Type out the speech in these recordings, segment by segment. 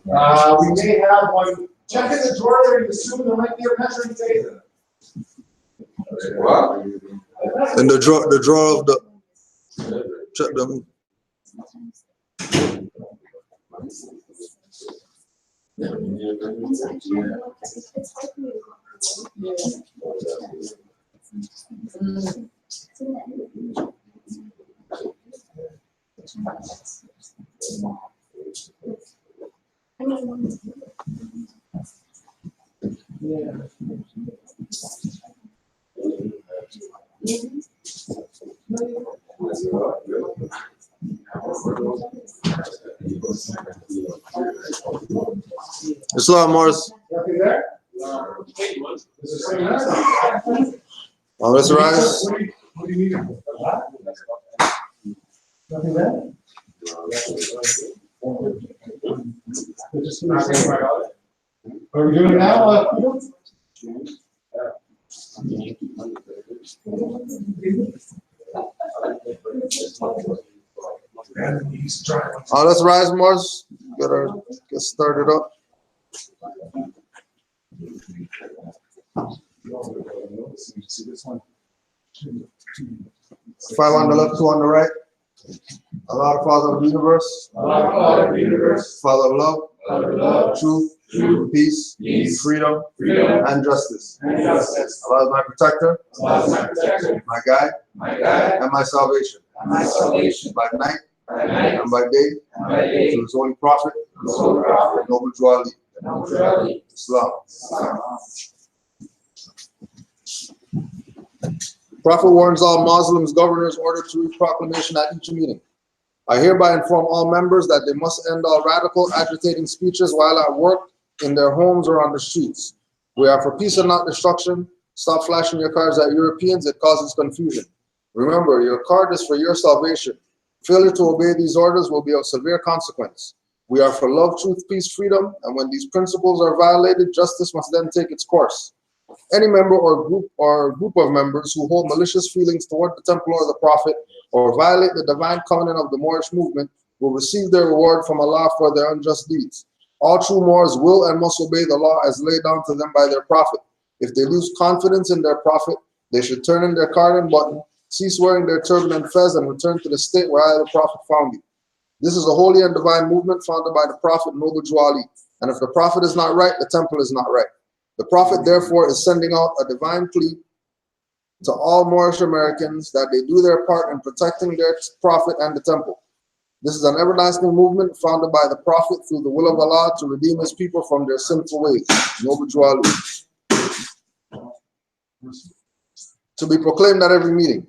We may have one. Check in the drawer there in the suit. There might be a measuring tape. What? In the drawer of the. Check them. Islam Morris. Nothing there? Let's rise. What do you need? Nothing there? Are we doing it now? Let's rise, Morris. Get started up. 5 on the left, 2 on the right. Allah, the Father of the universe. Father of love, truth, peace, freedom, and justice. Allah is my protector, my guide, and my salvation. By night and by day, to His holy prophet, noble Juali, Islam. Prophet warns all Muslims, governors, ordered to read proclamation at each meeting. I hereby inform all members that they must end all radical, agitating speeches while at work, in their homes, or on the streets. We are for peace and not destruction. Stop flashing your cards at Europeans. It causes confusion. Remember, your card is for your salvation. Failure to obey these orders will be of severe consequence. We are for love, truth, peace, freedom, and when these principles are violated, justice must then take its course. Any member or group of members who hold malicious feelings toward the temple or the prophet or violate the divine covenant of the Moorish movement will receive their reward from Allah for their unjust deeds. All true Moors will and must obey the law as laid down to them by their prophet. If they lose confidence in their prophet, they should turn in their card and button, cease wearing their turban and fez, and return to the state where I, the prophet, found you. This is a holy and divine movement founded by the prophet Noble Juali, and if the prophet is not right, the temple is not right. The prophet, therefore, is sending out a divine plea to all Moorish Americans that they do their part in protecting their prophet and the temple. This is an everlasting movement founded by the prophet through the will of Allah to redeem his people from their sinful ways. Noble Juali. To be proclaimed at every meeting.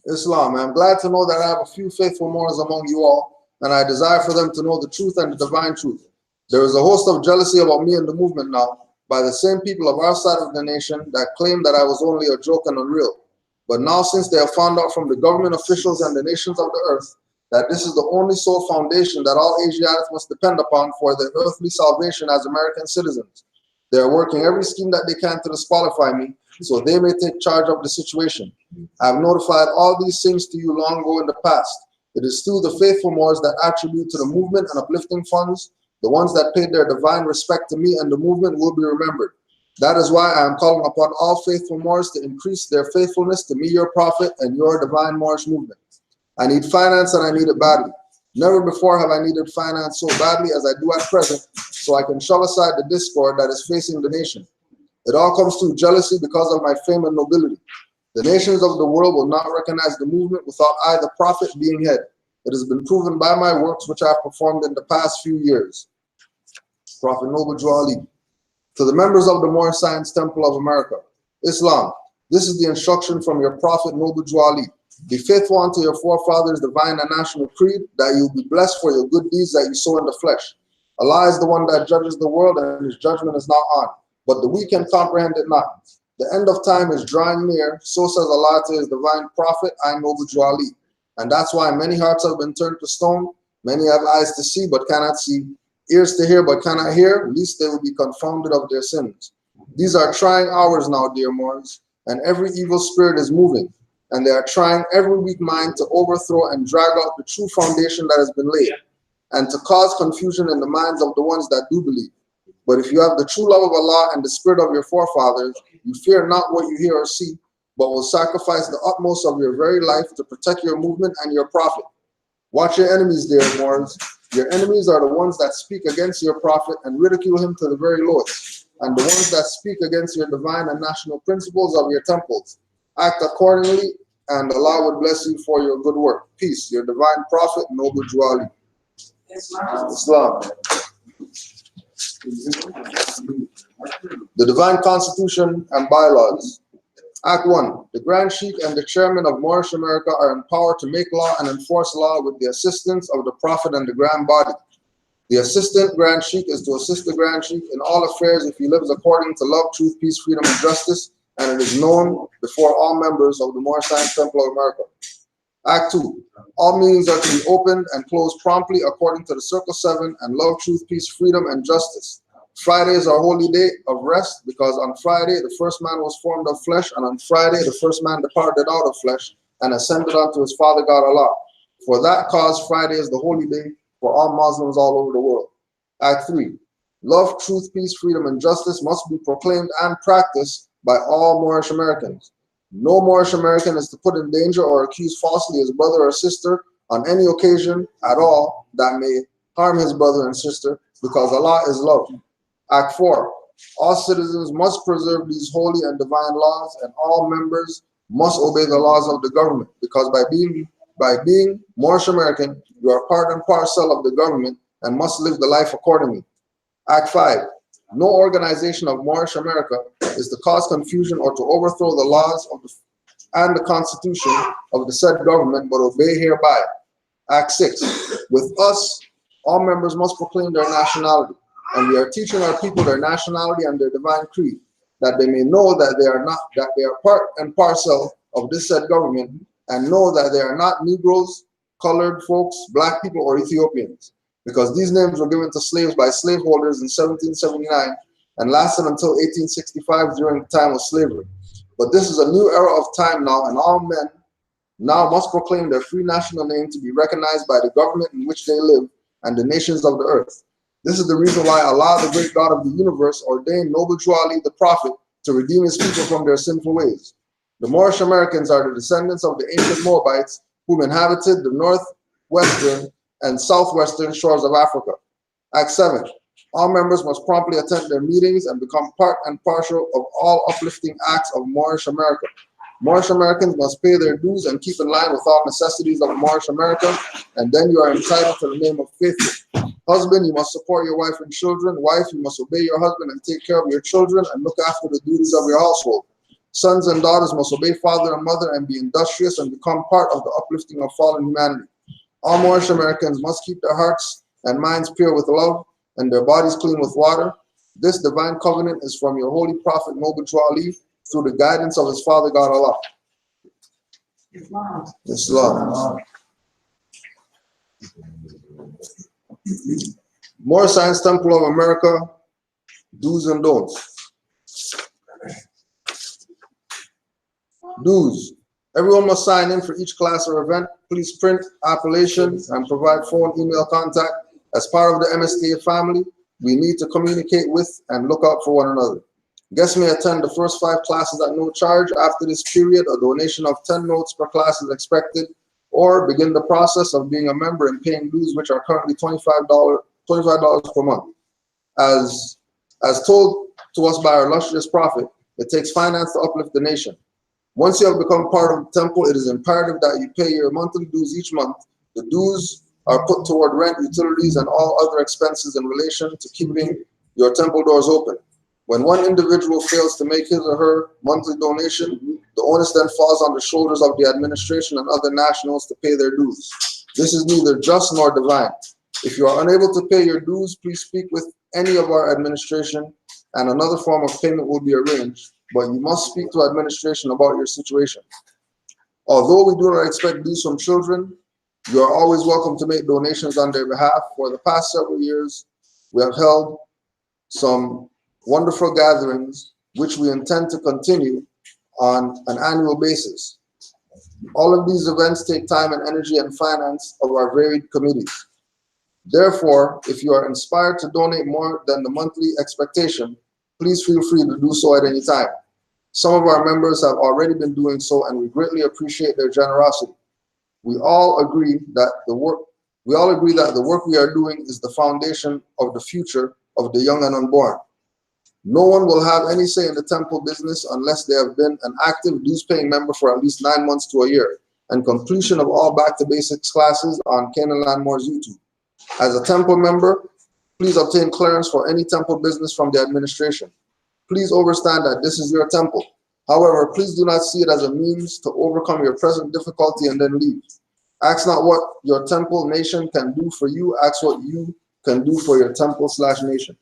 Islam. I am glad to know that I have a few faithful Moors among you all, and I desire for them to know the truth and the divine truth. There is a host of jealousy about me and the movement now, by the same people of our side of the nation that claim that I was only a joke and unreal. But now, since they have found out from the government officials and the nations of the earth that this is the only sole foundation that all Asiatics must depend upon for their earthly salvation as American citizens, they are working every scheme that they can to disqualify me so they may take charge of the situation. I have notified all these things to you long ago in the past. It is through the faithful Moors that attribute to the movement and uplifting funds. The ones that paid their divine respect to me and the movement will be remembered. That is why I am calling upon all faithful Moors to increase their faithfulness to me, your prophet, and your divine Moorish movement. I need finance and I need it badly. Never before have I needed finance so badly as I do at present, so I can shove aside the discord that is facing the nation. It all comes through jealousy because of my fame and nobility. The nations of the world will not recognize the movement without I, the prophet, being head. It has been proven by my works which I have performed in the past few years. Prophet Noble Juali. To the members of the Moorish Science Temple of America, Islam, this is the instruction from your Prophet Noble Juali. Be faithful unto your forefathers' divine and national creed, that you will be blessed for your good deeds that you sow in the flesh. Allah is the one that judges the world, and his judgment is now on, but the weak can comprehend it not. The end of time is drawing near, so says Allah to his divine prophet, I Noble Juali. And that's why many hearts have been turned to stone, many have eyes to see but cannot see, ears to hear but cannot hear, lest they will be confounded of their sins. These are trying hours now, dear Moors, and every evil spirit is moving, and they are trying every weak mind to overthrow and drag out the true foundation that has been laid. and to cause confusion in the minds of the ones that do believe. But if you have the true love of Allah and the spirit of your forefathers, you fear not what you hear or see, but will sacrifice the utmost of your very life to protect your movement and your prophet. Watch your enemies, dear Moors. Your enemies are the ones that speak against your prophet and ridicule him to the very lowest, and the ones that speak against your divine and national principles of your temples. Act accordingly, and Allah would bless you for your good work. Peace, your divine prophet, Noble Juali. Islam. The Divine Constitution and Bylaws. Act 1. The Grand Sheikh and the Chairman of Moorish America are empowered to make law and enforce law with the assistance of the Prophet and the Grand Body. The Assistant Grand Sheikh is to assist the Grand Sheikh in all affairs if he lives according to love, truth, peace, freedom, and justice, and it is known before all members of the Moorish Science Temple of America. Act 2. All meetings are to be opened and closed promptly according to the Circle 7 and love, truth, peace, freedom, and justice. Friday is our holy day of rest because on Friday the first man was formed of flesh, and on Friday the first man departed out of flesh and ascended unto his Father God Allah. For that cause Friday is the holy day for all Muslims all over the world. Act 3. Love, truth, peace, freedom, and justice must be proclaimed and practiced by all Moorish Americans. No Moorish American is to put in danger or accuse falsely his brother or sister on any occasion at all that may harm his brother and sister, because Allah is love. Act 4. All citizens must preserve these holy and divine laws, and all members must obey the laws of the government, because by being Moorish American, you are part and parcel of the government and must live the life accordingly. Act 5. No organization of Moorish America is to cause confusion or to overthrow the laws of and the constitution of the said government, but obey hereby. Act 6. With us, all members must proclaim their nationality, and we are teaching our people their nationality and their divine creed, that they may know that they are part and parcel of this said government, and know that they are not Negroes, colored folks, black people, or Ethiopians, because these names were given to slaves by slaveholders in 1779 and lasted until 1865 during the time of slavery. But this is a new era of time now, and all men now must proclaim their free national name to be recognized by the government in which they live and the nations of the earth. This is the reason why Allah, the great God of the universe, ordained Noble Juali, the Prophet, to redeem his people from their sinful ways. The Moorish Americans are the descendants of the ancient Moabites whom inhabited the northwestern and southwestern shores of Africa. Act 7. All members must promptly attend their meetings and become part and parcel of all uplifting acts of Moorish America. Moorish Americans must pay their dues and keep in line with all necessities of Moorish America, and then you are entitled to the name of faithful. Husband, you must support your wife and children. Wife, you must obey your husband and take care of your children and look after the duties of your household. Sons and daughters must obey father and mother and be industrious and become part of the uplifting of fallen humanity. All Moorish Americans must keep their hearts and minds pure with love and their bodies clean with water. This divine covenant is from your holy prophet Noble Juali through the guidance of his Father God Allah. Islam. Moorish Science Temple of America, do's and don'ts. Do's. Everyone must sign in for each class or event. Please print appellation and provide phone, email contact. As part of the MSTA family, we need to communicate with and look out for one another. Guests may attend the first 5 classes at no charge. After this period, a donation of 10 notes per class is expected, or begin the process of being a member and paying dues, which are currently $25 per month. As told to us by our illustrious prophet, it takes finance to uplift the nation. Once you have become part of the temple, it is imperative that you pay your monthly dues each month. The dues are put toward rent, utilities, and all other expenses in relation to keeping your temple doors open. When one individual fails to make his or her monthly donation, the onus then falls on the shoulders of the administration and other nationals to pay their dues. This is neither just nor divine. If you are unable to pay your dues, please speak with any of our administration and another form of payment will be arranged, but you must speak to administration about your situation. Although we do not expect dues from children, you are always welcome to make donations on their behalf. For the past several years, we have held some wonderful gatherings, which we intend to continue on an annual basis. All of these events take time and energy and finance of our varied committees. Therefore, if you are inspired to donate more than the monthly expectation, please feel free to do so at any time. Some of our members have already been doing so, and we greatly appreciate their generosity. We all agree that the work we are doing is the foundation of the future of the young and unborn. No one will have any say in the temple business unless they have been an active dues-paying member for at least 9 months to a year, and completion of all Back to Basics classes on Canaanland Moore's YouTube. As a temple member, please obtain clearance for any temple business from the administration. Please understand that this is your temple. However, please do not see it as a means to overcome your present difficulty and then leave. Ask not what your temple nation can do for you, ask what you can do for your temple/nation.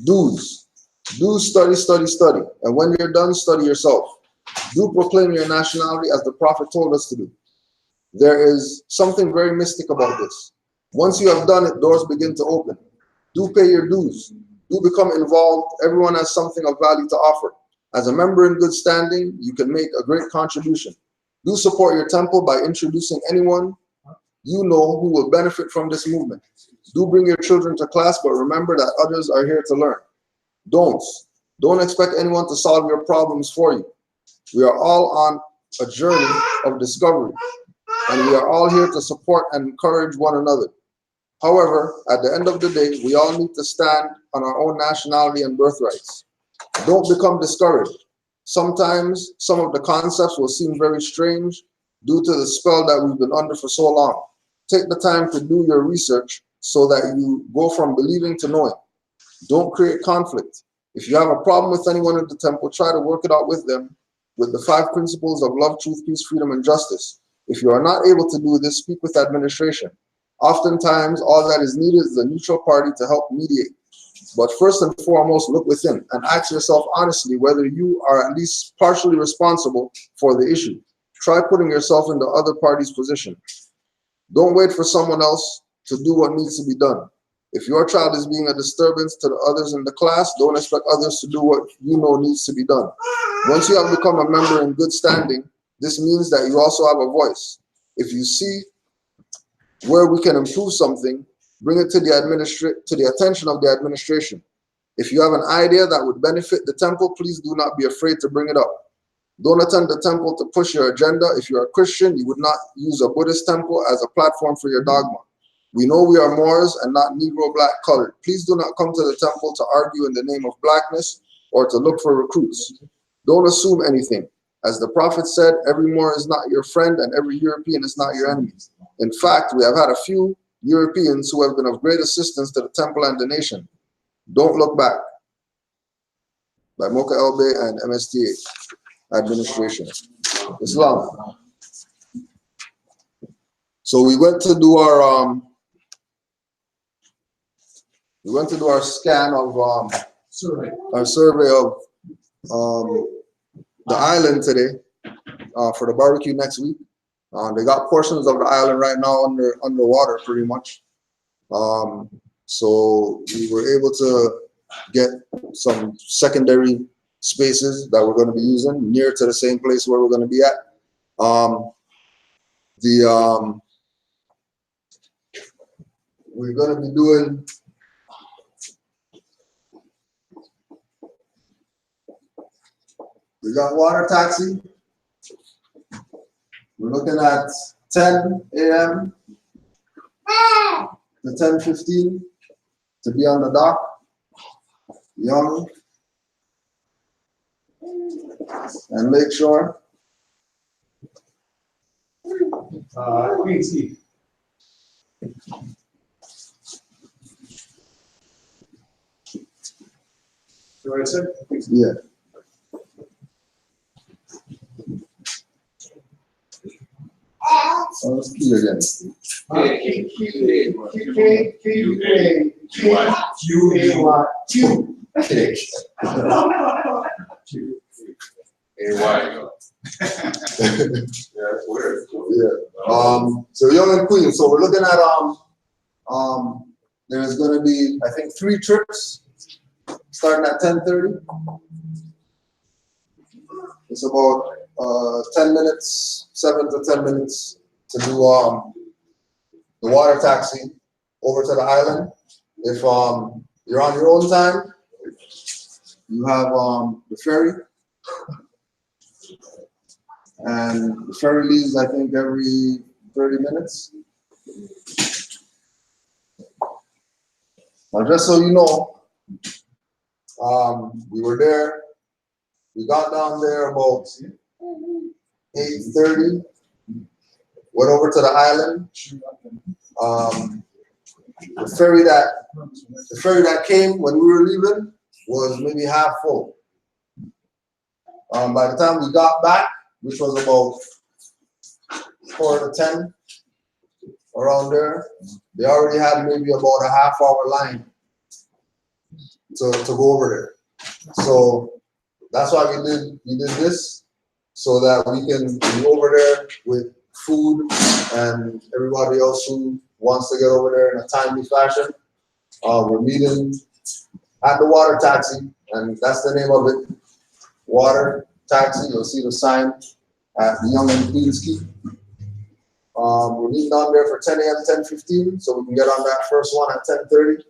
Dues. Do study, study, study. And when you're done, study yourself. Do proclaim your nationality as the prophet told us to do. There is something very mystic about this. Once you have done it, doors begin to open. Do pay your dues. Do become involved. Everyone has something of value to offer. As a member in good standing, you can make a great contribution. Do support your temple by introducing anyone you know who will benefit from this movement. Do bring your children to class, but remember that others are here to learn. Don't expect anyone to solve your problems for you. We are all on a journey of discovery, and we are all here to support and encourage one another. However, at the end of the day, we all need to stand on our own nationality and birthrights. Don't become discouraged. Sometimes some of the concepts will seem very strange due to the spell that we've been under for so long. Take the time to do your research so that you go from believing to knowing. Don't create conflict. If you have a problem with anyone in the temple, try to work it out with them with the 5 principles of love, truth, peace, freedom, and justice. If you are not able to do this, speak with administration. Oftentimes, all that is needed is a neutral party to help mediate. But first and foremost, look within and ask yourself honestly whether you are at least partially responsible for the issue. Try putting yourself in the other party's position. Don't wait for someone else to do what needs to be done. If your child is being a disturbance to the others in the class, don't expect others to do what you know needs to be done. Once you have become a member in good standing, this means that you also have a voice. If you see where we can improve something, bring it to the attention of the administration. If you have an idea that would benefit the temple, please do not be afraid to bring it up. Don't attend the temple to push your agenda. If you are a Christian, you would not use a Buddhist temple as a platform for your dogma. We know we are Moors and not Negro, black, colored. Please do not come to the temple to argue in the name of blackness or to look for recruits. Don't assume anything. As the prophet said, every Moor is not your friend and every European is not your enemy. In fact, we have had a few Europeans who have been of great assistance to the temple and the nation. Don't look back. By Mocha Elbe and MSTA administration. Islam. So we went to do our scan of our survey of the island today for the barbecue next week. They got portions of the island right now underwater pretty much. So we were able to get some secondary spaces that we're going to be using near to the same place where we're going to be at. We're going to be doing we got water taxi. We're looking at 10 a.m. to 10:15 to be on the dock. Young. And make sure. Queen Steve. You what I said? Yeah. Oh, let's key again. So young and queen. So we're looking at there's going to be I think 3 trips starting at 10:30. It's about 10 minutes, 7 to 10 minutes to do the water taxi over to the island. If you're on your own time, you have the ferry. And the ferry leaves, I think, every 30 minutes. Now, just so you know, we were there. We got down there about 8:30. Went over to the island. The ferry that came when we were leaving was maybe half full. By the time we got back, which was about 4 to 10, around there, they already had maybe about a half-hour line to go over there. So that's why we did this, so that we can be over there with food and everybody else who wants to get over there in a timely fashion. We're meeting at the water taxi, and that's the name of it, water taxi. You'll see the sign at the Young and Queensky. We're meeting down there for 10 a.m., 10:15, so we can get on that first one at 10:30.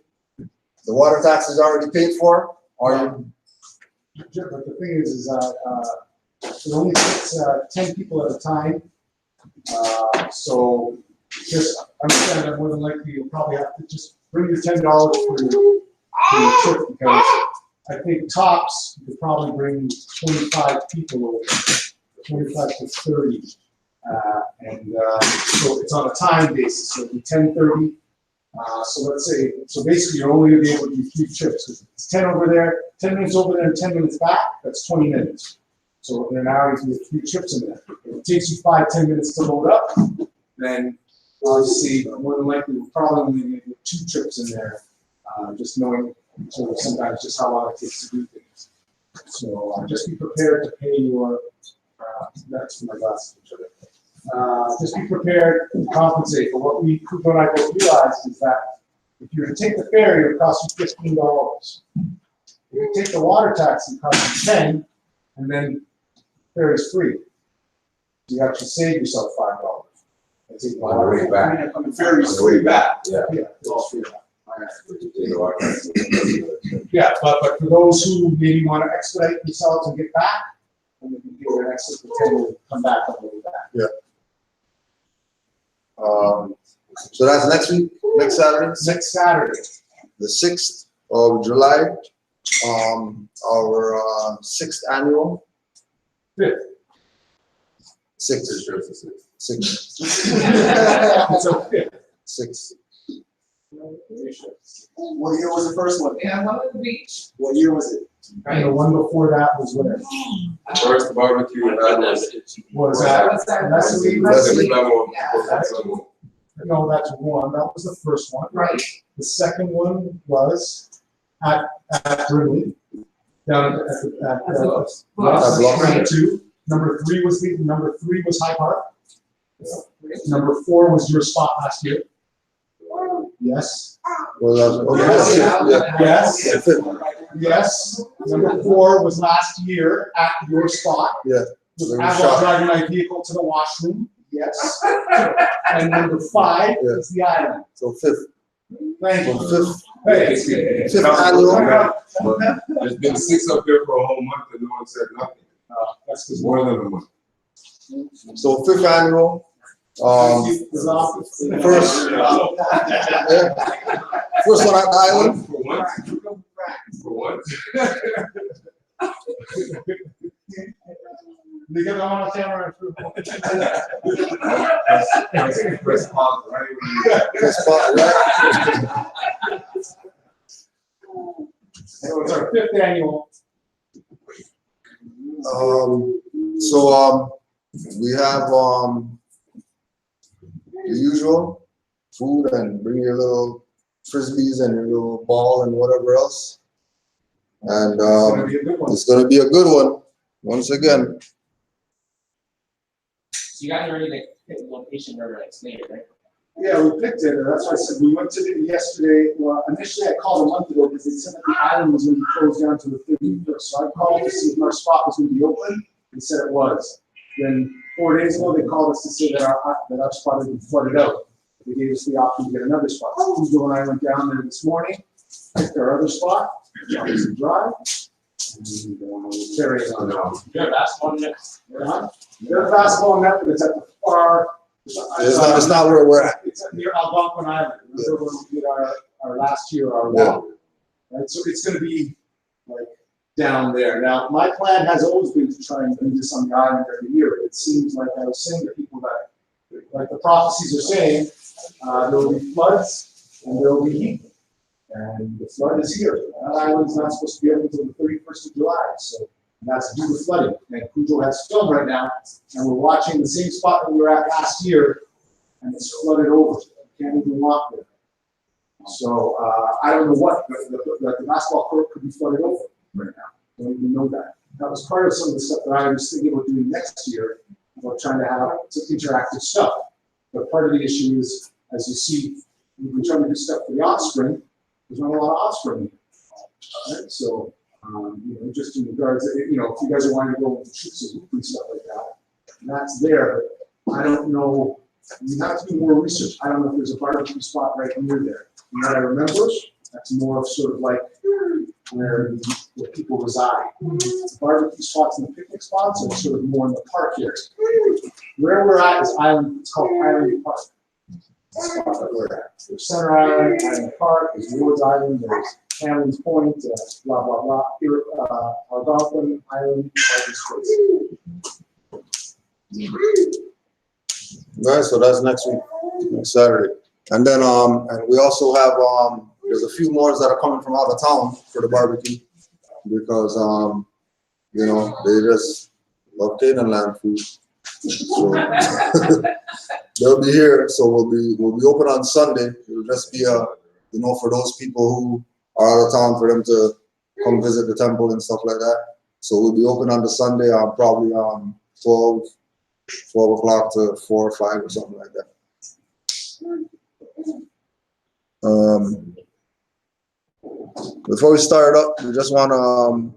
The water taxi is already paid for. Are you? But the thing is it only fits 10 people at a time. So just understand that more than likely you'll probably have to just bring your $10 for your trip, because I think tops you could probably bring 25 people over, 25 to 30. So it's on a time basis, so it'll be 10:30. So let's say, so basically you're only gonna be able to do 3 trips, because it's 10 over there, 10 minutes over there and 10 minutes back, that's 20 minutes. So in an hour you can do 3 trips in there. If it takes you 5-10 minutes to load up, then obviously more than likely we'll probably only make 2 trips in there, just knowing sort of sometimes just how long it takes to do things. So just be prepared to pay your, that's for my glasses. Just be prepared to compensate for what Cooper and I both realized is that if you're to take the ferry, it would cost you $15. If you take the water taxi, it costs you $10, and then the ferry's free. You actually save yourself $5. And take the water way back. On the ferry's free back. Yeah. Yeah, it's free back. Yeah, but for those who maybe want to expedite themselves and get back, and they can do an extra for 10 and come back on the way back. Yeah. So that's next week, next Saturday? Next Saturday. The 6th of July, our 6th annual. 5th. 6th is true. 6th. So 5th. 6th. What year was the first one? Yeah, one at the beach. What year was it? And the one before that was where? First barbecue that Was that? Leslie? Leslie. No, that's one. That was the first one. Right. The second one was at Brimley, down at Bluffs. Bluffs. Number 2. Number 3 was High Park. Number 4 was your spot last year. Yes. Well, Yes. yeah. Yes. The 5th. Yes. Number 4 was last year at your spot. Yeah. Was There was Adult shot. driving my vehicle to the washroom. Yes. And number 5 Yeah. is the island. So 5th. Thank So you. 5th. Hey. 5th annual. There's been 6 up here for a whole month and no one said nothing. That's because More than a month. So 5th annual. First one at the island. For once. For once. They get on camera. Press pause right when you. First spot, right? So it's our 5th annual. So we have the usual food, and bring your little frisbees and your little ball and whatever else. And It's gonna be a good one. it's gonna be a good one. Once again, So you guys already like picked the location where we're like slated, right? Yeah, we picked it, and that's why I said we went to it yesterday. Well, initially I called a month ago because they said that the island was going to be closed down to the 31st. So I called to see if our spot was going to be open. They said it was. Then 4 days ago, they called us to say that our spot had been flooded out. they gave us the option to get another spot. So Cujo and I went down there this morning, picked our other spot, Robinson Drive, and we're carrying on now. Good, that's one net. There's a basketball net, but it's at the far. It's not where we're at. It's near Algonquin Island. Remember when we did our last year, our walk? Right, so it's gonna be like down there. Now, my plan has always been to try and do this on the island every year. It seems like I was saying to people that, like the prophecies are saying, there will be floods and there will be heat. And the flood is here. That island's not supposed to be open until the 31st of July, so that's due to flooding. And Cujo has film right now, and we're watching the same spot that we were at last year, and it's flooded over. You can't even walk there. So I don't know what, but the basketball court could be flooded over right now. Don't even know that. That was part of some of the stuff that I was thinking about doing next year, about trying to have some interactive stuff. But part of the issue is, as you see, we've been trying to do stuff for the offspring. There's not a lot of offspring here. Right? So, just in regards, if you guys are wanting to go and shoot some hoop and stuff like that, that's there. But I don't know. You have to do more research. I don't know if there's a barbecue spot right near there. From what I remember, that's more of sort of like where people reside. The barbecue spots and the picnic spots are sort of more in the park area. Where we're at is Island. It's called Island Park. That's the spot that we're at. There's Center Island, Island Park. There's Woods Island. There's Canaanland's Point. Blah blah blah. Here, Algonquin Island. All these places. Right, so that's next week, next Saturday. And then and we also have there's a few more that are coming from out of town for the barbecue because they just love Canaanland food. So they'll be here. So we'll be open on Sunday. It'll just be for those people who are out of town for them to come visit the temple and stuff like that. So we'll be open on the Sunday probably 12 o'clock to 4 or 5 or something like that. Before we start up, we just want to,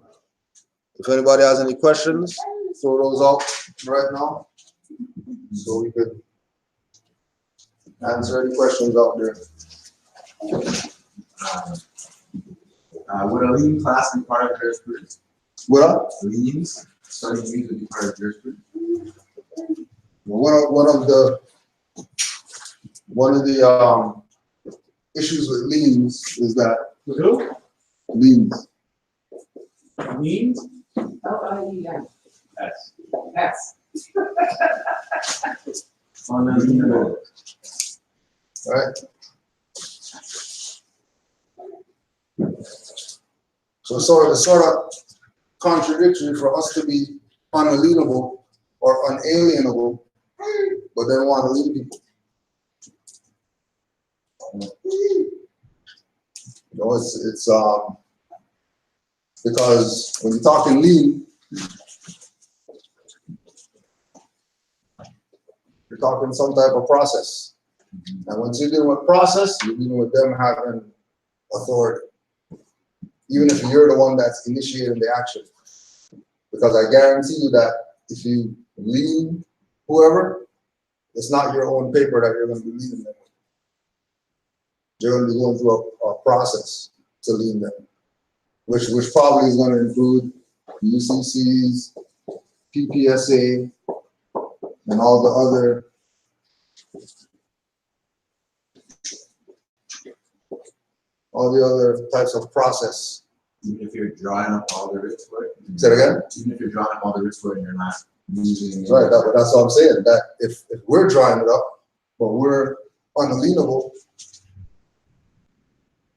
if anybody has any questions, throw those out right now so we could answer any questions out there. Would a lean class be part of jurisprudence? What? Leans, studying leans would be part of jurisprudence. One of the issues with liens is that With who? liens. Means? L-I-E-N. That's. Yes. Right? So it's sort of contradictory for us to be unalienable or unalienable, but then want to lead people. It's because when you're talking lien, you're talking some type of process. And once you're dealing with process, you're dealing with them having authority. Even if you're the one that's initiating the action. Because I guarantee you that if you lien whoever, it's not your own paper that you're going to be leading them with. You're going to be going through a process to lien them, which probably is going to include UCCs, PPSA, and all the other types of process. Even if you're drawing up all the risks for it. Say it again? Even if you're drawing up all the risks for it and you're not using it. Right, that's what I'm saying. That if we're drawing it up, but we're unalienable,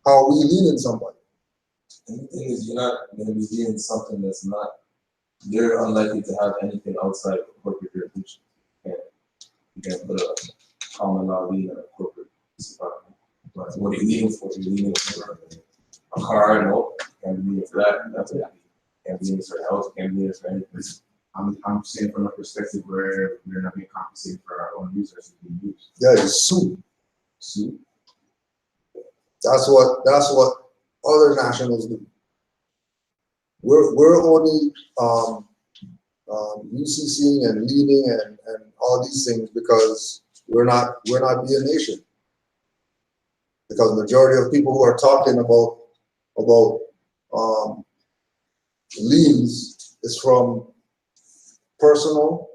how are we leaning somebody? And the thing is, you're not going to be dealing with something that's not, they're unlikely to have anything outside of corporate jurisdiction. You can't put a common law lien on a corporate department. But what are you leaning for? You're leaning for a car, no, can't be leaning for that, that's it. Can't be leaning for a house, can't be leaning for anything. I'm saying from a perspective where we're not being compensated for our own resources being used. Yeah, it's sue. So That's what other nationals do. We're only UCCing and leading and all these things because we're not being a nation. because majority of people who are talking about liens is from personal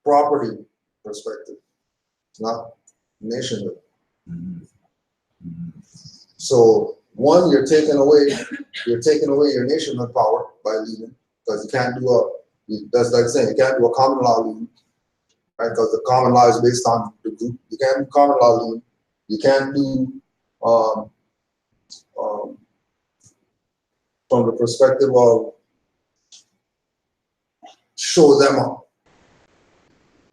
property perspective, not nationhood. So one, you're taking away your nationhood power by leaving, because you can't do that's like saying you can't do a common law lien, right? Because the common law is based on the group. You can't do common law lien. You can't do from the perspective of show them up.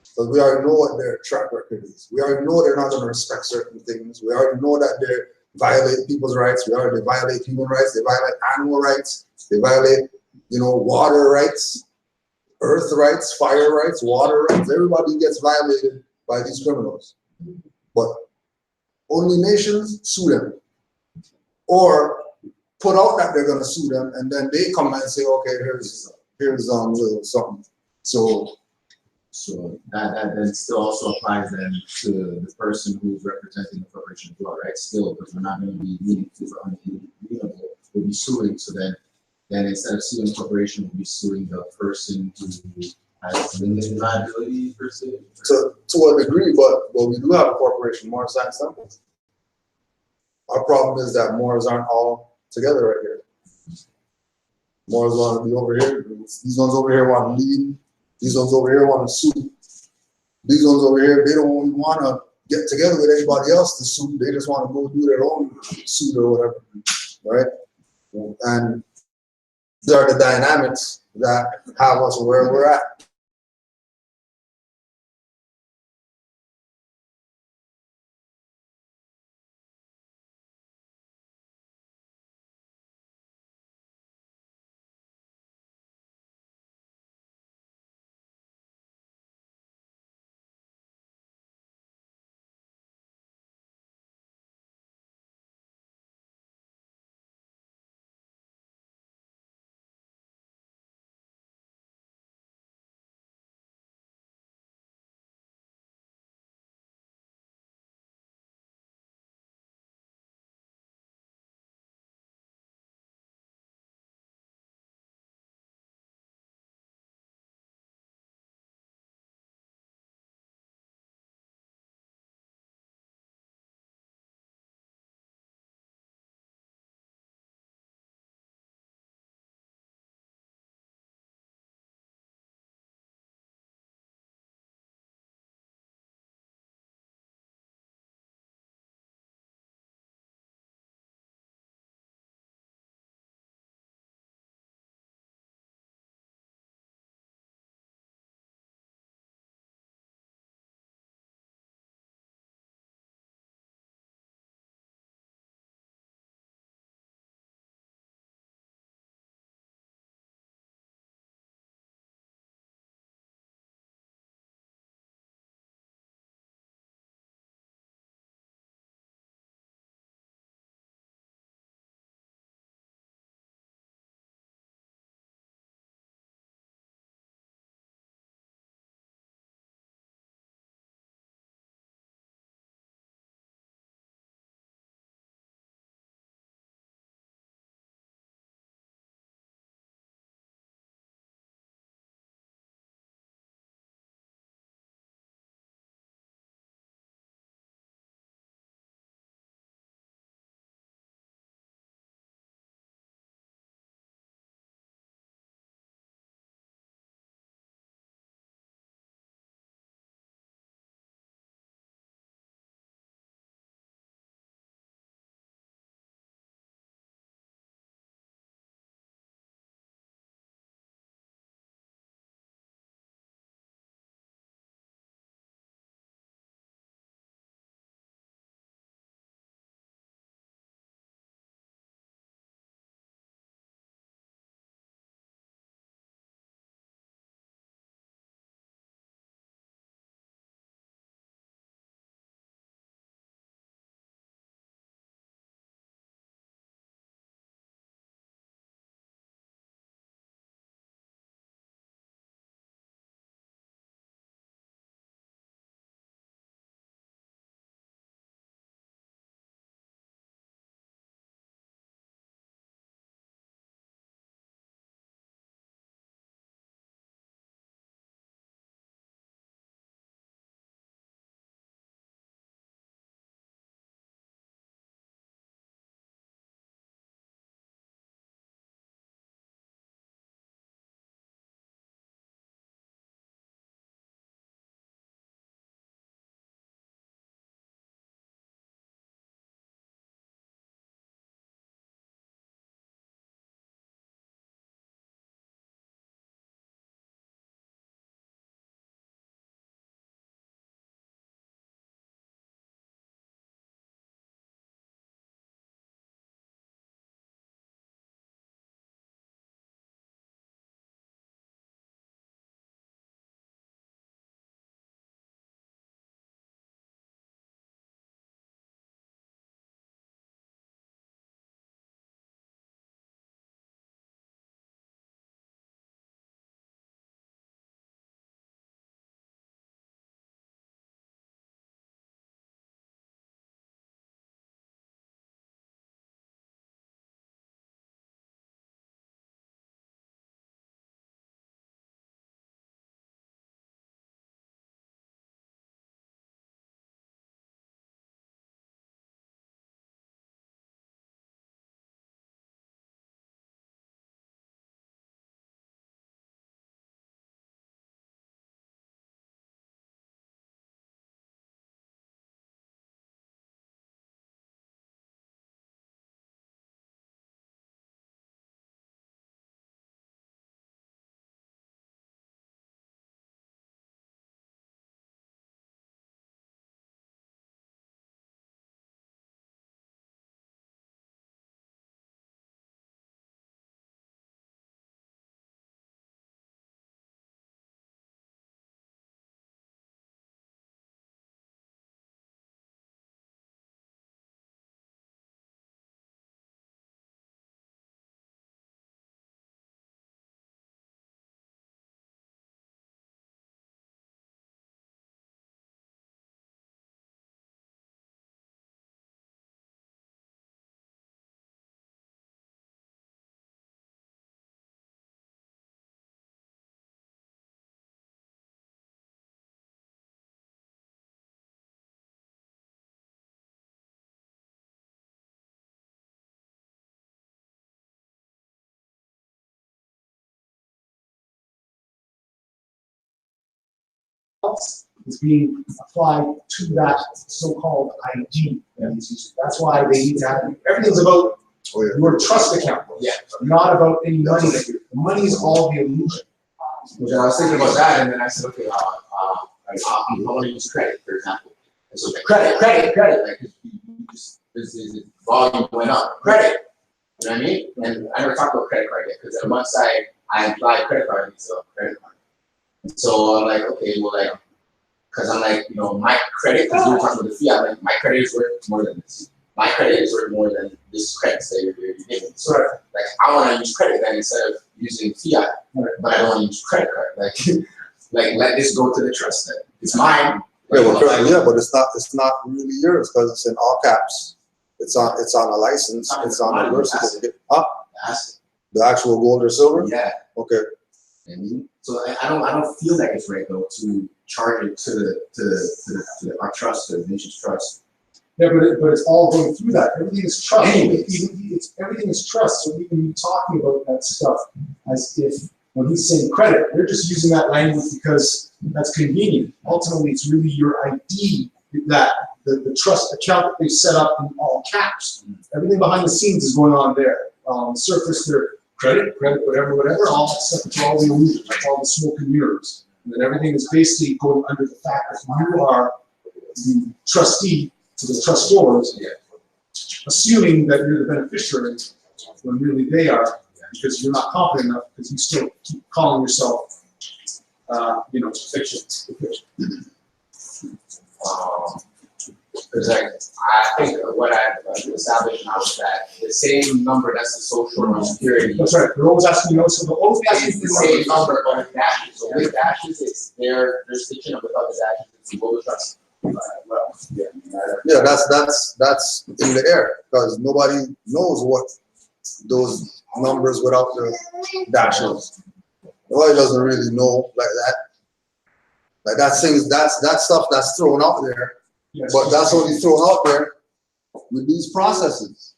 Because we already know what their track record is. We already know they're not going to respect certain things. We already know that they violate people's rights. We already violate human rights. They violate animal rights. They violate, water rights, earth rights, fire rights, water rights. Everybody gets violated by these criminals. But only nations sue them, or put out that they're going to sue them, and then they come and say, okay, here's little something. So that then still also applies then to the person who's representing the corporation as well, right? Still, because we're not going to be needing to for unalienable, we'll be suing. So then instead of suing the corporation, we'll be suing the person who has limited liability per se. To a degree, but we do have a corporation, Morris Science Temple. Our problem is that Moors aren't all together right here. Moors want to be over here. These ones over here want to lead. These ones over here want to sue. These ones over here, they don't even want to get together with anybody else to sue. They just want to go do their own suit or whatever, right? And these are the dynamics that have us where we're at. else is being applied to that so-called ID. That's why they need to have, everything's about your trust account. Yeah. Not about any money that you're, the money is all the illusion. Which I was thinking about that, and then I said, okay, like, I want to use credit, for example. And so credit, like you just this volume went up. Credit, you know what I mean? And I never talked about credit card yet, because then once I apply credit card, it's a credit card. And so I'm like, okay, well, like, because I'm like, you know, my credit, because we were talking about the fiat, like my credit is worth more than this. My credit is worth more than this credit that you're giving. So like, I want to use credit then instead of using fiat, but I don't want to use credit card. Like let this go to the trust then. It's mine. Yeah, well, but it's not really yours because it's in all caps. It's on a license. It's on a birth certificate. Huh? The actual gold or silver? Yeah. Okay. And so I don't feel like it's right though to charge it to our trust, to the nation's trust. Yeah, but it's all going through that. Everything is trust. Anyways. Everything is trust. So we can be talking about that stuff as if when he's saying credit, they're just using that language because that's convenient. Ultimately, it's really your ID, that the trust account that they set up in all caps. Everything behind the scenes is going on there. Surface, their credit, whatever, all that stuff. It's all the illusion. It's all the smoke and mirrors. And then everything is basically going under the fact that you are the trustee to the trustors, assuming that you're the beneficiary when really they are, because you're not confident enough because you still keep calling yourself, fiction. Because I think what I established now is that the same number that's the social security. That's right. They're always asking you, so they'll always ask you It's the same number, but with dashes. So with dashes, it's their stitching up without the dashes. It's global trust. Yeah, that's in the air because nobody knows what those numbers without the dashes. Nobody doesn't really know like that. Like that stuff that's thrown out there. Yes. But that's only thrown out there with these processes.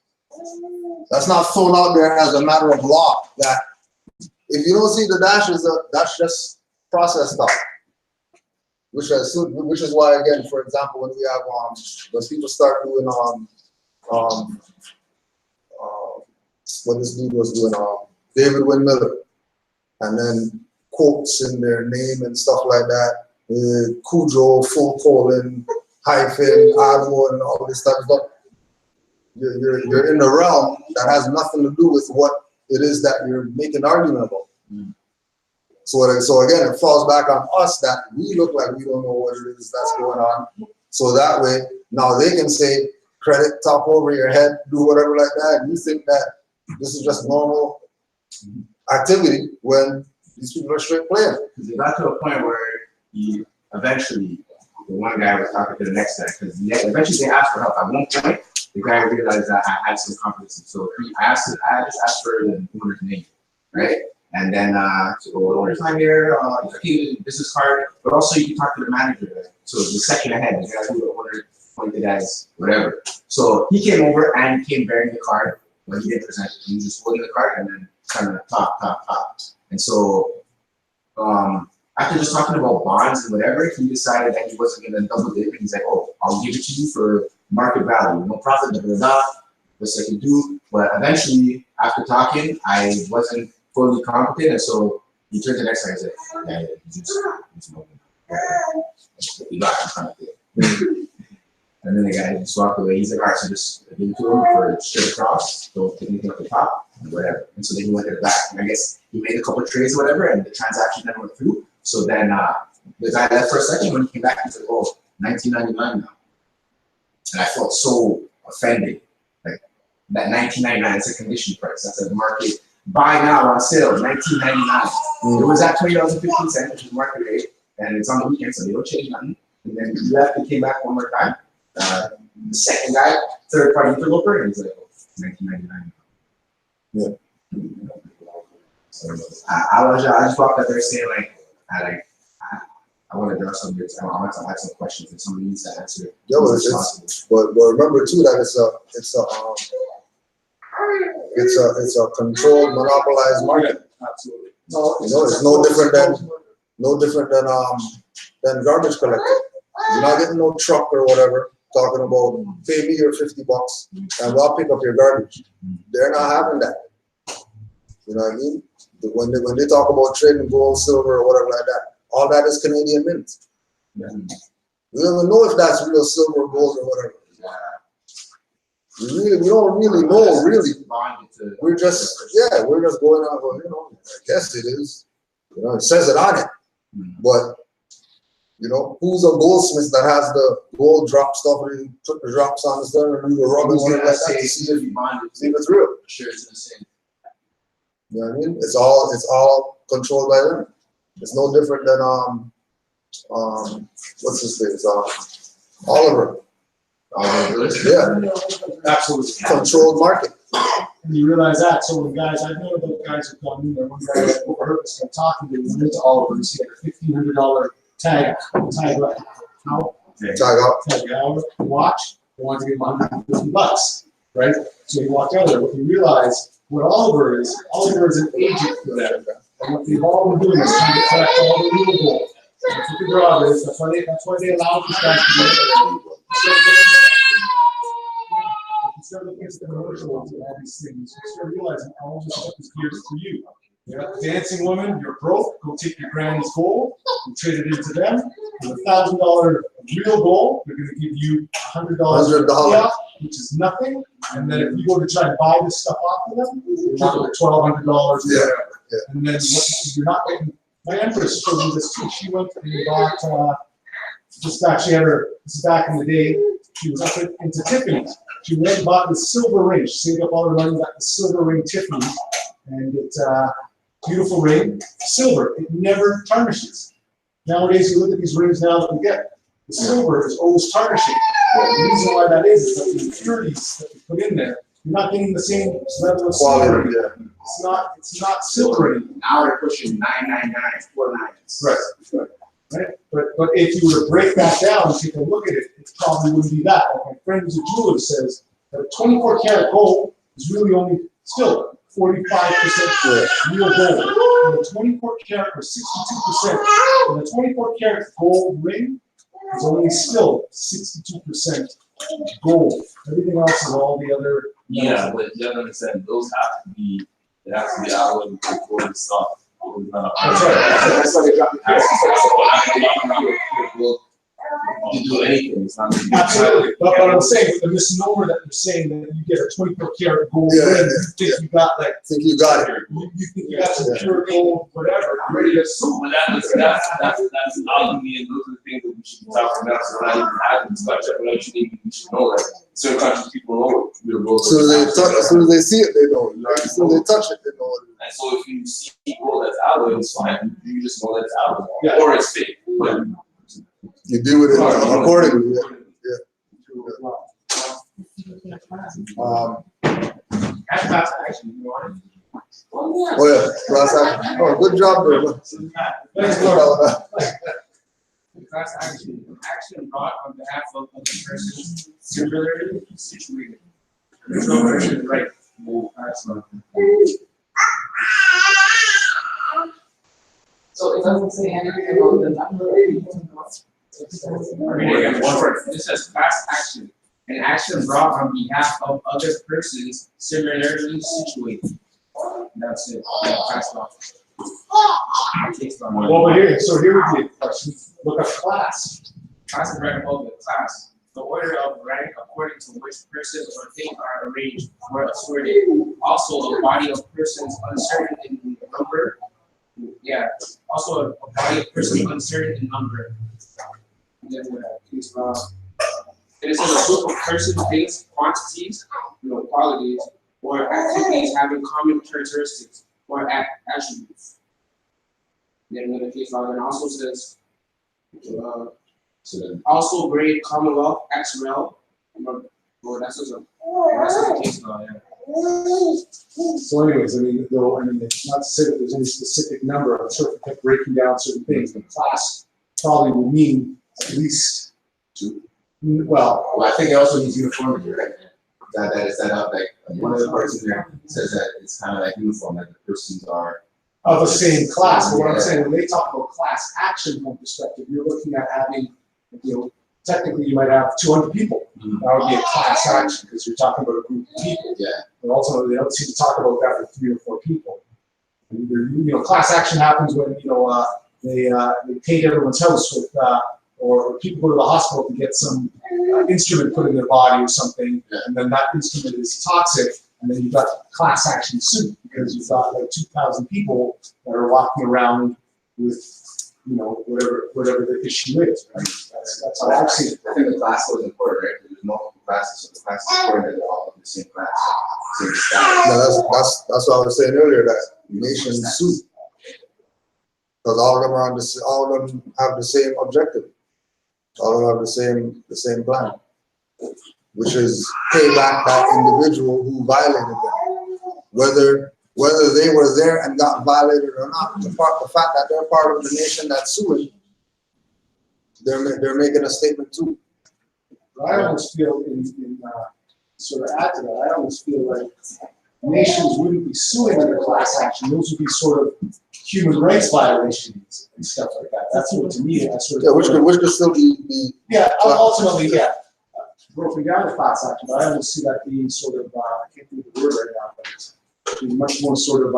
That's not thrown out there as a matter of law. That if you don't see the dashes, that's just process stuff. Which is why, again, for example, when we have when people start doing what this dude was doing, David Wynn Miller, and then quotes in their name and stuff like that, Cujo, full colon, hyphen, Admo, and all this type of stuff. You're in a realm that has nothing to do with what it is that you're making argument about. So again, it falls back on us that we look like we don't know what it is that's going on. So that way, now they can say, credit top over your head, do whatever like that. And you think that this is just normal activity when these people are straight playing. Because it got to a point where eventually, the one guy was talking to the next guy, because eventually they asked for help. At one point, the guy realized that I had some confidence. So I just asked for the owner's name, right? And then, owner's not here, okay, business card, but also you can talk to the manager. So the second ahead, the guy who the owner pointed as whatever. So he came over and came bearing the card, but he didn't present it. He was just holding the card and then kind of top. And so, after just talking about bonds and whatever, he decided that he wasn't going to double dip. And he's like, oh, I'll give it to you for market value, no profit, best I can do. But eventually, after talking, I wasn't fully competent, and so he turned to the next guy and said, yeah, you just know. He got in front of it. And then the guy just walked away. He's like, all right, so just give it to him for straight across, don't take anything at the top, and whatever. And so then he went to the back, and I guess he made a couple of trades or whatever, and the transaction then went through. So then the guy left for a second. When he came back, he said, oh, $19.99 now. And I felt so offended. Like, that $19.99 is a condition price. That's a market. Buy now on sale, $19.99. It was at $20.15, which is market rate, and it's on the weekend, so they don't change nothing. And then he left and came back one more time. The second guy, third party interloper, and he's like, oh, $19.99. Yeah. So I just walked up there saying I want to draw some I want to ask some questions and somebody needs to answer. Yeah, but remember too that it's a controlled, monopolized market. Absolutely. It's no different than No different than garbage collector. You're not getting no truck or whatever talking about pay me your $50 and I'll pick up your garbage. They're not having that. You know what I mean? When they talk about trading gold, silver, or whatever like that, all that is Canadian mint. We don't even know if that's real silver, gold, or whatever. We don't really know, really. We're just going out, well, you know, I guess it is. You know, it says it on it. But, you know, who's a goldsmith that has the gold drop stuff and he took the drops on the stone and do the rubber whatever like that to see if it's real. Sure, it's the same. You know what I mean? It's all controlled by them. It's no different than what's his face? Oliver. Yeah. Absolutely. Controlled market. And you realize that, so when guys, I know about guys who've gone in there, one guy that overheard us talking to him, went into Oliver's, he had a $1,500 tag out, watch, they wanted to give him $150, right? So he walked out there, but he realized what Oliver is an agent for them. And what they've all been doing is trying to collect all the real gold. That's what the job is, that's why they allow these guys to do it. Instead of looking at the commercial ones and all these things, you start realizing all this stuff is geared for you. You're a dancing woman, you're broke, go take your granny's gold, and trade it into them. For $1,000 real gold, they're going to give you $100, which is nothing. And then if you go to try and buy this stuff off of them, you're looking at $1,200. Yeah. And then you're not getting. My Empress showed me this too. She went and bought, this is back in the day, she was up into Tiffany's. She went and bought the silver ring. She saved up all her money, got the silver ring Tiffany. And it's beautiful ring, silver. It never tarnishes. Nowadays, you look at these rings now that we get, the silver is always tarnishing. The reason why that is that the impurities that we put in there, you're not getting the same level of silver. Yeah. It's not silver anymore. Now they're pushing 999, 49. Right. But if you were to break that down and take a look at it, it probably wouldn't be that. Like my friend who's a jeweler says that a 24 karat gold is really only still 45% real gold. And a 24 karat or 62%, and a 24 karat gold ring is only still 62% gold. Everything else is all the other. Yeah, but you have to understand, those have to be, it has to be out of the stuff. That's right. That's why they dropped the price. You do anything, it's not. Absolutely. But what I'm saying, the misnomer that you're saying that you get a 24 karat gold ring, you think you got like. Think you got it. You think you got some pure gold, whatever. I'm ready to sue. But that's not me, and those are the things that we should be talking about. So we're not even having this discussion, but actually we should know that certain countries people know real gold. As soon as they see it, they know it. As soon as they touch it, they know it. And so if you see gold that's alloy, it's fine. You just know that's alloy, Yeah. or it's fake. But You deal with it accordingly. That's not actually, you want it? Oh yeah, class action. Oh, good job, bro. Thanks, Lord. The class action brought on behalf of the person similarly situated. There's no version, right? That's not. So it doesn't say anything about the number. This says class action, an action brought on behalf of other persons similarly situated. That's it. Class law. Well, we're here. So here would be a question. Look up class. Class is right above the class. The order of rank according to which persons or things are arranged or assorted. Also, a body of persons uncertain in number. Yeah. Also, a body of persons uncertain in number. Then it says a group of persons, things, quantities, qualities, or activities having common characteristics or attributes. Then another case law then also says, also grade Commonwealth XREL. Or that's just a case law, yeah. So anyways, it's not to say that there's any specific number. I'm sure if we kept breaking down certain things, the class probably will mean at least two. Well, I think it also needs uniformity, right? That is set up, like one of the parts in there says that it's kind of like uniform, like the persons are of the same class. But what I'm saying, when they talk about class action from perspective, you're looking at having, you know, technically you might have 200 people. That would be a class action because you're talking about a group of people. Yeah. But ultimately, they don't seem to talk about that for 3 or 4 people. Either, you know, class action happens when, you know, they paint everyone's house with, or people go to the hospital to get some instrument put in their body or something, and then that instrument is toxic, and then you've got class action suit because you've got like 2,000 people that are walking around with, you know, whatever the issue is, right? That's how I've seen it. I think the class was important, right? There's multiple classes, so the class is important that they're all in the same class, same status. No, that's what I was saying earlier, that nation suit. Because all of them are on all of them have the same objective. All of them have the same plan, which is pay back that individual who violated them. Whether they were there and got violated or not, the fact that they're part of the nation that's suing, they're making a statement too. But I almost feel, sort of add to that, I almost feel like nations wouldn't be suing under class action. Those would be sort of human rights violations and stuff like that. That's what, to me, I sort of. Yeah, which could still be. Yeah, ultimately, yeah, broken down to class action, but I almost see that being sort of, I can't think of the word right now, but it's being much more sort of,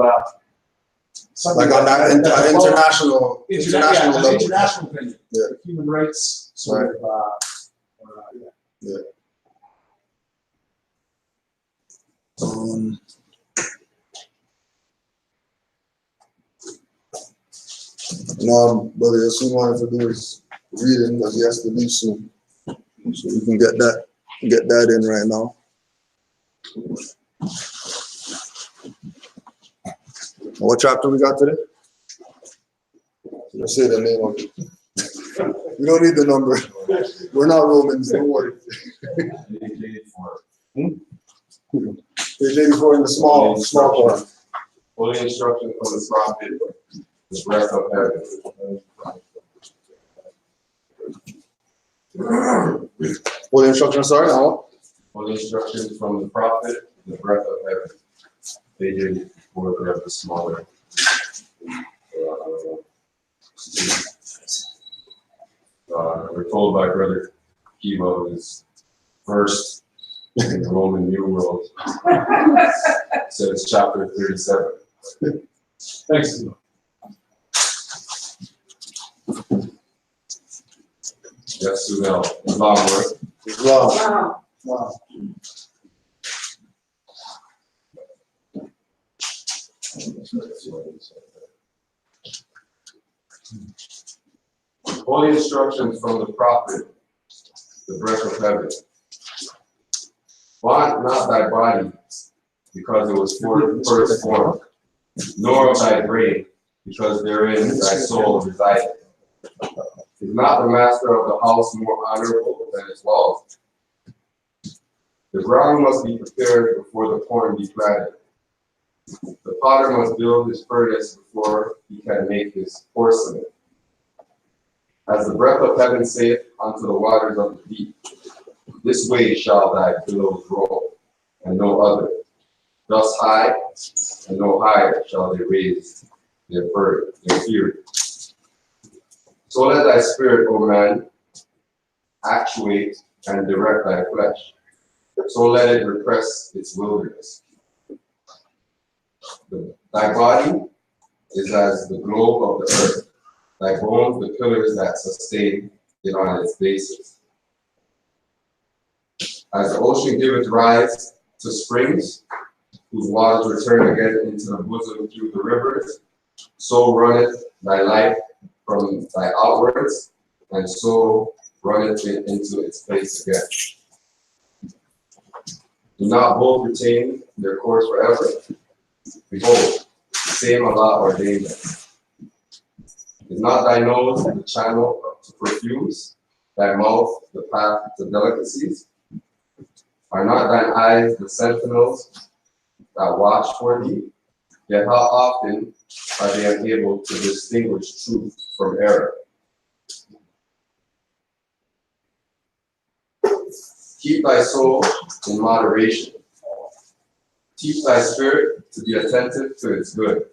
something Like on that international level. international thing. Yeah. Human rights sort of, yeah. No, brother, yes, we wanted to do is reading because he has to leave soon. So we can get that in right now. What chapter we got today? Just say the name of it. We don't need the number. We're not Romans, don't worry. Page 84 in the small part. Holy instruction from the prophet, the breath of heaven. What instruction, sorry, now? Holy instruction from the prophet, the breath of heaven. Page 84, grab the smaller. We're told by Brother Kivo is first in the Roman New World. So it's chapter 37. Thanks. Yes, Sunel. Long word. Wow. Wow. Holy instructions from the prophet, the breath of heaven. Want not thy body, because it was first formed, nor of thy brain, because therein thy soul resided. Is not the master of the house more honorable than its walls? The ground must be prepared before the corn be planted. The potter must build his furnace before he can make his porcelain. As the breath of heaven saith unto the waters of the deep, this way shall thy billows roll, and no other. Thus high, and no higher shall they raise their fury. So let thy spirit, O man, actuate and direct thy flesh. So let it repress its wilderness. Thy body is as the globe of the earth, thy bones the pillars that sustain it on its basis. As the ocean giveth rise to springs, whose waters return again into the bosom through the rivers, so runneth thy life from thy outwards, and so runneth it into its place again. Do not both retain their course forever? Behold, the same Allah ordained them. Is not thy nose the channel to perfumes, thy mouth the path to delicacies? Are not thine eyes the sentinels that watch for thee? Yet how often are they unable to distinguish truth from error? Keep thy soul in moderation. Teach thy spirit to be attentive to its good.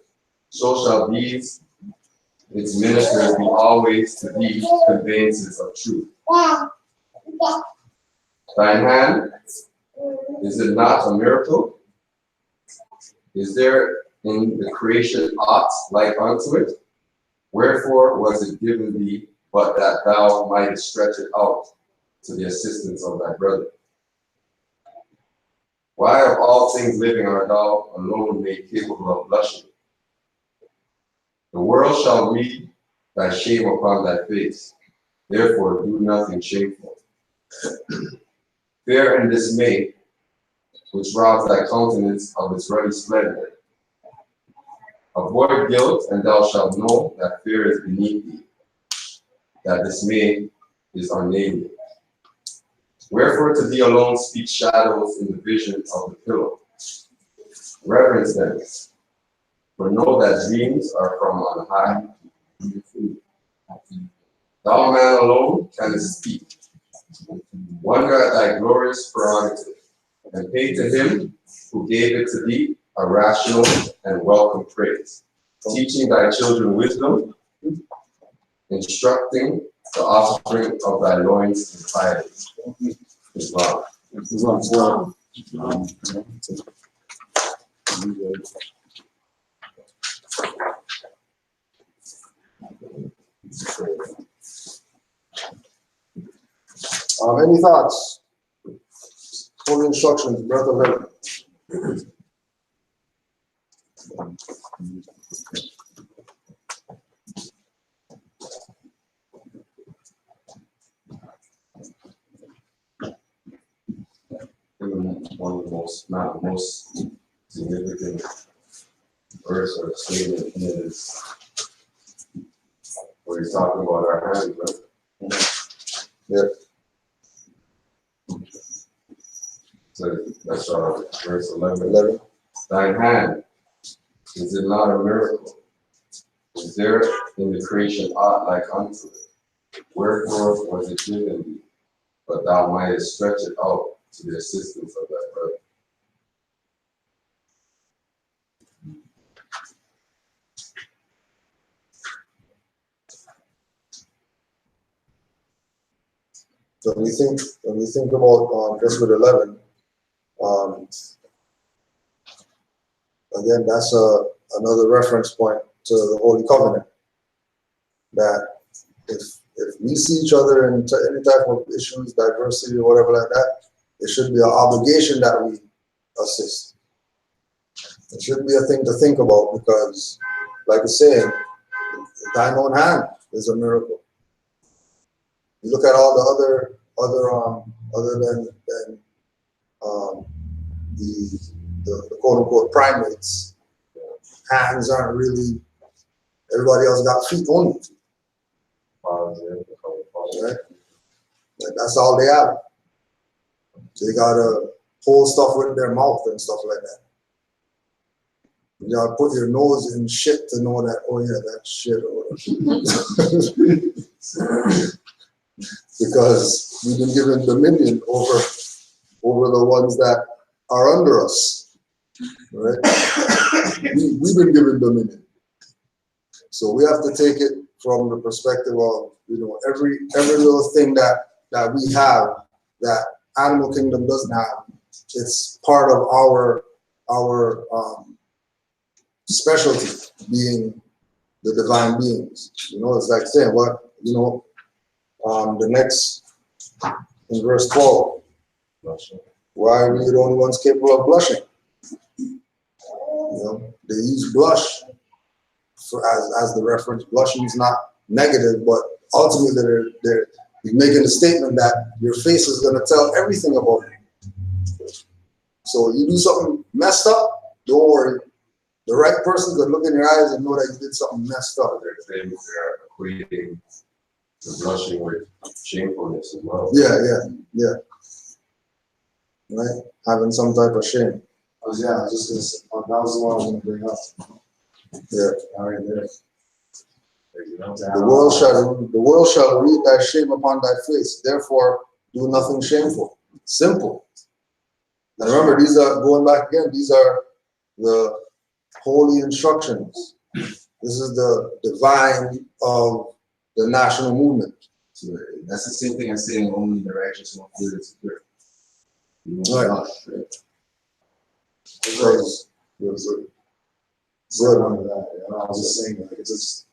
so shall these its ministers be always to thee conveyances of truth. Thine hand, is it not a miracle? Is there in the creation aught like unto it? Wherefore was it given thee, but that thou mightest stretch it out to the assistance of thy brother? Why of all things living art thou alone made capable of blushing? The world shall read thy shame upon thy face, therefore do nothing shameful. Fear and dismay, which robs thy countenance of its ruddy splendor. Avoid guilt, and thou shalt know that fear is beneath thee, that dismay is unnamed. Wherefore to thee alone speak shadows in the vision of the pillow. Reverence them, for know that dreams are from on high. Thou man alone canst speak. Wonder at thy glorious prerogative, and pay to him who gave it to thee a rational and welcome praise, teaching thy children wisdom, instructing the offspring of thy loins in piety. Islam. Any thoughts? Full instructions, breath of heaven. One of the most, not the most significant verse or statement in it is where he's talking about our hands, right? Yep. So that's verse 11. 11. Thine hand, is it not a miracle? Is there in the creation aught like unto it? Wherefore was it given thee, but thou mightest stretch it out to the assistance of thy brother? So when we think about just with 11, again, that's another reference point to the Holy Covenant. That if we see each other in any type of issues, diversity or whatever like that, it should be an obligation that we assist. It shouldn't be a thing to think about because, like it's saying, thine own hand is a miracle. You look at all the other than the quote unquote primates, hands aren't really. Everybody else got feet only. Right? Like that's all they have. So they gotta hold stuff with their mouth and stuff like that. You gotta put your nose in shit to know that, oh yeah, that's shit or whatever. Because we've been given dominion over the ones that are under us. Right? We've been given dominion. So we have to take it from the perspective of, every little thing that we have that animal kingdom doesn't have. It's part of our specialty, being the divine beings. It's like saying the next in verse 12. Why are we the only ones capable of blushing? They use blush as the reference. Blushing is not negative, but ultimately they're making a statement that your face is going to tell everything about you. So you do something messed up, don't worry. The right person could look in your eyes and know that you did something messed up. They're equating the blushing with shamefulness as well. Yeah. Right? Having some type of shame. I was just gonna say, that was the one I was gonna bring up. Yeah. All right, there. The world shall read thy shame upon thy face. Therefore, do nothing shameful. Simple. And remember, these are going back again. These are the holy instructions This is the divine of the national movement. So that's the same thing as saying only the righteous won't fear the secure. Right. Right? Because there's a So none of that, you know, I was just saying, it's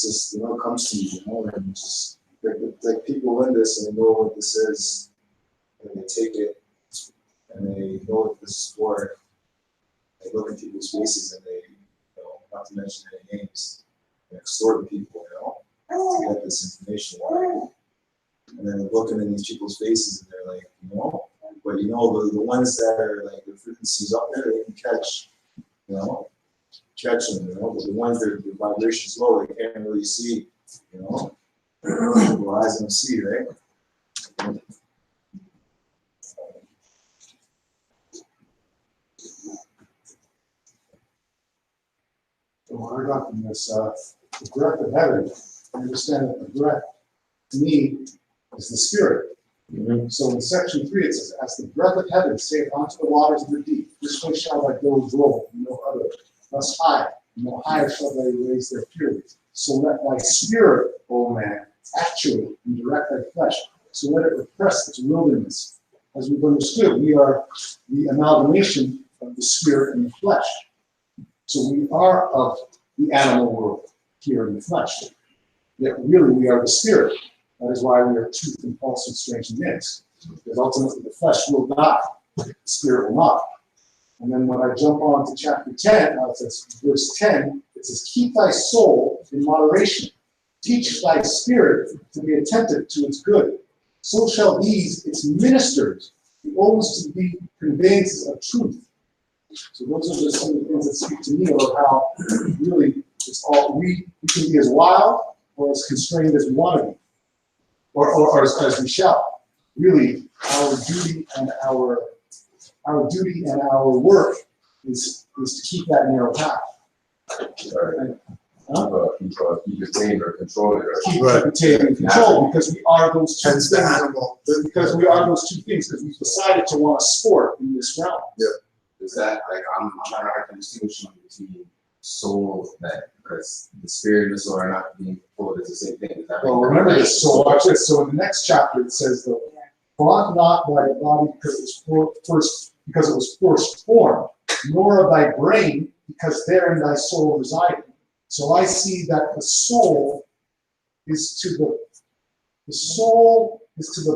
just, you know, it comes to you, you know, and just, like people in this and they know what this is, and they take it, and they know what this is for. They look at people's faces and they, you know, not to mention any names, and extort people, you know, to get this information. And then they're looking in these people's faces and they're like, you know, but you know, the ones that are like the frequencies up there, they can catch, you know, catch them, you know, but the ones that the vibration's low, they can't really see, you know. Well, eyes don't see, right? What I got from this, the breath of heaven, I understand that the breath, to me, is the spirit. So in section 3, it says, as the breath of heaven saith unto the waters of the deep, this way shall thy billows roll, and no other. Thus high, and no higher shall they raise their fury. So let thy spirit, O man, actuate and direct thy flesh. So let it repress its wilderness. As we've understood, we are the amalgamation of the spirit and the flesh. So we are of the animal world here in the flesh. Yet really we are the spirit. That is why we are truth and falsehood strangely mixed. Because ultimately the flesh will die, the spirit will not. And then when I jump on to chapter 10, it says, verse 10, it says, keep thy soul in moderation. Teach thy spirit to be attentive to its good. So shall these, its ministers, be always to be conveyances of truth. So those are just some of the things that speak to me about how really it's all we can be as wild or as constrained as we want to be. Or as we shall. Really, our duty and our work is to keep that narrow path. Keep it tame or control it. Keep it tame and control, because we are those two hence the things. animal. Because we are those two things, because we've decided to want a sport in this realm. Is that like I'm not hard to distinguish between soul and that, because the spirit and the soul are not being pulled as the same thing. Is that Well, remember this. So watch this. So in the next chapter, it says, "The brought not thy body because it was first formed, nor of thy brain because therein thy soul resided." So I see that the soul is to the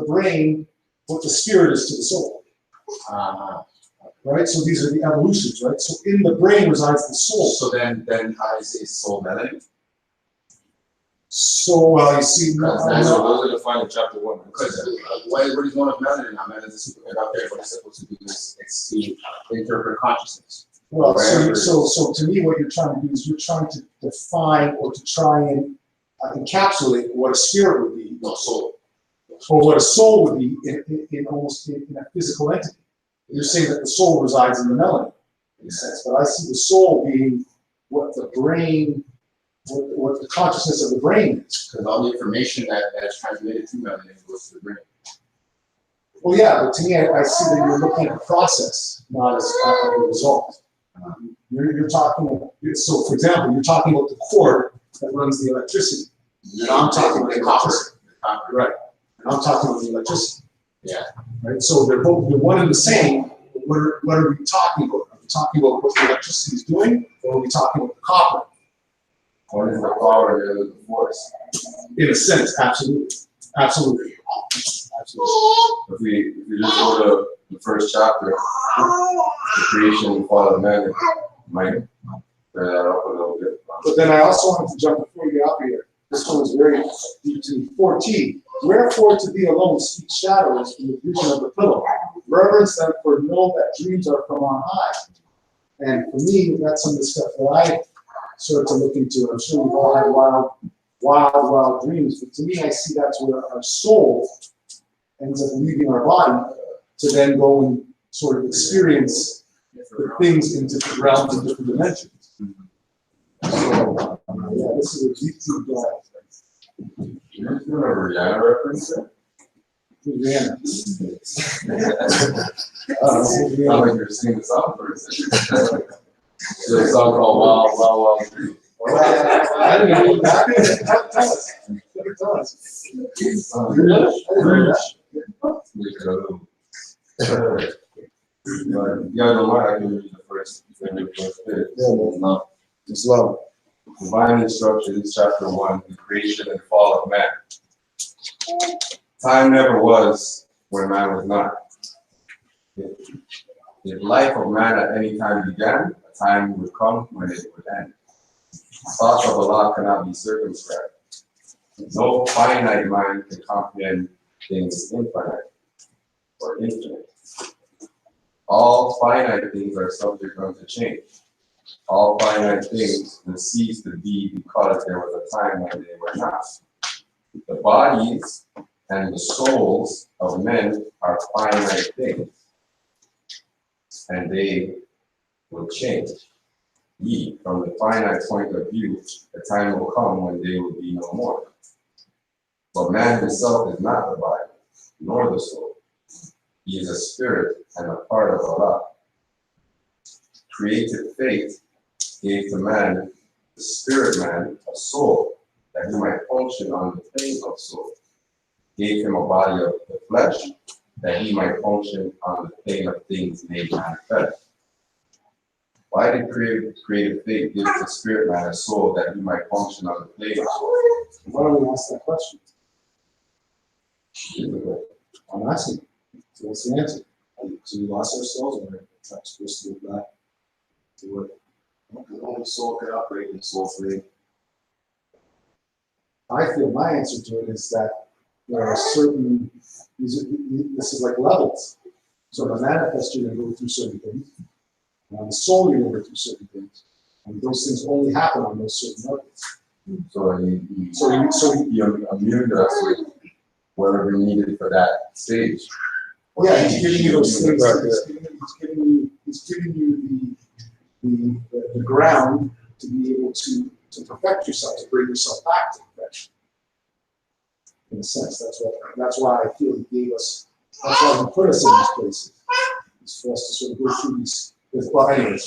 brain what the spirit is to the soul. Right? So these are the evolutions, right? So in the brain resides the soul. So then how is soul melanin? So, well, you see, Those are defined in chapter 1. Because what is one of melanin? Melanin is a super out there. What it's supposed to do is it's to interpret consciousness. well, so to me, what you're trying to do is you're trying to define or to try and encapsulate what a spirit would be, No soul. or what a soul would be in a physical entity. You're saying that the soul resides in the melanin, in a sense, but I see the soul being what the brain, what the consciousness of the brain is. Because all the information that is transmitted to melanin goes to the brain. Well, yeah, but to me, I see that you're looking at the process, not as the result. You're talking, so for example, you're talking about the cord that runs the electricity. And I'm talking about the copper. Right. And I'm talking about the electricity. Yeah. Right. So they're one and the same. What are we talking about? Are we talking about what the electricity is doing, or are we talking about the copper? One is the power, the other is the force. In a sense, absolutely. Absolutely. If we just go to the first chapter, the creation and fall of man, might clear that up a little bit. But then I also wanted to jump before you get up here. This one was very deep to me. 14. Wherefore to thee alone speak shadows in the vision of the pillow. Reverence them, for know that dreams are from on high. And for me, that's some of the stuff that I started to look into. I'm sure we've all had wild dreams. But to me, I see that's where our soul ends up leaving our body to then go and sort of experience the things in different realms and different dimensions. So, yeah, this is a deep dive. You know, Rihanna reference there? Rihanna. Sound like you're singing the song for a second. So it's all called Wild Dream. I didn't know that. Tell us. Tell us. Yeah, no matter, I can read the first bit. Yeah, No. Islam. Divine instructions, chapter 1, the creation and fall of man. Time never was when man was not. If life of man at any time began, a time would come when it would end. Thoughts of Allah cannot be circumscribed. No finite mind can comprehend things infinite or infinite. All finite things are subject unto change. All finite things will cease to be because there was a time when they were not. The bodies and the souls of men are finite things, and they will change. Ye, from the finite point of view, the time will come when they will be no more. But man himself is not the body, nor the soul. He is a spirit and a part of Allah. Creative faith gave to man, the spirit man, a soul, that he might function on the plane of soul. Gave him a body of the flesh, that he might function on the plane of things made manifest. Why did creative faith give the spirit man a soul that he might function on the plane of soul? Why don't we ask that question? I'm asking. So what's the answer? So we lost our souls and we're supposed to go back to what? The only soul can operate in soul free. I feel my answer to it is that there are certain, this is like levels. So the manifest, you're going to go through certain things. And on the soul, you're going to go through certain things. And those things only happen on those certain levels. So he immuned us with whatever we needed for that stage. Yeah, he's giving you those things. Right, He's giving you the ground to be able to perfect yourself, to bring yourself back to perfection. In a sense, that's why I feel he gave us. That's why he put us in these places. It's for us to sort of go through these. Well, anyways,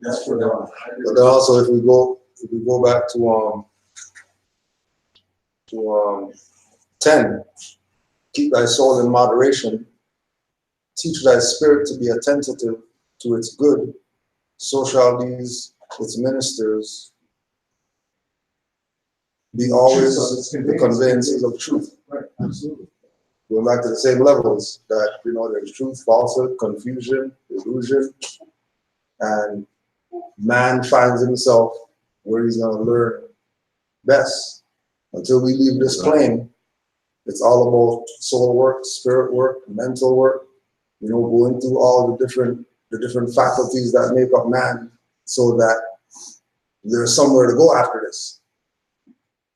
that's for now. But then also, if we go back to 10, keep thy soul in moderation, teach thy spirit to be attentive to its good, so shall these its ministers be always the conveyances of truth. Right, absolutely. Going back to the same levels that, there's truth, falsehood, confusion, illusion, and man finds himself where he's going to learn best. Until we leave this plane, it's all about soul work, spirit work, mental work, going through all the different faculties that make up man so that there's somewhere to go after this.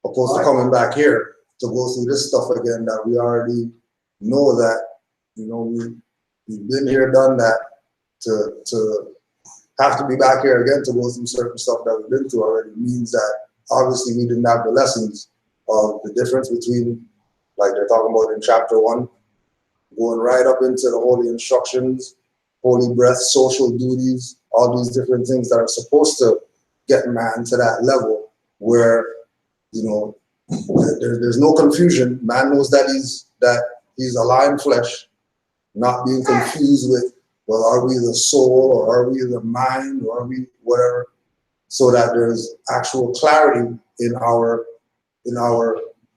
Opposed to coming back here to go through this stuff again that we already know that, we've been here, done that, to have to be back here again to go through certain stuff that we've been through already means that obviously we didn't have the lessons of the difference between, like they're talking about in chapter 1, going right up into the holy instructions, holy breath, social duties, all these different things that are supposed to get man to that level where, there's no confusion. Man knows that he's alive flesh, not being confused with, well, are we the soul or are we the mind or are we whatever, so that there's actual clarity in our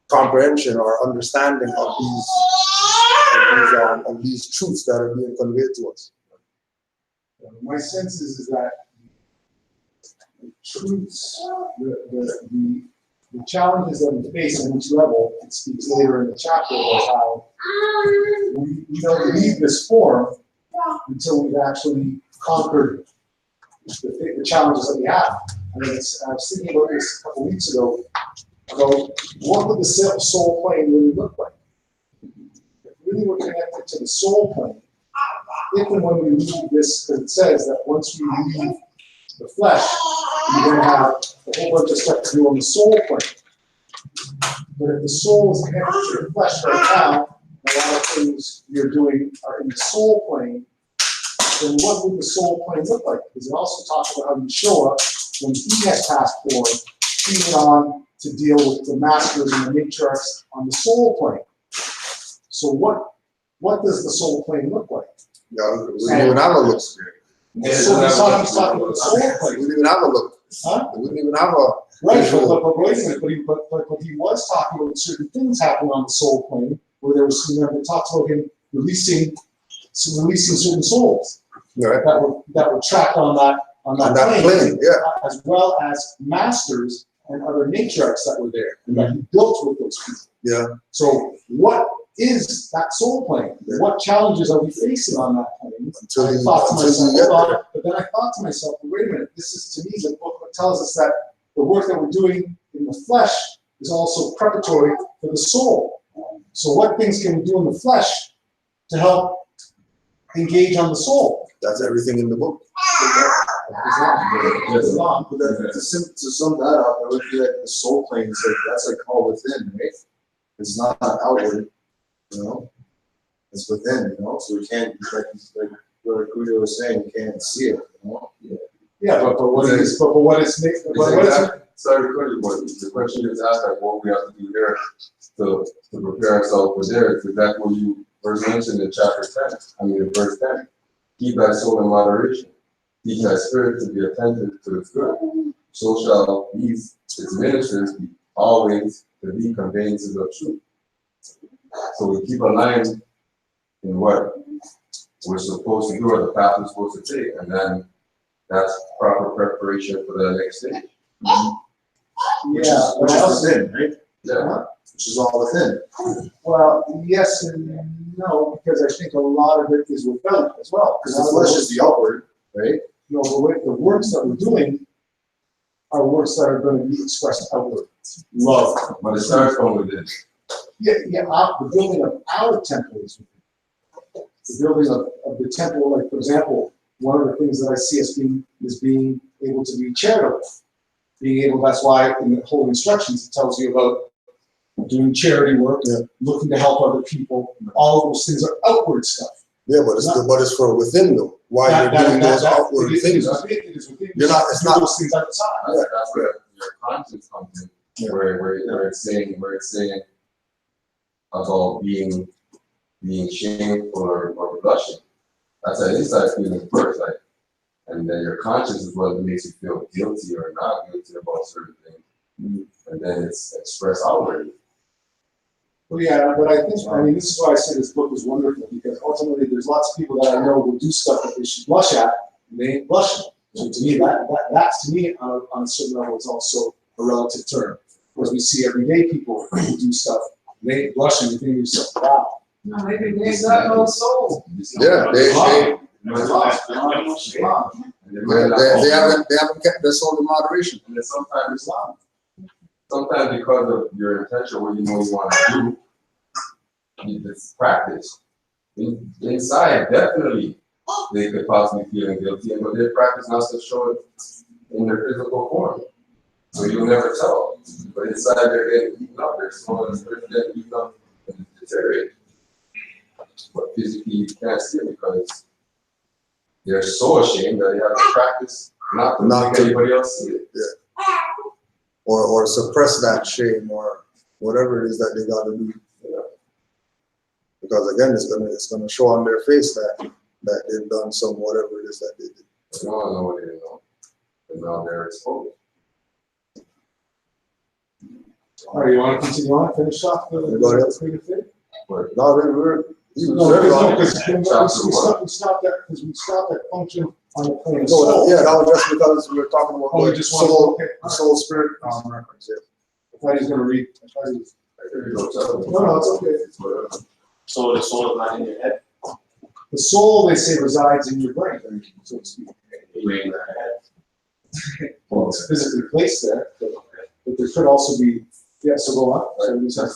comprehension or understanding of these truths that are being conveyed to us. My sense is that the truths, the challenges that we face on each level, it speaks later in the chapter about how we don't leave this form until we've actually conquered the challenges that we have. I was thinking about this a couple weeks ago, about what would the soul plane really look like? If really we're connected to the soul plane, if and when we leave this, because it says that once we leave the flesh, you're going to have a whole bunch of stuff to do on the soul plane. But if the soul is connected to the flesh right now, a lot of things you're doing are in the soul plane, then what would the soul plane look like? Because it also talks about how Yeshua, when he had passed forward, he went on to deal with the masters and the matriarchs on the soul plane. So what does the soul plane look like? Yeah, we didn't even have a look. So he's talking about the soul We plane. didn't even have a look. Huh? We didn't even have a. Right, but wait a minute, but he was talking about certain things happening on the soul plane, where there was, it talks about him releasing certain souls Right. that were trapped on that On that plane, yeah. as well as masters and other matriarchs that were there, and that he built with those people. Yeah. So what is that soul plane? Yeah. What challenges are we facing on that plane? Until I you thought to myself, get hold there. on, but then I thought to myself, wait a minute, this is to me the book that tells us that the work that we're doing in the flesh is also preparatory for the soul. So what things can we do in the flesh to help engage on the soul? That's everything in the book. It's not. But to sum that up, I would feel like the soul plane is like, that's like all within, right? It's not outward, you know? It's within, you know? So we can't, like what Julio was saying, we can't see it, you know? Yeah, but what is Sorry, but the question is asked, like, what we have to do here to prepare ourselves for there. It's exactly what you first mentioned in chapter 10, in verse 10. Keep thy soul in moderation. Teach thy spirit to be attentive to its good. So shall these, its ministers, be always to be conveyances of truth. So we keep aligned in what we're supposed to do, or the path we're supposed to take, and then that's proper preparation for the next stage. Which is within, right? Yeah. Which is all within. Well, yes and no, because I think a lot of it is within as well. Because the flesh is the outward, right? You know, the works that we're doing are works that are going to be expressed outward. Love. But it starts from within. Yeah, the building of our temple is within. The building of the temple, like for example, one of the things that I see us being is being able to be charitable. Being able, that's why in the whole instructions it tells you about doing charity work, looking to help other people. All of those things are outward stuff. Yeah, but it's for within though. Why you're doing those outward things? It is within. You're not. It's not. Those things outside. That's where your conscience comes in, where it's saying about being shameful or blushing. That's an inside feeling first, like, and then your conscience is what makes you feel guilty or not guilty about certain things, and then it's expressed outwardly. Well, yeah, but I think, this is why I say this book is wonderful, because ultimately there's lots of people that I know will do stuff that they should blush at, and they ain't blushing. So to me, that's to me, on a certain level, it's also a relative term. Because we see everyday people who do stuff, and they ain't blushing, you think to yourself, wow. No, maybe they got no soul. Yeah, they And haven't kept their soul in moderation. then sometimes because of your intention, what you know you want to do, it's practice. Inside, definitely, they could possibly feel guilty, but their practice not to show it in their physical form. So you'll never tell. But inside, they're getting eaten up. Their soul and spirit getting eaten up and deteriorate. But physically, you can't see it because they're so ashamed that they have to practice not to make anybody else see it. Yeah. Or suppress that shame or whatever it is that they got to do. Yeah. Because again, it's gonna show on their face that they've done some whatever it is that they did. They don't know what they know. And now they're exposed. All right, you want to continue on, finish off Anybody else? creative thing? But No, we're We stopped that function on the plane of soul. yeah, that was just because we were talking about Oh, we the just soul, okay. the soul spirit reference. Yeah. I thought he was gonna read. you don't tell them. No, it's okay. It's whatever. So the soul is not in your head, The soul, they say, resides in your brain, so to speak. in your head. Well, it's physically placed there, but there could also be, yeah, so go on. So you said-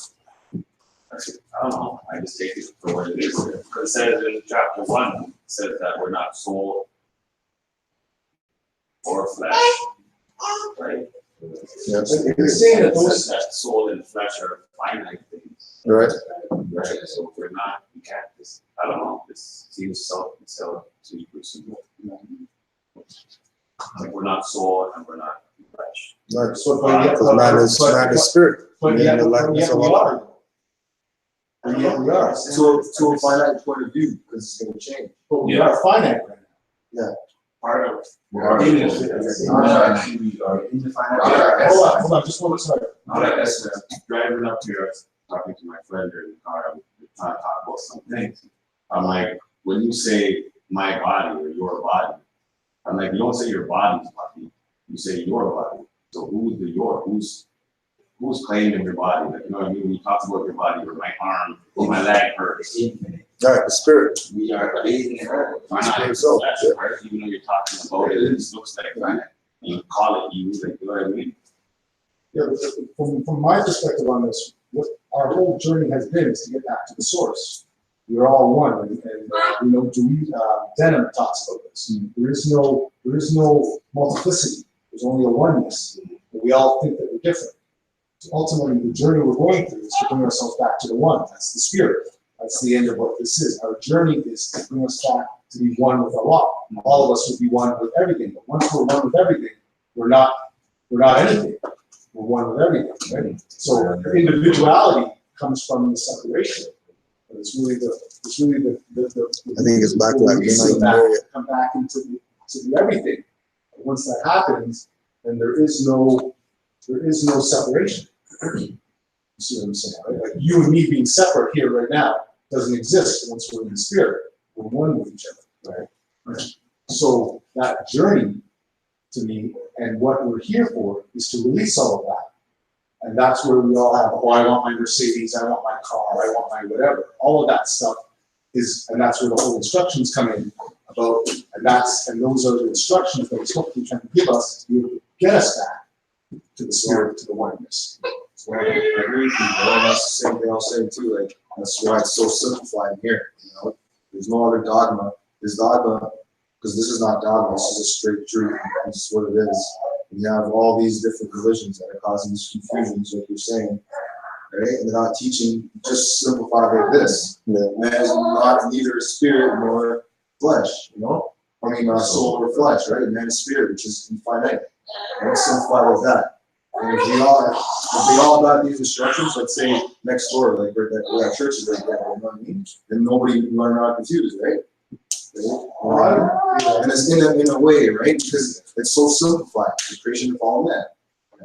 I don't know, I just take it for what it is. It says in chapter 1, it says that we're not soul or flesh, right? Yes. It's saying that It says those, that soul and flesh are finite things. Right. Right, so if we're not, we can't just, I don't know, this seems super simple. Like we're not soul and we're not flesh. Right. but yet, Because man is spirit. but Yeah, yet, the but likeness yet of we Allah. are. But yet we are. To a finite point of view, because it's gonna change. But we are finite right now. Part of. We're in in it. Hold on, just one second. Not like this, driving up here, I was talking to my friend in the car, we're trying to talk about some things. I'm like, when you say my body or your body, I'm like, you don't say your body's body, you say your body. So who's the your? Who's claiming your body? Like, you know what I mean? When you talk about your body, or my arm, or my leg hurts. Right, the spirit. We are creating her. Why not? Spirit self, That's right. Even though you're talking about it, it just looks like that. You call it you, like, you know what I mean? Yeah, from my perspective on this, what our whole journey has been is to get back to the source. We're all one, and you know, Denham talks about this. There is no multiplicity. There's only a oneness. But we all think that we're different. So ultimately, the journey we're going through is to bring ourselves back to the one. That's the spirit. That's the end of what this is. Our journey is to bring us back to be one with Allah. All of us will be one with everything. But once we're one with everything, we're not anything. We're one with everything, right? So individuality comes from the separation. But it's really the I think it's back like releasing that, come back into the everything. Once that happens, then there is no separation. You see what I'm saying, right? Like you and me being separate here right now doesn't exist once we're in the spirit. We're one with each other, right? So that journey, to me, and what we're here for is to release all of that. And that's where we all have, oh, I want my Mercedes, I want my car, I want my whatever. All of that stuff is, and that's where the whole instructions come in about, and those are the instructions that we're trying to give us to be able to get us back to the spirit, to the oneness. So I agree with you, bro. That's the same thing I was saying too. Like that's why it's so simplified here. You know, there's no other dogma. There's dogma because this is not dogma. This is a straight truth. This is what it is. You have all these different religions that are causing these confusions, like you're saying, right? And they're not teaching. Just simplify like this. Yeah. Man is not neither spirit nor flesh. You know, I mean, soul or flesh, right? Man is spirit, which is infinite. And simplify like that. And if we all got these instructions, let's say next door, like where that church is right there, you know what I mean? Then nobody would run around confused, right? And it's in a way, right? Because it's so simplified. The creation of all men,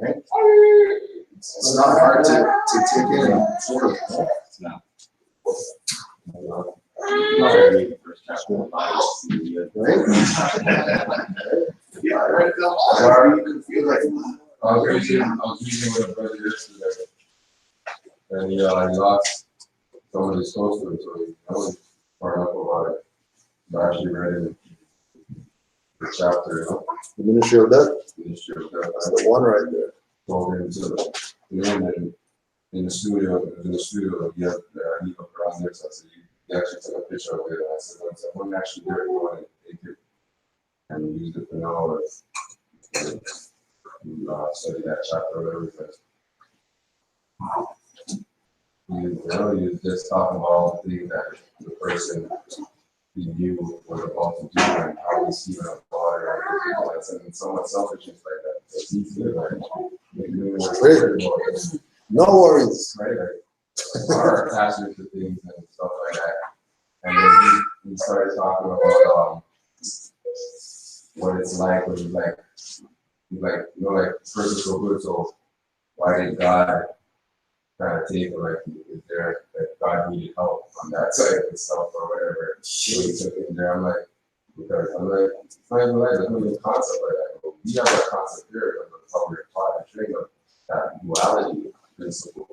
right? It's not hard to take in and absorb, right? Right? Why are you confused? Like, I was reading with a brother yesterday, and he lost somebody close to him, so he was fired up about it. I actually read in the chapter, The ministry of death. Ministry of That's Death. the one right there. Told him to, and in the studio, he had he looked around there, so I said, he actually took a picture of it, and I said, I wouldn't actually do it, you want to take it and use it for now, or study that chapter or whatever, because he was just talking about all the things that the person he knew was about to do and how he's keeping up water and all that, and somewhat selfishness like that. Because he's good, like, making me more worried about it. No worries. Right? Like, our attachment to things and stuff like that. And then he started talking about what it's like when you know, the person's so good, so why did God kind of take it, like, is there, that God needed help on that side and stuff or whatever. So he took it in there, I'm like, it's not even like, there's no even concept like that. But we have that concept here of how we're taught and trained of that duality principle,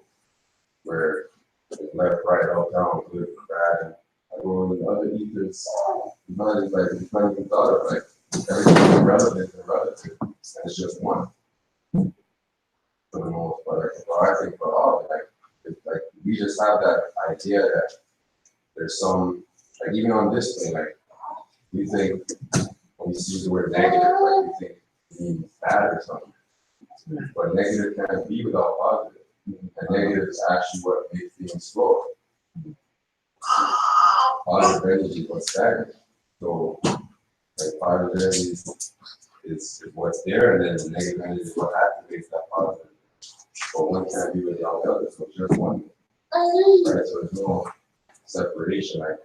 where it's left, right, up, down, good, bad, and I go in the other ethers, it's not even thought of, like, everything is relevant and relative, and it's just one. For the most part, I think for all of it, like we just have that idea that there's some, like even on this thing, like we think when we use the word negative, like we think it means bad or something. But negative can't be without positive. And negative is actually what makes things flow. Positive energy is what's stagnant. So, like positive energy is what's there, and then the negative energy is what activates that positive. But one can't be without the other, so it's just one. Right? So there's no separation. Like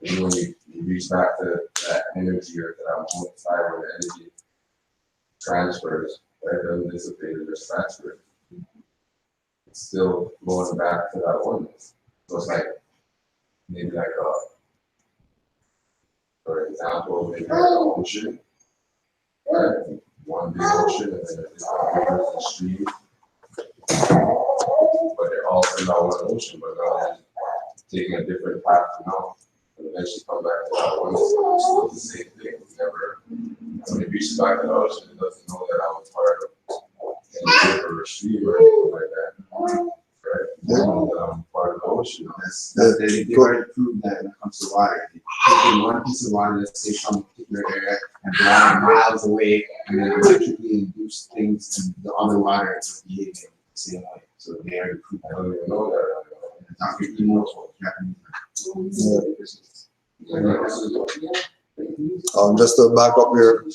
when you reach back to that energy or to that moment side where the energy transfers, right? It doesn't dissipate, it just transfers. It's still going back to that oneness. So it's like maybe like a, for example, maybe like an ocean, right? One big ocean, and then there's different rivers and streams, but they're all in that one ocean, but now they're taking a different path now, and eventually come back to that oneness. So it's still the same thing. It's never, when it reaches back to the ocean, it doesn't know that I was part of any river or stream or anything like that. Right? I'm part of the ocean. They've already proved that when it comes to water. They take one piece of water, let's say from a particular area, and draw it miles away, and then electrically induce things, and the other water is behaving the same way. So they already proved that. I don't even know that. It's not really immortal. Just to back up here,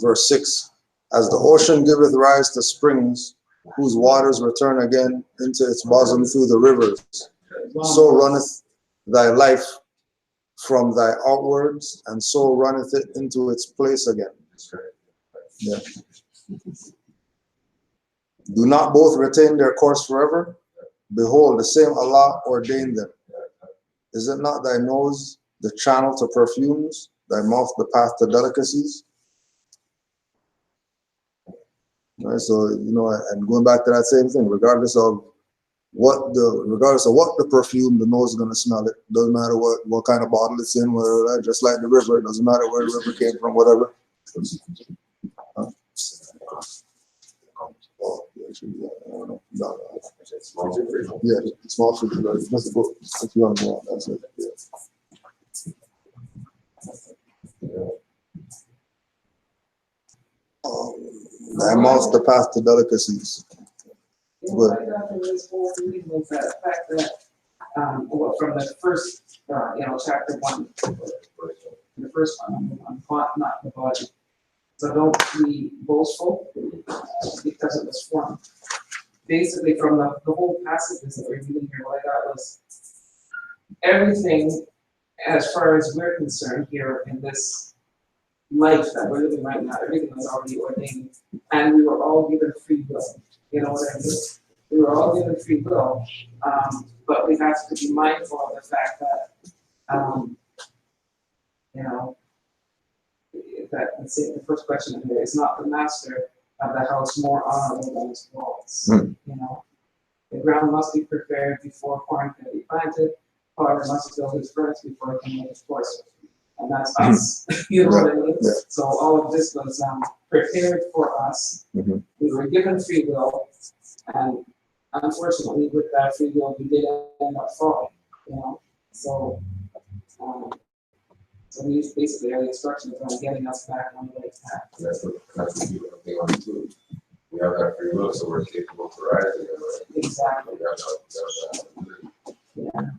verse 6. As the ocean giveth rise to springs, whose waters return again into its bosom through the rivers, so runneth thy life from thy outwards, and so runneth it into its place again. Yeah. Do not both retain their course forever? Behold, the same Allah ordained them. Is it not thy nose the channel to perfumes, thy mouth the path to delicacies? Right, so and going back to that same thing, regardless of what the perfume, the nose is gonna smell it. Doesn't matter what kind of bottle it's in, whether just like the river, it doesn't matter where the river came from, whatever. Yeah, small refrigerator. That's the book. If you want to go on, that's it. Thy mouth the path to delicacies. What I got from this whole reading was that fact that, from the first, chapter 1, the first one, on thought, not the body. So don't be boastful because it was formed. Basically, from the whole passages that we're reading here, what I got was everything, as far as we're concerned here in this life that we're living right now, everything was already ordained, and we were all given free will. You know what I mean? We were all given free will, but we have to be mindful of the fact that, that, let's say the first question here is not the master of the house more honorable than its walls. The ground must be prepared before corn can be planted. Farmer must build his furnace before he can make his course. And that's us. You know what I mean? Yeah. So all of this was prepared for us. Mhm. We were given free will, and unfortunately, with that free will, we did end up falling. So these basically are the instructions on getting us back on the right path. That's what people think on too. We have that free will, so we're capable of rising. Right? Exactly. We have that. Yeah.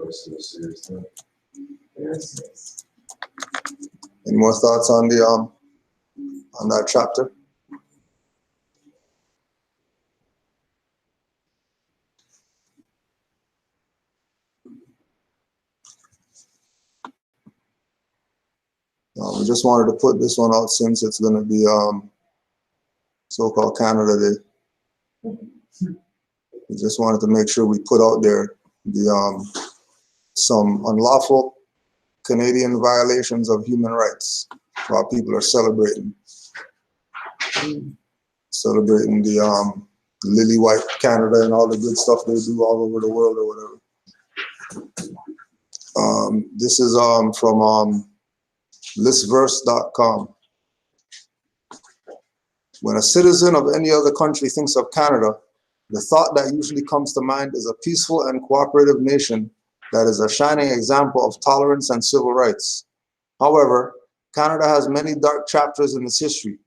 It's a serious thing. Very serious. Any more thoughts on that chapter? We just wanted to put this one out since it's going to be so-called Canada Day. We just wanted to make sure we put out there some unlawful Canadian violations of human rights while people are celebrating the lily white Canada and all the good stuff they do all over the world or whatever. This is from listverse.com. When a citizen of any other country thinks of Canada, the thought that usually comes to mind is a peaceful and cooperative nation that is a shining example of tolerance and civil rights. However, Canada has many dark chapters in its history.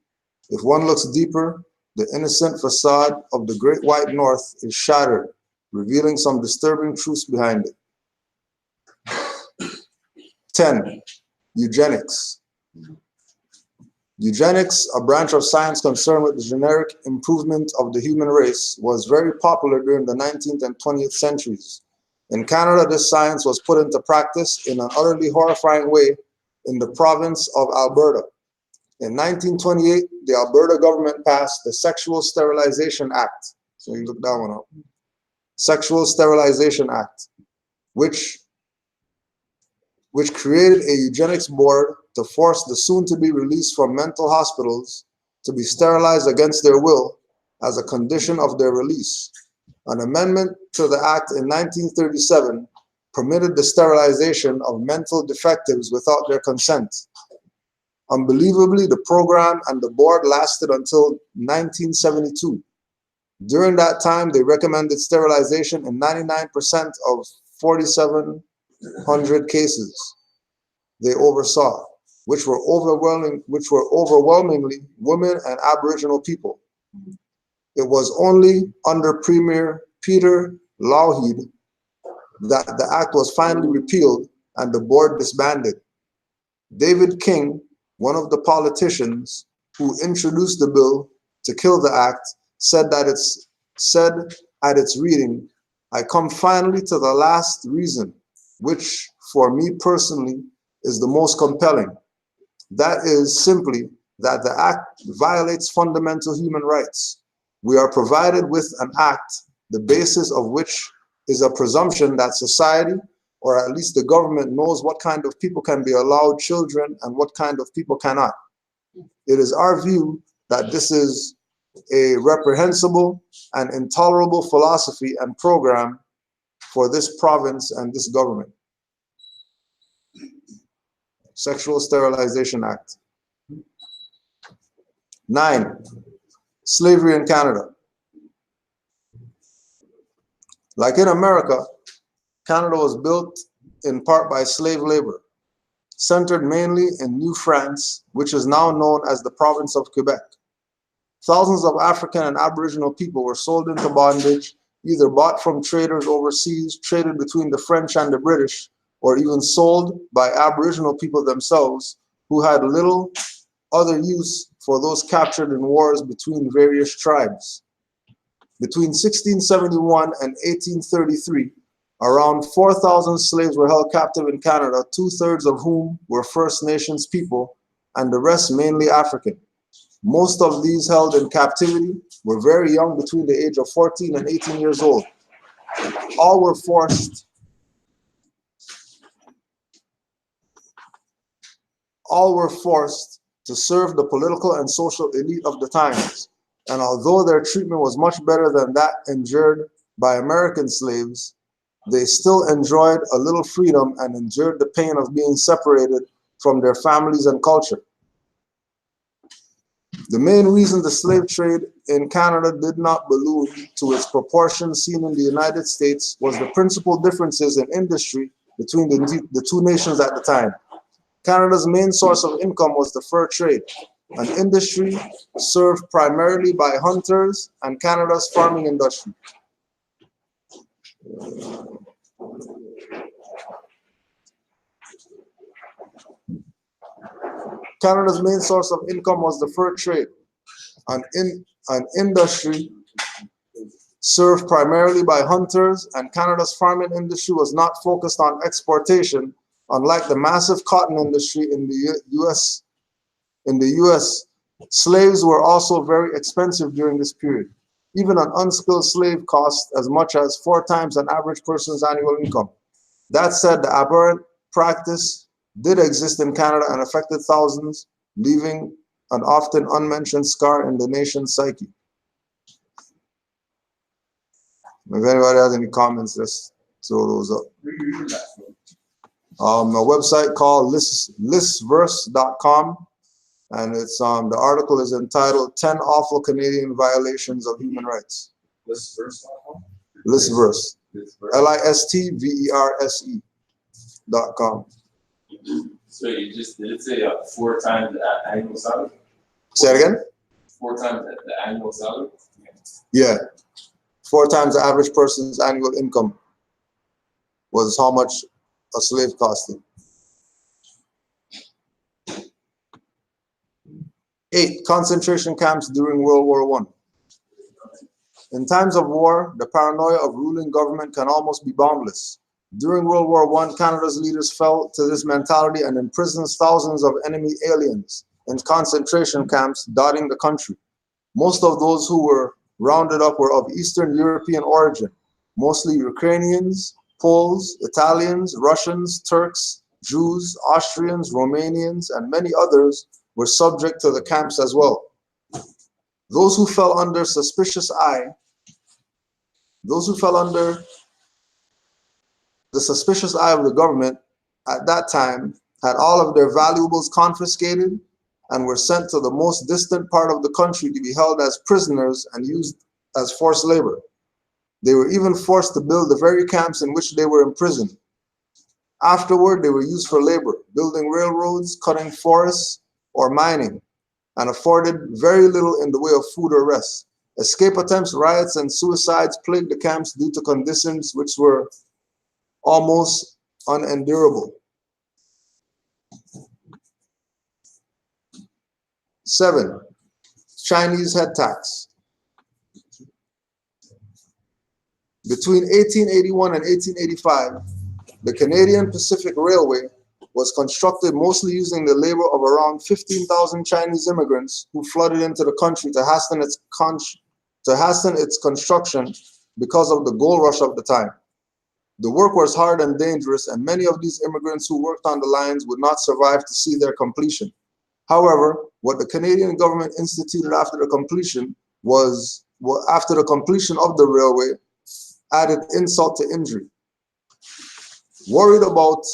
If one looks deeper, the innocent facade of the Great White North is shattered, revealing some disturbing truths behind it. 10. Eugenics. Eugenics, a branch of science concerned with the generic improvement of the human race, was very popular during the 19th and 20th centuries. In Canada, this science was put into practice in an utterly horrifying way in the province of Alberta. In 1928, the Alberta government passed the Sexual Sterilization Act. So you look that one up. Sexual Sterilization Act, which created a eugenics board to force the soon-to-be released from mental hospitals to be sterilized against their will as a condition of their release. An amendment to the act in 1937 permitted the sterilization of mental defectives without their consent. Unbelievably, the program and the board lasted until 1972. During that time, they recommended sterilization in 99% of 4,700 cases they oversaw, which were overwhelmingly women and Aboriginal people. It was only under Premier Peter Lougheed that the act was finally repealed and the board disbanded. David King, one of the politicians who introduced the bill to kill the act, said at its reading, "I come finally to the last reason, which for me personally is the most compelling. That is simply that the act violates fundamental human rights. We are provided with an act, the basis of which is a presumption that society, or at least the government, knows what kind of people can be allowed children and what kind of people cannot. It is our view that this is a reprehensible and intolerable philosophy and program for this province and this government." Sexual Sterilization Act. 9. Slavery in Canada. Like in America, Canada was built in part by slave labor, centered mainly in New France, which is now known as the province of Quebec. Thousands of African and Aboriginal people were sold into bondage, either bought from traders overseas, traded between the French and the British, or even sold by Aboriginal people themselves, who had little other use for those captured in wars between various tribes. Between 1671 and 1833, around 4,000 slaves were held captive in Canada, 2/3 of whom were First Nations people, and the rest mainly African. Most of these held in captivity were very young, between the age of 14 and 18 years old. All were forced to serve the political and social elite of the times. And although their treatment was much better than that endured by American slaves, they still enjoyed a little freedom and endured the pain of being separated from their families and culture. The main reason the slave trade in Canada did not balloon to its proportions seen in the United States was the principal differences in industry between the two nations at the time. Canada's main source of income was the fur trade, an industry served primarily by hunters, and Canada's farming industry. Canada's main source of income was the fur trade, an industry served primarily by hunters, and Canada's farming industry was not focused on exportation, unlike the massive cotton industry in the US. In the US, slaves were also very expensive during this period. Even an unskilled slave cost as much as 4 times an average person's annual income. That said, the aberrant practice did exist in Canada and affected thousands, leaving an often unmentioned scar in the nation's psyche. If anybody has any comments, just throw those up. A website called listverse.com, and it's the article is entitled 10 Awful Canadian Violations of Human Rights. Listverse.com? Listverse. LISTVERSE.com. So you just, did it say 4 times the annual salary? Say it again? 4 times the annual salary? Yeah. 4 times the average person's annual income was how much a slave cost him. 8. Concentration camps during World War I. In times of war, the paranoia of ruling government can almost be boundless. During World War I, Canada's leaders fell to this mentality and imprisoned thousands of enemy aliens in concentration camps dotting the country. Most of those who were rounded up were of Eastern European origin, mostly Ukrainians, Poles, Italians, Russians, Turks, Jews, Austrians, Romanians, and many others were subject to the camps as well. Those who fell under suspicious eye, those who fell under the suspicious eye of the government at that time had all of their valuables confiscated and were sent to the most distant part of the country to be held as prisoners and used as forced labor. They were even forced to build the very camps in which they were imprisoned. Afterward, they were used for labor, building railroads, cutting forests, or mining, and afforded very little in the way of food or rest. Escape attempts, riots, and suicides plagued the camps due to conditions which were almost unendurable. 7. Chinese head tax. Between 1881 and 1885, the Canadian Pacific Railway was constructed mostly using the labor of around 15,000 Chinese immigrants who flooded into the country to hasten its construction because of the gold rush of the time. The work was hard and dangerous, and many of these immigrants who worked on the lines would not survive to see their completion. However, what the Canadian government instituted after the completion of the railway added insult to injury. Worried about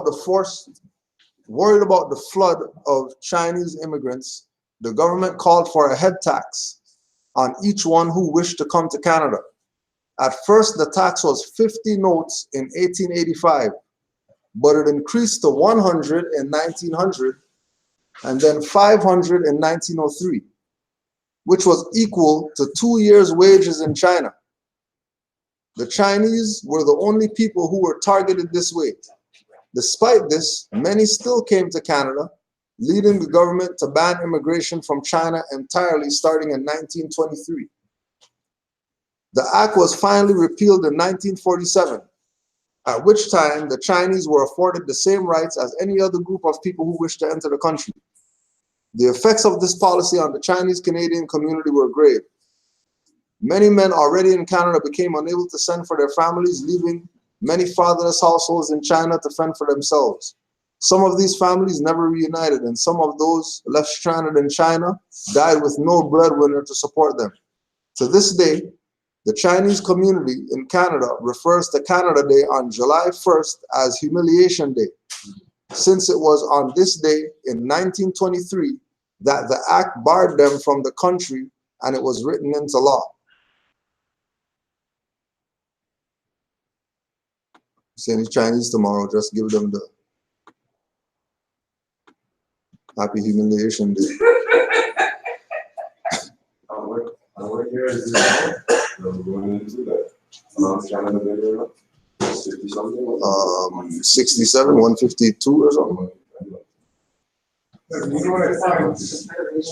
the flood of Chinese immigrants, the government called for a head tax on each one who wished to come to Canada. At first, the tax was 50 notes in 1885, but it increased to 100 in 1900 and then 500 in 1903, which was equal to 2 years' wages in China. The Chinese were the only people who were targeted this way. Despite this, many still came to Canada, leading the government to ban immigration from China entirely starting in 1923. The act was finally repealed in 1947, at which time the Chinese were afforded the same rights as any other group of people who wished to enter the country. The effects of this policy on the Chinese Canadian community were grave. Many men already in Canada became unable to send for their families, leaving many fatherless households in China to fend for themselves. Some of these families never reunited, and some of those left stranded in China died with no breadwinner to support them. To this day, the Chinese community in Canada refers to Canada Day on July 1st as Humiliation Day, since it was on this day in 1923 that the act barred them from the country and it was written into law. See any Chinese tomorrow, just give them the Happy Humiliation Day. What year is this? We're going into that. Canada Day right now? 60 something? 67, 152 or something. You know what I find?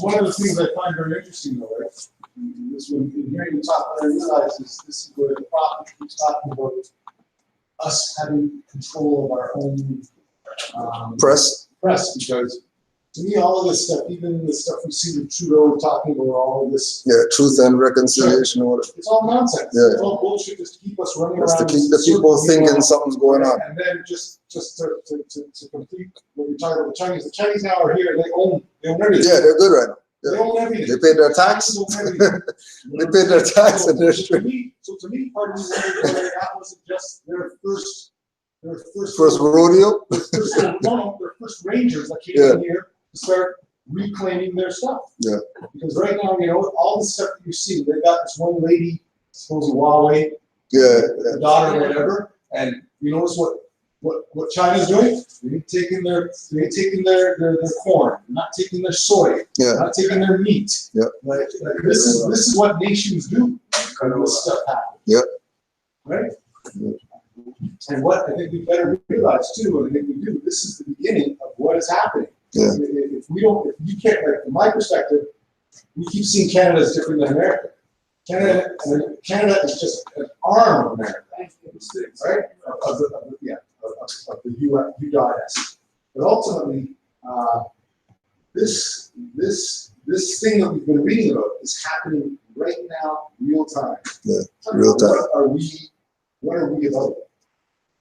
One of the things I find very interesting though, right? Is when hearing you talk, what I realize is this is where the prophet keeps talking about us having control of our own Press. Because to me, all of this stuff, even the stuff we see with Trudeau talking about all of this. Yeah, truth and reconciliation order. It's all nonsense. Yeah. It's all bullshit just to keep us running Just around. to keep the people thinking something's going on. And then just to complete what you're talking about, the Chinese now are here, they own everything. Yeah, they're good right now. They own everything. They paid their tax. They own everything. They paid their tax and they're So to me, part of me whether that wasn't just their first rodeo. Their first rangers that came in here to start reclaiming their stuff. Yeah. Because right now, all the stuff that you see, they got this one lady suppose Huawei, Yeah, the daughter or whatever, and you notice what China's doing? They ain't taking their corn, they're not taking their soy, yeah, they're not taking their meat. Yeah. Like this is what nations do when this stuff happens. Yeah. Right? And what I think we better realize too, and I think we do, this is the beginning of what is happening. Yeah. If you can't, like from my perspective, we keep seeing Canada as different than America. Canada is just an arm of America, right? Of the UIS. But ultimately, this thing that we've been reading about is happening right now, real time. Yeah, real time. What are we about?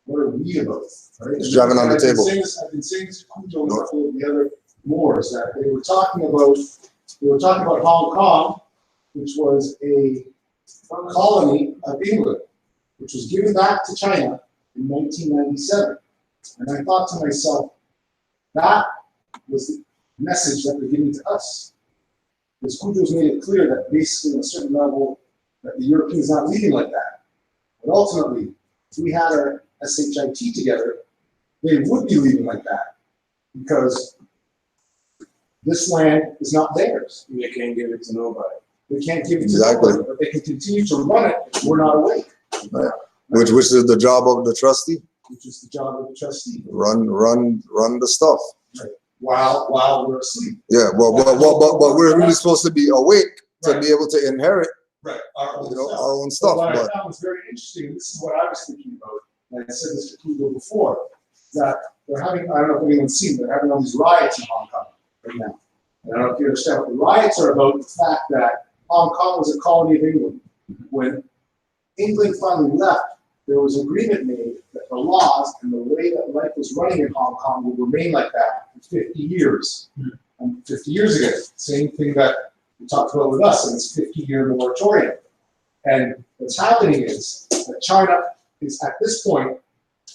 What are we about? Right? It's driving on the table. I've been saying this to Kujo and a couple of the other Moors that they were talking about Hong Kong, which was a colony of England, which was given back to China in 1997. And I thought to myself, that was the message that they're giving to us. Because Cujo's made it clear that basically on a certain level that the Europeans not leading like that. But ultimately, if we had our SHIT together, they would be leading like that. Because this land is not theirs. They can't give it to nobody. They can't give it to Exactly. nobody, but they can continue to run it if we're not awake. Right. Which is the job of the trustee. Which is the job of the trustee. Run the stuff. While we're asleep. Yeah, but we're really supposed to be awake to be able to inherit, Right. Our own stuff. What I But found was very interesting, and this is what I was thinking about, and I said this to Kudo before, that they're having, I don't know if anyone's seen, they're having all these riots in Hong Kong right now. And I don't know if you understand what the riots are about, the fact that Hong Kong was a colony of England. When England finally left, there was an agreement made that the laws and the way that life was running in Hong Kong would remain like that for 50 years. And 50 years ago, same thing that we talked about with us in this 50-year moratorium. And what's happening is that China is at this point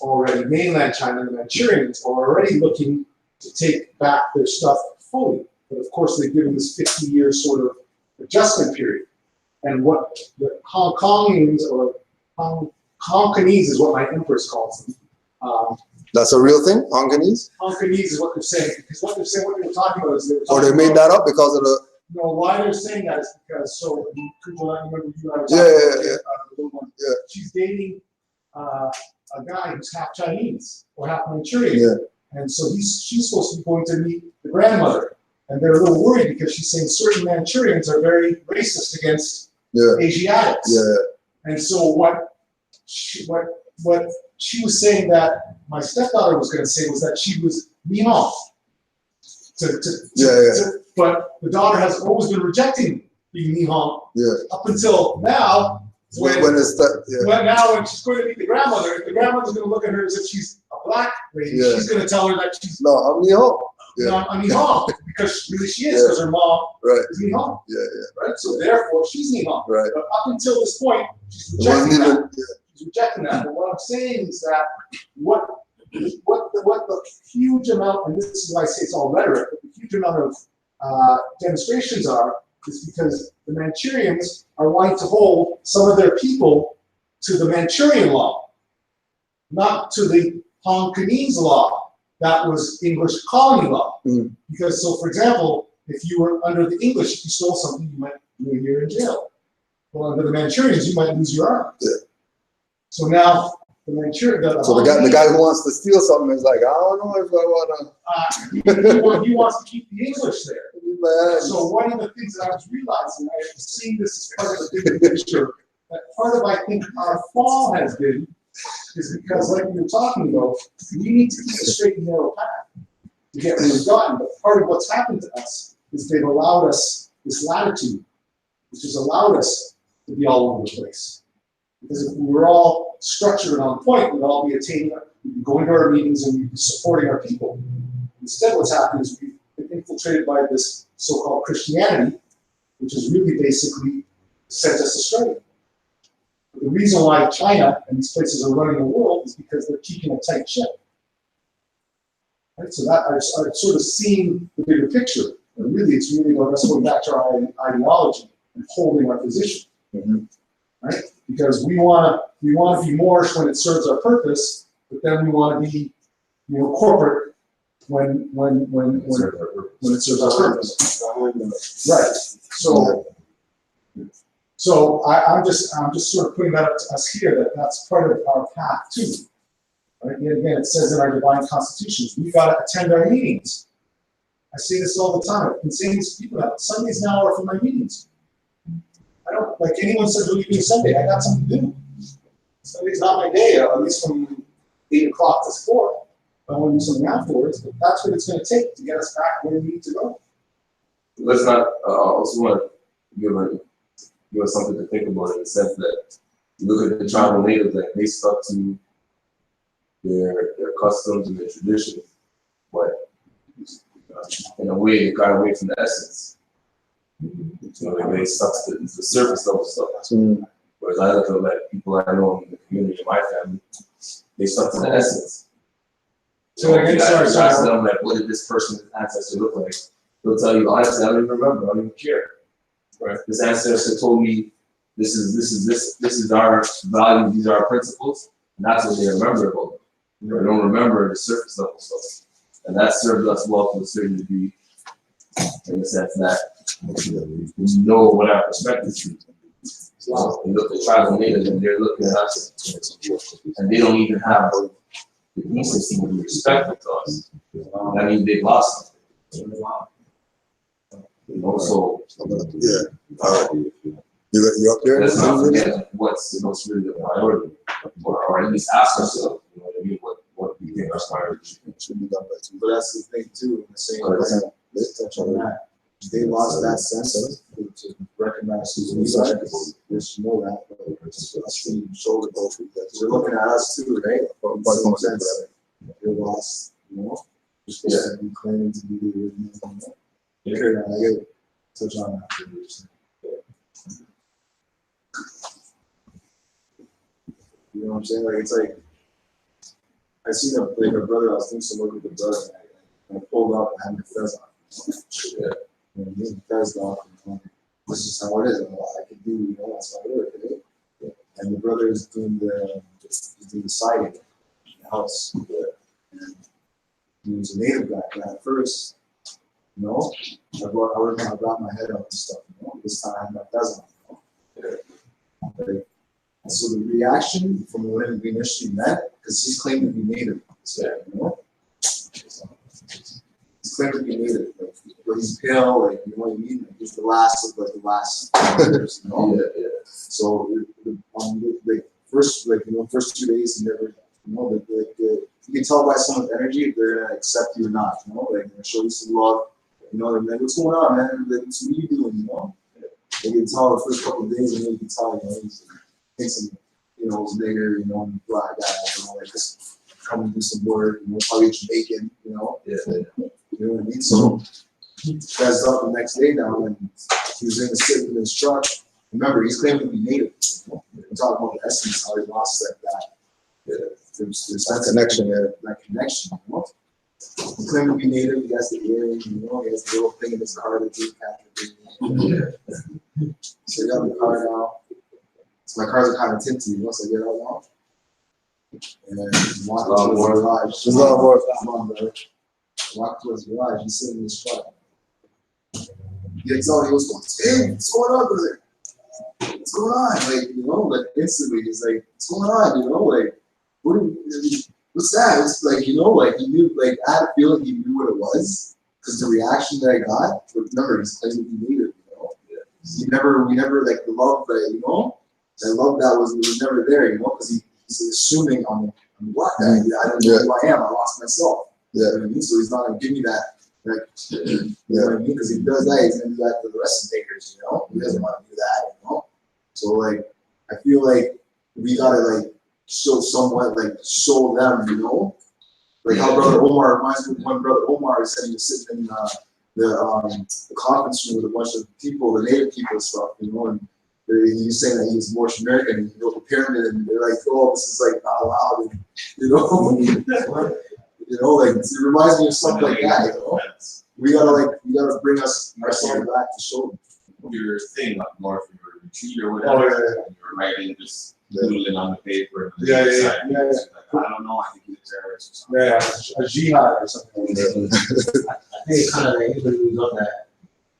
already, mainland China, the Manchurians are already looking to take back their stuff fully. But of course, they've given this 50-year sort of adjustment period. And what the Hong Kongians or Hongkonese is what my empress calls them. that's a real thing, Hongkonese? Hongkonese is what they're saying, because what they're saying, what they were talking about is they were Or talking they made about, that up because of the no, why they're saying that is because, so, Kujo, I remember you and I were Yeah, talking yeah, about the little one. yeah. She's dating a guy who's half Chinese or half Manchurian. Yeah. And so she's supposed to be going to meet the grandmother. And they're a little worried because she's saying certain Manchurians are very racist against Asiatics. Yeah. And so what she was saying that my stepdaughter was going to say was that she was ni hao. But the daughter has always been rejecting being ni hao up until now. When she's going to meet the grandmother, if the grandmother's going to look at her as if she's a black lady, she's going to tell her that she's I'm ni hao. I'm ni hao, because really she is, because her mom is ni hao. Right? So therefore, she's ni hao. Right. But up until this point, she's rejecting that. She's rejecting that. But what I'm saying is that what the huge amount, and this is why I say it's all rhetoric, but the huge amount of demonstrations are, is because the Manchurians are wanting to hold some of their people to the Manchurian law, not to the Hongkonese law that was English colony law. Because, so for example, if you were under the English, if you stole something, you might be a year in jail. Well, under the Manchurians, you might lose your arm. So now, the Manchurian... the guy who wants to steal something is like, I don't know if I want to... he wants to keep the English there. Man. So one of the things that I was realizing, I was seeing this as part of the bigger picture, that part of, I think, our fall has been, is because, like we were talking about, we need to keep a straight and narrow path to get where we've gotten. But part of what's happened to us is they've allowed us this latitude, which has allowed us to be all over the place. Because if we were all structured and on point, we'd all be attaining, we'd be going to our meetings and we'd be supporting our people. Instead, what's happened is we've been infiltrated by this so-called Christianity, which has really basically sent us astray. The reason why China and these places are running the world is because they're keeping a tight ship. Right? So that I've sort of seen the bigger picture. And really, it's really about us going back to our ideology and holding our position. right? Because we wanna be Moorish when it serves our purpose, but then we wanna be, corporate when it serves our purpose. Right, so I'm just sort of putting that up to us here, that that's part of our path too. Right, yet again, it says in our divine constitutions, we've got to attend our meetings. I say this all the time, I've been saying this to people, that Sundays now are for my meetings. I don't, like anyone says, what are you doing Sunday? I got something to do. Sunday's not my day, at least from 8 o'clock to 4. I want to do something afterwards, but that's what it's going to take to get us back where we need to go. Let's not, also want to give us something to think about in the sense that you look at the tribal natives, like they stuck to their customs and their traditions, but in a way they got away from the essence. They stuck to the surface level stuff. Whereas I look at like people I know in the community, in my family, they stuck to the essence. So again, sorry. Ask them like, what did this person's ancestor look like? They'll tell you honestly, I don't even remember, I don't even care. Right? This ancestor told me this is our values, these are our principles, and that's what they remember about them. They don't remember the surface level stuff. And that served us well to a certain degree, in the sense that we know what our perspective is. So we look at tribal natives and they're looking at us, and they don't even have the decency to be respectful to us. That means they've lost something. So You up there? let's not forget what's really the priority, or at least ask ourselves, what I mean, what we think our priority should be done by. But that's the thing too, in the same way, let's touch on that. They lost that sense to recognize who we are. Just know that, but us being shoulder both. They're looking at us too, right? But in some sense, they're lost, You're supposed to be claiming to be the original. Yeah, I get it. Touch on that. You know what I'm saying? Like it's like I seen a brother. I was doing some work with a brother, and I pulled up and had my fez on. You know, me and fez off. This is how it is. I can do. That's how I work. Right? And the brother is doing the siding in the house. And he was a native guy. And at first, I got my head up and stuff. This time I had my fez on. Right? And so the reaction from when we initially met, because he's claimed to be native, he's claimed to be native, but he's pale, like, you know what I mean? Like, he's the last of the last years, So first 2 days, he never, you can tell by someone's energy if they're gonna accept you or not, like they're gonna show you some love, they're like, what's going on, man? Like, what are you doing, You can tell the first couple of days, and then you can tell, he's thinks of, was nigger, black guy, like just come and do some work, probably Jamaican, You know what I mean? So he dressed up the next day now, and he was in the sitting in his truck. Remember, he's claiming to be native. We're talking about the essence, how he lost there's that connection there. That connection, He claimed to be native, he has the earring, he has the little thing in his car that he captured. So he got the car now. So my cars are kind of tinted once I get out now. And then walk towards the garage. There's a lot more. Come on, brother. Walk towards the garage. He's sitting in his truck. He gets out. He goes, hey, what's going on, brother? What's going on? Like, instantly, he's like, what's going on? Like, what's that? It's like, he knew, like, I had a feeling he knew what it was. Because the reaction that I got, remember, he's claiming to be native, we never, like, the love that, I love that was never there, because he's assuming I'm black guy. I don't know who I am. I lost myself. You know what I mean? So he's not gonna give me that. You know what I mean? Because if he does that, he's gonna do that to the rest of the niggers. He doesn't want to do that. So like, I feel like we gotta like show somewhat, like show them. Like how Brother Omar reminds me of when Brother Omar said he was sitting in the conference room with a bunch of people, the native people and stuff. And he was saying that he was Moorish American, and he built a pyramid, and they're like, "Oh, this is like not allowed," and, like it reminds me of something like that. We gotta bring ourselves back to show them. your thing up north, your retreat or Oh, whatever, yeah, and you're writing just Yeah. doodling on the paper. And Yeah, then yeah, decide, yeah, like, I don't know, I think he's a terrorist or something. Yeah, a jihad or something like that. I think it's kind of like anybody who's on that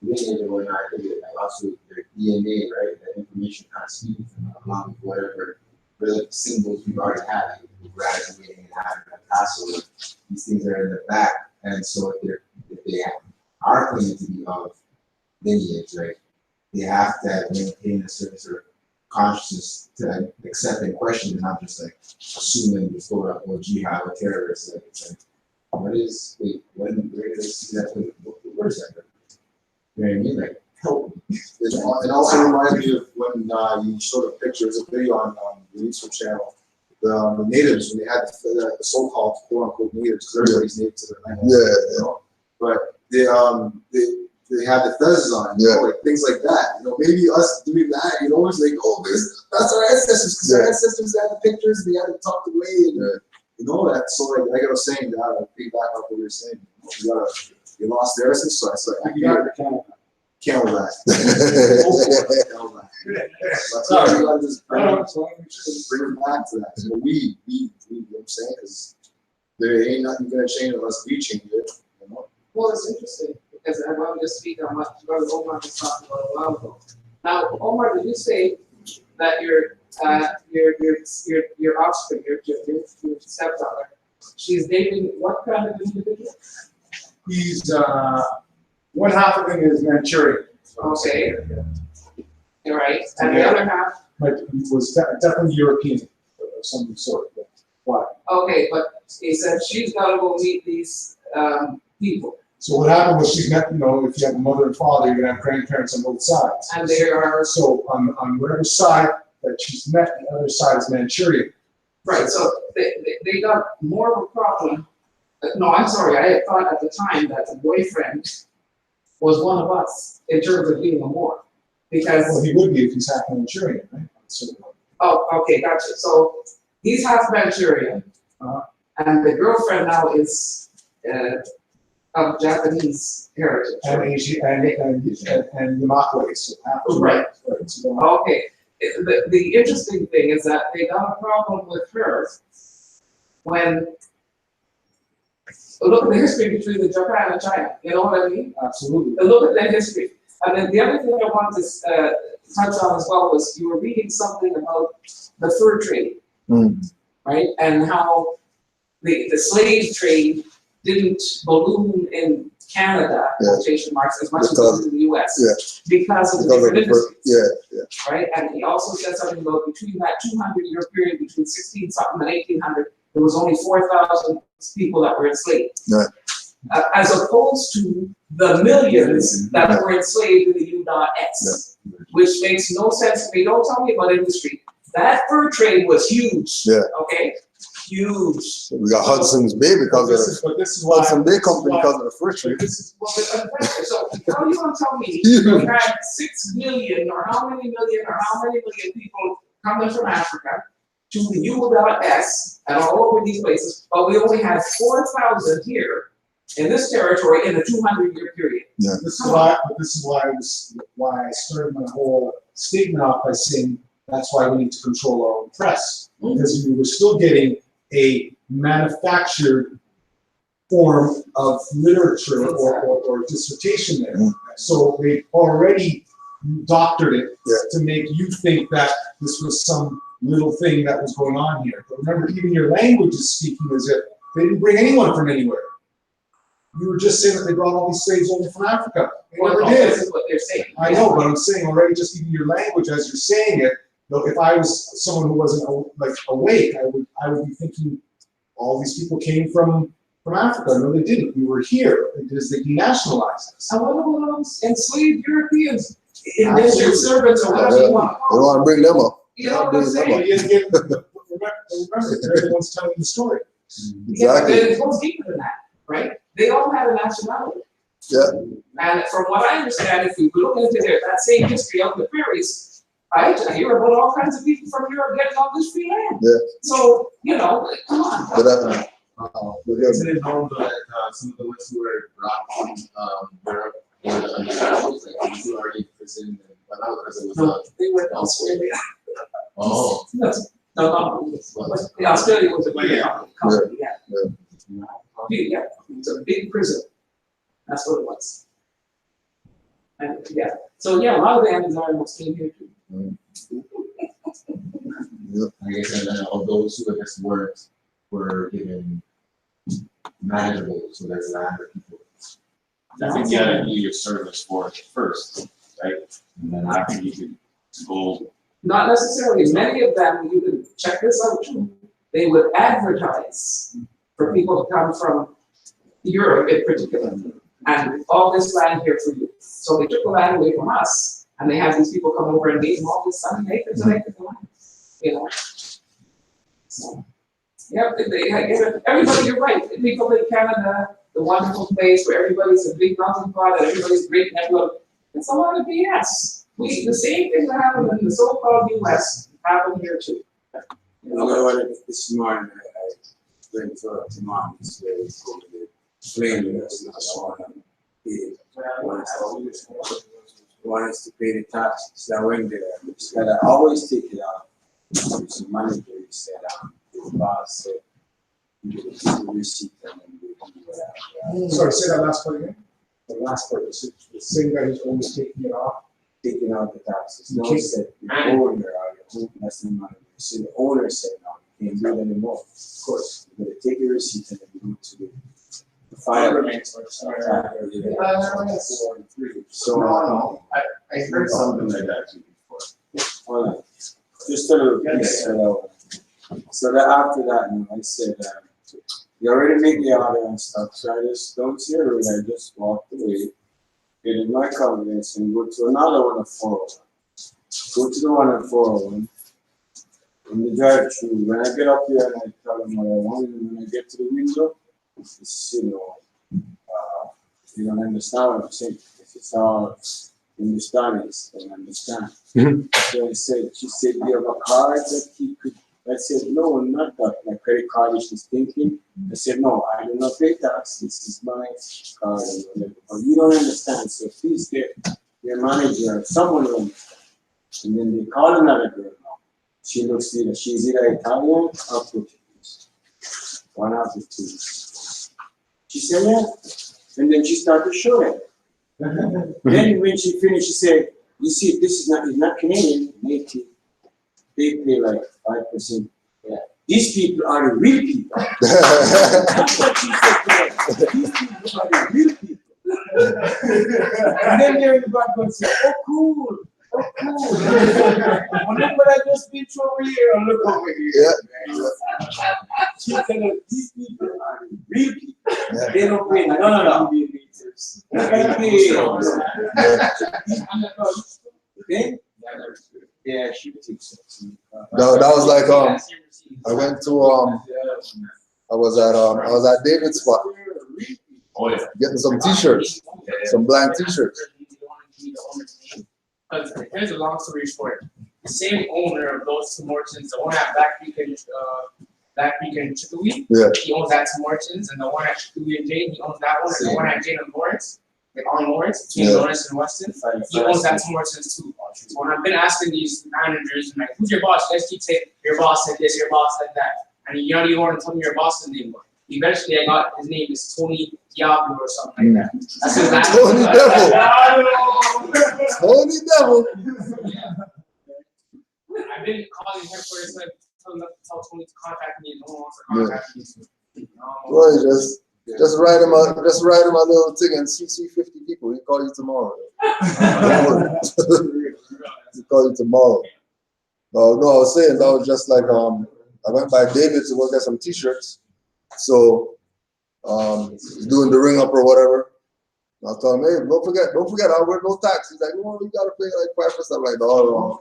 lineage or whatnot, like also their DNA, right? That information kind of speaks along with whatever the symbols we've already had, like graduating and having a Passover. These things are in the back, and so if they are claiming to be of lineage, right? They have to maintain a certain sort of consciousness to accept and question, and not just like assuming just go up, well, jihad or terrorist. Like, it's like, where did I see that? Where is that? You know what I mean? Like, help me. It also reminds me of when you showed a picture, there's a video on the YouTube channel. The natives, when they had the so-called quote-unquote natives, because everybody's native to their land. Yeah, you know? But they had the fezzes on, you know, like things like that. You know, maybe us doing that, you know, it's like, oh, that's our ancestors, because our ancestors had the pictures, they had it tucked away, and you know that. So like I was saying, that piggyback off what you were saying, you lost their ancestors, so it's like You got it, Canada. Camelback. That's Sorry. why you gotta just bring No, it it's fine, we should- back to that. So we, you know what I'm saying? Because there ain't nothing gonna change unless we change it, you know? Well, it's interesting, because I wanted to speak on what Brother Omar was talking about a while ago. Now, Omar, did you say that your offspring, your stepdaughter, she's dating what kind of individual? He's, one half of him is Manchurian. Okay. All right, and the other half, But he was definitely European of some sort. But why? okay, but he said she's gotta go meet these, people, So what happened was she's met, you know, if you have a mother and father, you're gonna have grandparents on both sides. and they are, So on whatever side that she's met, the other side is Manchurian. right, so they got more of a problem. No, I'm sorry, I had thought at the time that the boyfriend was one of us in terms of being a Moor. Because, Well, he would be if he's half Manchurian, right? So, oh, okay, gotcha, so he's half Manchurian. And the girlfriend now is, of Japanese heritage. and Asia and Yamakwa, so half. Right. Right. So, Okay, the interesting thing is that they got a problem with her when, look at the history between the Japan and China, you know what I mean? absolutely. Look at that history. And then the other thing I wanted to touch on as well was you were reading something about the fur trade, right? And how the slave trade didn't balloon in Canada, quotation marks, as much as it did in the US. Because of the different industries. Right? And he also said something about between that 200-year period, between 16 something and 1800, there was only 4,000 people that were enslaved. As opposed to the millions that were enslaved in the U.S., which makes no sense to me. Don't tell me about industry. That fur trade was huge. Okay? Huge. We got Hudson's Bay because of This is why. Hudson Bay Company because of the fur trade. Well, so how are you gonna tell me you had 6 million or how many million people coming from Africa to the U.S. and all over these places, but we only had 4,000 here in this territory in a 200-year period. This is why I started my whole statement off by saying that's why we need to control our own press, because we were still getting a manufactured form of literature or dissertation there. So they already doctored it to make you think that this was some little thing that was going on here. But remember, even your language is speaking as if they didn't bring anyone from anywhere. You were just saying that they brought all these slaves over from Africa. They never did. This is what they're saying. I know, but I'm saying already, just even your language as you're saying it, though, if I was someone who wasn't awake, I would be thinking all these people came from Africa. No, they didn't. We were here because they denationalized us. And what about enslaved Europeans, indentured servants, or whatever you want to They want to bring them up. You know what I'm saying? Remember, they're the ones telling the story. Yeah, but it goes deeper than that, right? They all had a nationality. And from what I understand, if you look into that same history of the prairies, I hear about all kinds of people from Europe getting all this free land. So, you know, come on. Isn't it known that some of the ones who were brought from Europe were the undergraduates, like these who already prison, but not because it was No, they went to Australia. oh. No, yeah, Australia was a great company, yeah. Yeah, it's a big prison. That's what it was. And yeah, so yeah, a lot of the undesirables came here too. I guess, and then of those who I guess were given manageable, so there's a lot of people. I think you gotta do your service for it first, right? And then after you can go. Not necessarily, many of them, you can check this out too, they would advertise for people to come from Europe in particular, and all this land here for you. So they took the land away from us, and they had these people come over and gave them all this 7 acres and acres of land, you know? So, yeah, everybody, you're right, people in Canada, the wonderful place where everybody's a big melting pot and everybody's great and everyone, it's a lot of BS. The same thing that happened in the so-called US happened here too. You know what, this morning I went to Mom, this way it's going to be playing with us, and I want to pay, want us to pay the taxes. So I went there, just gotta always take it out. There's some money there, he said, the boss said, you get the receipt and then you do whatever. Sorry, say that last part again. The last part, the same guy who's always taking it off. Taking out the taxes. You No, can't- he said, the owner, that's the money. So the owner said, no, you can't do it anymore. Of course, you're gonna take your receipt and then you go to the fire. So, No, I heard something like that too before. hold on. Just a little piece. So that after that, you know, I said, you already made the order and stuff, so I just don't see a road, I just walked away, get in my confidence and go to another one at 401. Go to the one at 401. In the drive-through, when I get up there and I tell them what I want, and when I get to the window, it's, you know, you don't understand what I'm saying. If it's all Hindustani, they don't understand. So I said, she said, do you have a card that he could? I said, no, not that. My credit card is just thinking. I said, no, I do not pay tax. This is my card and whatever. But you don't understand. So please get your manager, someone will understand. And then they call another girl now. She looks either, she's either Italian or Portuguese. One out of two. She said, yeah. And then she started showing. Then when she finished, she said, you see, this is not Canadian, native. They pay like 5%. Yeah. These people are the real people. That's what she said to them. These people are the real people. And then they're in the background say, oh cool, oh cool. Well, look what I just been through over here, and look over here. Yeah. She said, these people are the real people. Yeah. They don't pay none of the Indian natives. Okay? Yeah, she thinks so. That was like I went to I was at David's spot Oh, yeah. getting some t-shirts, some blank t-shirts. Because here's a long story short. The same owner of those two merchants, the one at Black Creek and Chickawee, Yeah. he owns that two merchants, and the one at Chickawee and Jane, he owns that one, and the one at Jane and Lawrence, like on Lawrence, between Yeah. Lawrence and Weston, he owns that two merchants too. So when I've been asking these managers, I'm like, who's your boss? You guys keep saying, your boss said this, your boss said that. And you don't even want to tell me your boss's name. Eventually I got his name is Tony Diablo or something like that. That's his last Tony name. Devil. Tony Devil. I've been calling him for his like, tell Tony to contact me, and no one wants to contact me. Well, just write him a little thing and CC 50 people. He'll call you tomorrow. He'll call you tomorrow. No, I was saying that was just like I went by David to go get some t-shirts. So he's doing the ring up or whatever. I told him, hey, don't forget, I'll wear no tax. He's like, no, you gotta pay like 5%. I'm like, no,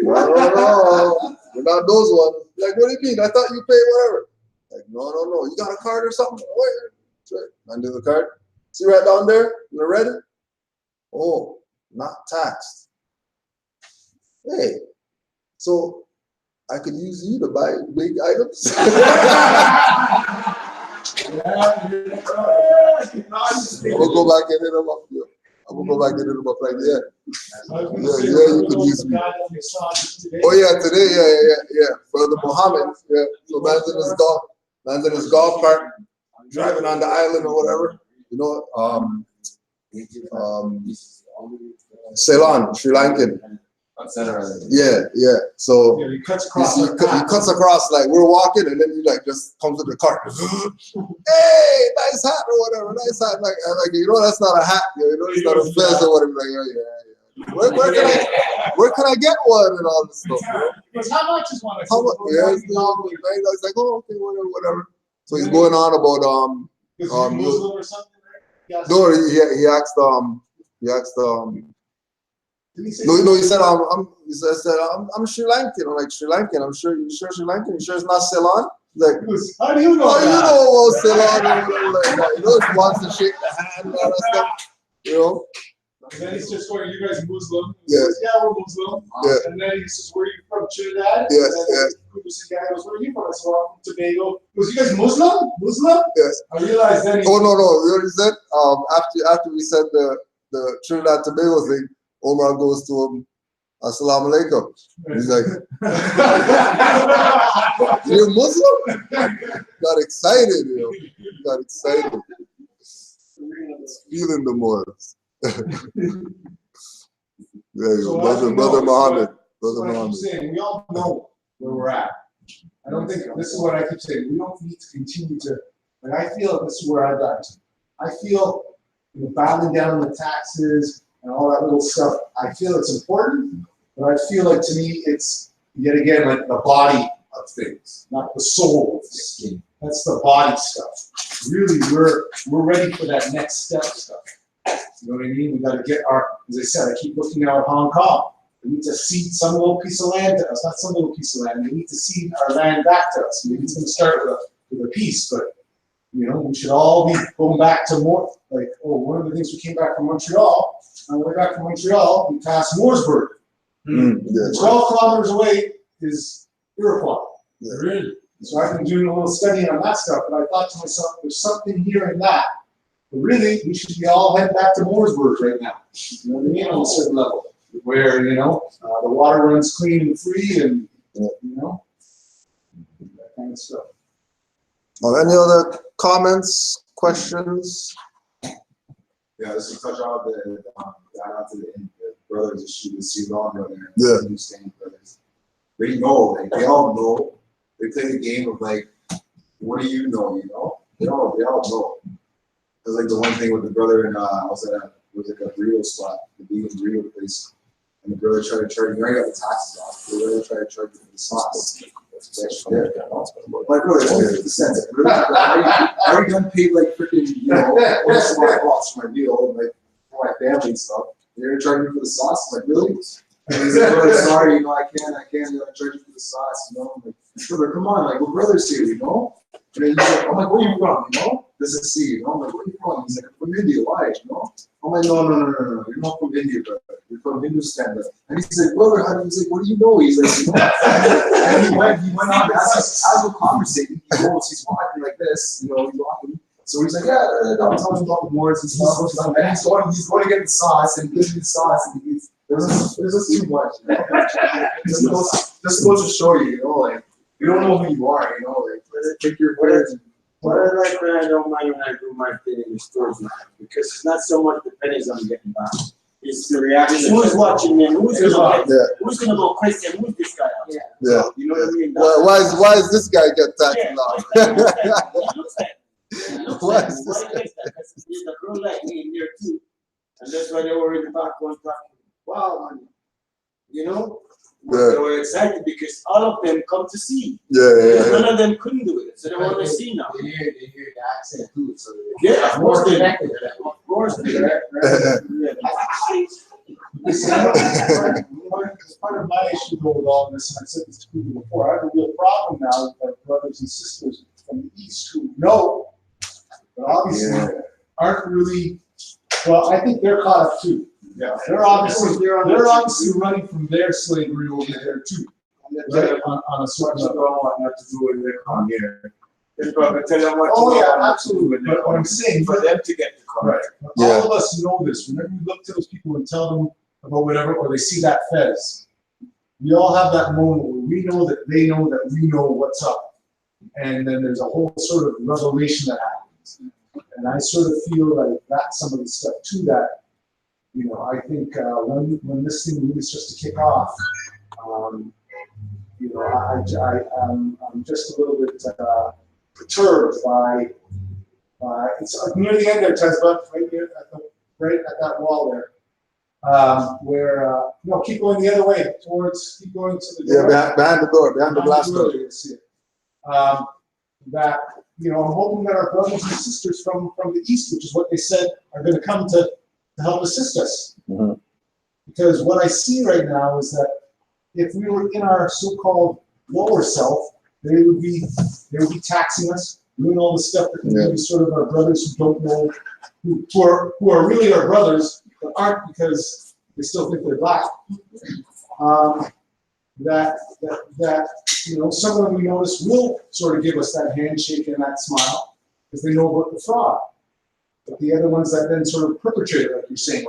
we're not those ones. Like, what do you mean? I thought you paid whatever. Like, no, you got a card or something? Wait, undo the card. See right down there in the red? Oh, not taxed. Hey, so I could use you to buy big items. We'll go back and hit them up. I'm gonna go back and hit him up like that. I was gonna Yeah, say, yeah, we're you gonna could go use with the me. guy that we saw today. Oh yeah, today, yeah. Brother Muhammad, yeah. So man's in his golf cart, driving on the island or whatever. You know, Ceylon, Sri Lankan. Yeah. So Yeah, he cuts he across our path. cuts across, like we're walking, and then he like just comes with the cart. Hey, nice hat or whatever, nice hat. Like you know, that's not a hat. You know, it's not a fez or whatever. Like, yeah. Where can I get one and all this stuff? You know? Because how much is one? How much? Yeah, it's like, oh, okay, whatever. So he's going on about Is he Muslim or something? Right? no, he asked Did he say no, he said I'm Sri Lankan. I'm like, Sri Lankan. I'm sure you sure Sri Lankan. You sure it's not Ceylon? He's like, how do you know oh, you that? know about Ceylon or whatever like that. You know, he wants to shake the hand and all that stuff. You know? And then he's just going, you guys Muslim? He Yeah. says, yeah, we're Muslim. Yeah. And then he says, where are you from? Trinidad? Yeah, And then the guy goes, where are you from? I said, well, I'm from Tobago. He goes, you guys Muslim? Muslim? Yes. I realized then he Oh no, you know what he said? After we said the Trinidad Tobago thing, Omar goes to him, Assalamu alaikum. He's like, you're Muslim? Got excited, you know. Got excited. Feeling the Moors. Yeah, So brother as we know, Muhammad. That's Brother what I keep Muhammad. saying. We all know where we're at. I don't think, this is what I keep saying, we don't need to continue to, like, I feel this is where I've gotten to. I feel, battling down the taxes and all that little stuff, I feel it's important, but I feel like to me, it's, yet again, like the body of things, not the soul of things. That's the body stuff. Really, we're ready for that next step stuff. You know what I mean? We gotta get as I said, I keep looking now at Hong Kong. We need to cede some little piece of land to us, not some little piece of land. We need to cede our land back to us. Maybe it's gonna start with a piece, but we should all be going back to more, like, one of the things we came back from Montreal, on the way back from Montreal, we passed Mooresburg. Yeah. 12 kilometers away is Iroquois. Yeah. Really? So I've been doing a little study on that stuff, but I thought to myself, there's something here in that. But really, we should be all heading back to Mooresburg right now. You know what I mean? On a certain level, where, the water runs clean and free and, that kind of stuff. Any other comments, questions? Yeah, this is touch on the got out to the end, the brothers that shoot the Ceylon brother. Yeah. The Mustang brothers. They know, like they all know. They play the game of like, what do you know? They all know. Cause like the one thing with the brother and I was at a burrito spot, the vegan burrito place, and the brother tried to charge me. I got the taxes off. The brother tried to charge me for the sauce. My brother, it's 50 cents. I already done paid like freaking, $1 for my meal, like for my family and stuff. They're gonna charge me for the sauce. I'm like, really? And he's like, brother, sorry, I can't charge you for the sauce, I'm like, brother, come on, like, we're brothers here, And then he's like, I'm like, where are you from, This is C, I'm like, where are you from? He's like, I'm from India, why, I'm like, no, you're not from India, brother. You're from Hindustan, brother. And he's like, brother, he's like, what do you know? He's like, and he went on, as we're conversating, he goes, he's walking like this, he's walking. So he's like, yeah, I'm telling him about the wars and stuff. And he's going to get the sauce and gives me the sauce and he's, there's just too much, Just goes to show you, like, you don't know who you are, like, take your words. What I like when I don't mind when I do my thing in the stores now, because it's not so much the pennies I'm getting back. It's the reaction. Who's watching me? Who's gonna go question? Who's this guy? Yeah. You know what I mean? Why is this guy get taxed now? Why is this guy? Because there's a girl like me in here too, and that's why they were in the back one time. Wow, man. They were excited because all of them come to see. Yeah. None of them couldn't do it, so they want to see now. They hear the accent too, so Yeah, of course they connected. Of course they Part of my issue though with all this, and I said this to people before, I have a real problem now with our brothers and sisters from the East who know, but obviously aren't really, well, I think they're caught up too. Yeah. They're obviously running from their slavery over there too. On a certain level. I want nothing to do with their here. They're gonna tell them what to Oh, do. yeah, absolutely, but what I'm saying, For them to get the right, correct. Yeah. all of us know this, whenever you look to those people and tell them about whatever, or they see that fez, we all have that moment where we know that they know that we know what's up. And then there's a whole sort of revelation that happens. And I sort of feel like that's some of the stuff to that. You know, I think when this thing really starts to kick off, you know, I'm just a little bit perturbed by it's near the end there, Tesla, right here right at that wall there, where no, keep going the other way keep going to the door. Yeah, behind the door, behind the glass door. You'll see it. That, you know, I'm hoping that our brothers and sisters from the east, which is what they said, are going to come to help assist us. Mhm. Because what I see right now is that if we were in our so-called lower self, they would be taxing us, doing all the stuff that maybe sort of our brothers who don't know, who are really our brothers, but aren't because they still think they're black. That you know, some of them we notice will sort of give us that handshake and that smile because they know about the fraud. But the other ones that then sort of perpetrate it, like you're saying,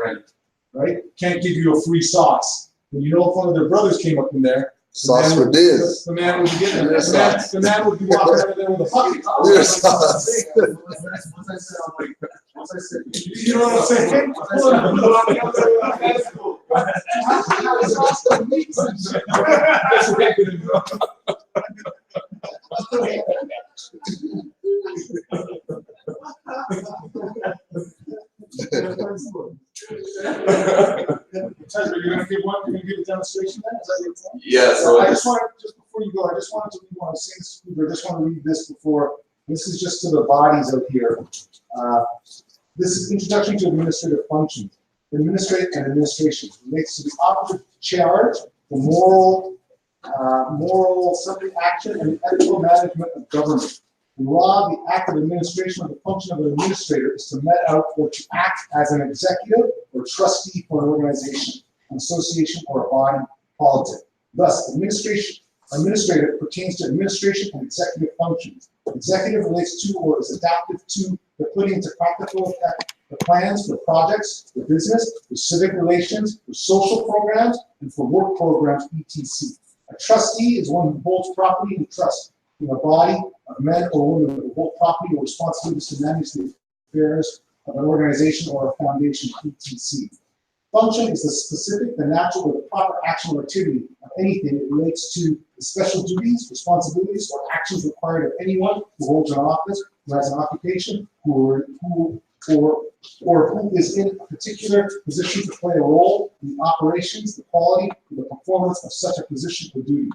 right? Can't give you a free sauce. When you know if one of their brothers came up in there, Sauce for this. the man would be getting it. Sauce. The man would be walking out of there with a bucket. Your sauce. Once I said, You know what I'm saying? You're gonna give a demonstration then? Is that your point? Yeah, so I just before you go, I just wanted to read one. I was saying this, I just want to read this before. This is just to the bodies out here. This is Introduction to Administrative Functions. Administrative and administration relates to the operative charge, the moral subject action, and the ethical management of government. In law, the act of administration or the function of an administrator is to met out or to act as an executive or trustee for an organization, an association, or a body politic. Thus, administrative pertains to administration and executive functions. Executive relates to or is adaptive to the putting into practical effect the plans for projects, for business, for civic relations, for social programs, and for work programs, etc. A trustee is one who holds property in trust in a body of men or women who hold property or responsibilities to manage the affairs of an organization or a foundation, etc. Function is the specific, the natural, or the proper action or activity of anything. It relates to the special duties, responsibilities, or actions required of anyone who holds an office, who has an occupation, or who is in a particular position to play a role in the operations, the quality, or the performance of such a position or duty.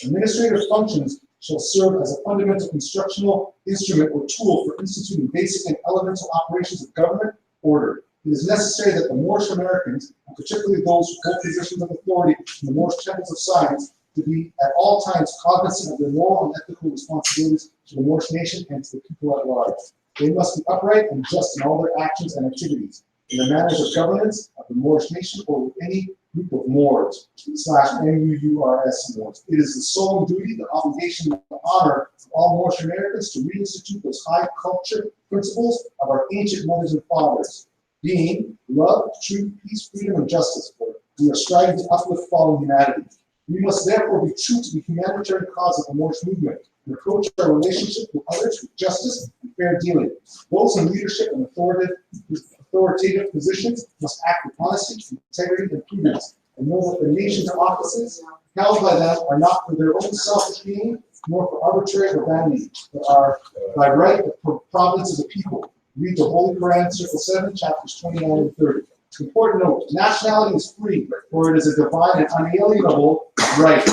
Administrative functions shall serve as a fundamental instructional instrument or tool for instituting basic and elemental operations of government order. It is necessary that the Moorish Americans, and particularly those who hold positions of authority in the Moorish temples of science, to be at all times cognizant of their moral and ethical responsibilities to the Moorish nation and to the people at large. They must be upright and just in all their actions and activities, in the manners of governance of the Moorish nation or with any group of Moors / MUURS Moors. It is the solemn duty, the obligation, and the honor of all Moorish Americans to reinstitute those high culture principles of our ancient mothers and fathers, being love, truth, peace, freedom, and justice. For we are striving to uplift fallen humanity. We must therefore be true to the humanitarian cause of the Moorish movement and approach our relationship with others with justice and fair dealing. Those in leadership and authoritative positions must act with honesty, integrity, and prudence, and know that the nation's offices held by them are not for their own selfish gain, nor for arbitrary or vanity, but are by right the province of the people. Read the Holy Quran, Circle 7, chapters 29 and 30. Important note, nationality is free, for it is a divine and unalienable right.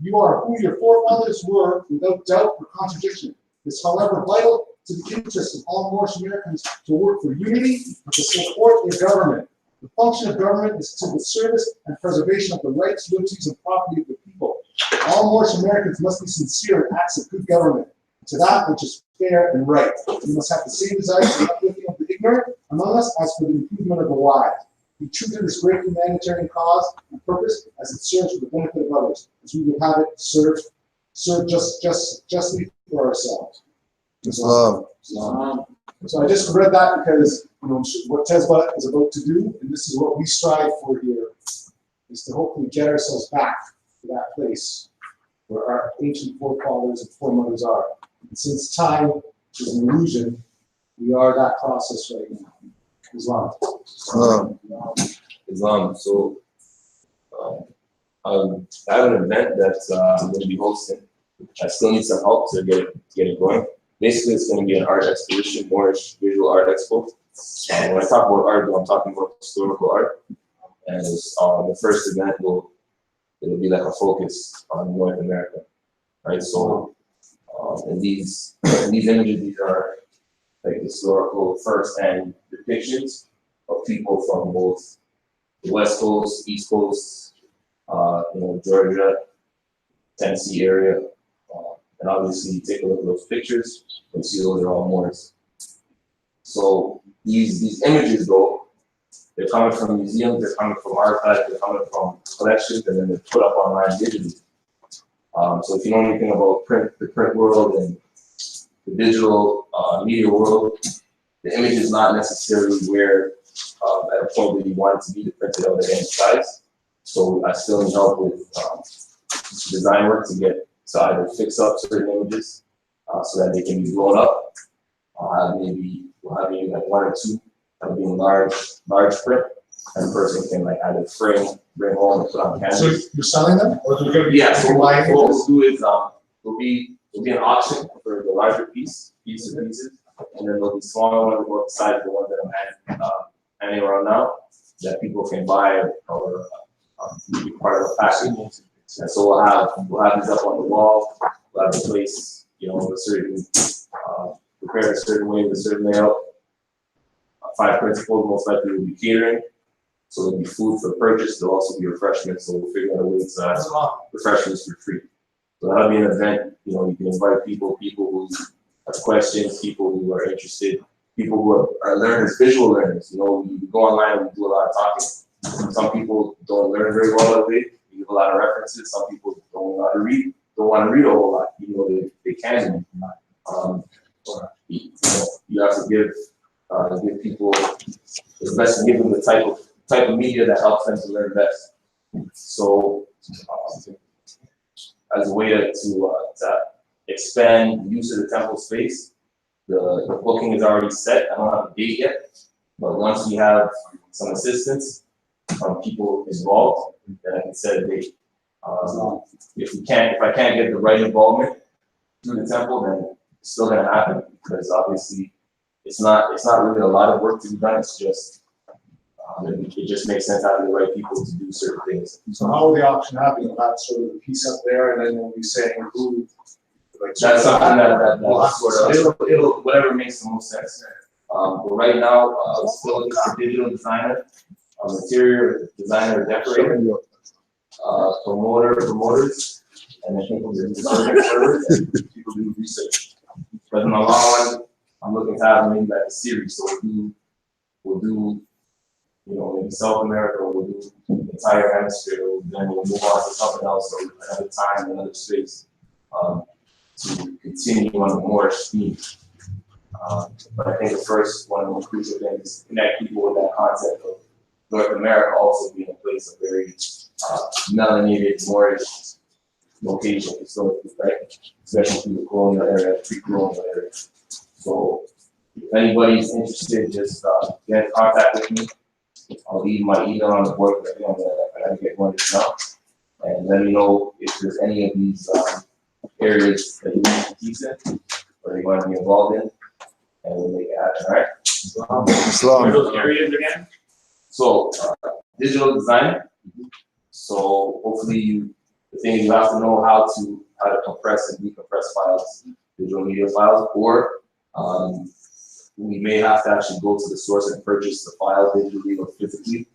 You are who your forefathers were without doubt or contradiction. It is, however, vital to the interest of all Moorish Americans to work for unity and to support their government. The function of government is to the service and preservation of the rights, liberties, and property of the people. All Moorish Americans must be sincere in acts of good government, to that which is fair and right. We must have the same desire for the uplifting of the ignorant among us as for the improvement of the wise. Be true to this great humanitarian cause and purpose as it serves for the benefit of others, as we would have it serve justly for ourselves. Islam. So I just read that because, you know, what TESBA is about to do, and this is what we strive for here, is to hopefully get ourselves back to that place where our ancient forefathers and foremothers are. And since time is an illusion, we are that process right now. Islam. Islam. So I have an event that I'm going to be hosting. I still need some help to get it going. Basically, it's going to be an art exposition, Moorish visual art expo. When I talk about art, I'm talking about historical art. And the first event it'll be like a focus on North America, right? So, and these images, these are like historical first-hand depictions of people from both the West Coast, East Coast, Georgia, Tennessee area. And obviously, you take a look at those pictures and see those are all Moors. So these images, though, they're coming from museums, they're coming from archives, they're coming from collections, and then they're put up online digitally. So if you know anything about the print world and the digital media world, the image is not necessarily where at a point where you want it to be printed out at any size. So I still need help with design work to either fix up certain images so that they can be blown up. We'll have maybe like one or two that'll be in large print, and the person can like either bring home and put on canvas. So you're selling them, or they're going to be? Yeah. So what we'll do is there'll be an auction for the larger pieces, and then there'll be smaller ones about the size of the ones that I'm handing around now that people can buy or be part of a package. And so we'll have these up on the wall. We'll have the place, a certain prepared a certain way with a certain layout. 5 principles most likely will be catering. So there'll be food for purchase. There'll also be refreshments. So we'll figure out a way to refreshments for free. So that'll be an event. You can invite people who have questions, people who are interested, people who are learners, visual learners. We go online and we do a lot of talking. Some people don't learn very well that way. We give a lot of references. Some people don't want to read a whole lot, even though they can. You have to give people, it's best to give them the type of media that helps them to learn best. So, as a way to expand the use of the temple space, the booking is already set. I don't have a date yet, but once we have some assistance from people involved, then I can set a date. If I can't get the right involvement through the temple, then it's still going to happen, because obviously it's not really a lot of work to be done. It's just it just makes sense having the right people to do certain things. So how will the auction happen? You'll have sort of a piece up there, and then we'll be saying who. That's something that sort of it'll whatever makes the most sense. But right now, still looking for digital designer, interior designer, decorator, promoters, and then people do servers and people do research. But in the long run, I'm looking to have maybe like a series. So we'll do maybe South America, or we'll do the entire hemisphere, then we'll move on to something else, or another time, another space, to continue on the Moorish theme. But I think the first one of the most crucial things is to connect people with that concept of North America also being a place of very melanated Moorish location, historically, right? Especially through the colonial era, pre-colonial era. So if anybody's interested, just get in contact with me. I'll leave my email on the board, but I gotta get one just now. And let me know if there's any of these areas that you want to teach in, or you want to be involved in, and we'll make it happen, all right? Islam. Those areas again? So, digital design. So hopefully the thing is you have to know how to compress and decompress files, digital media files, or we may have to actually go to the source and purchase the file digitally or physically,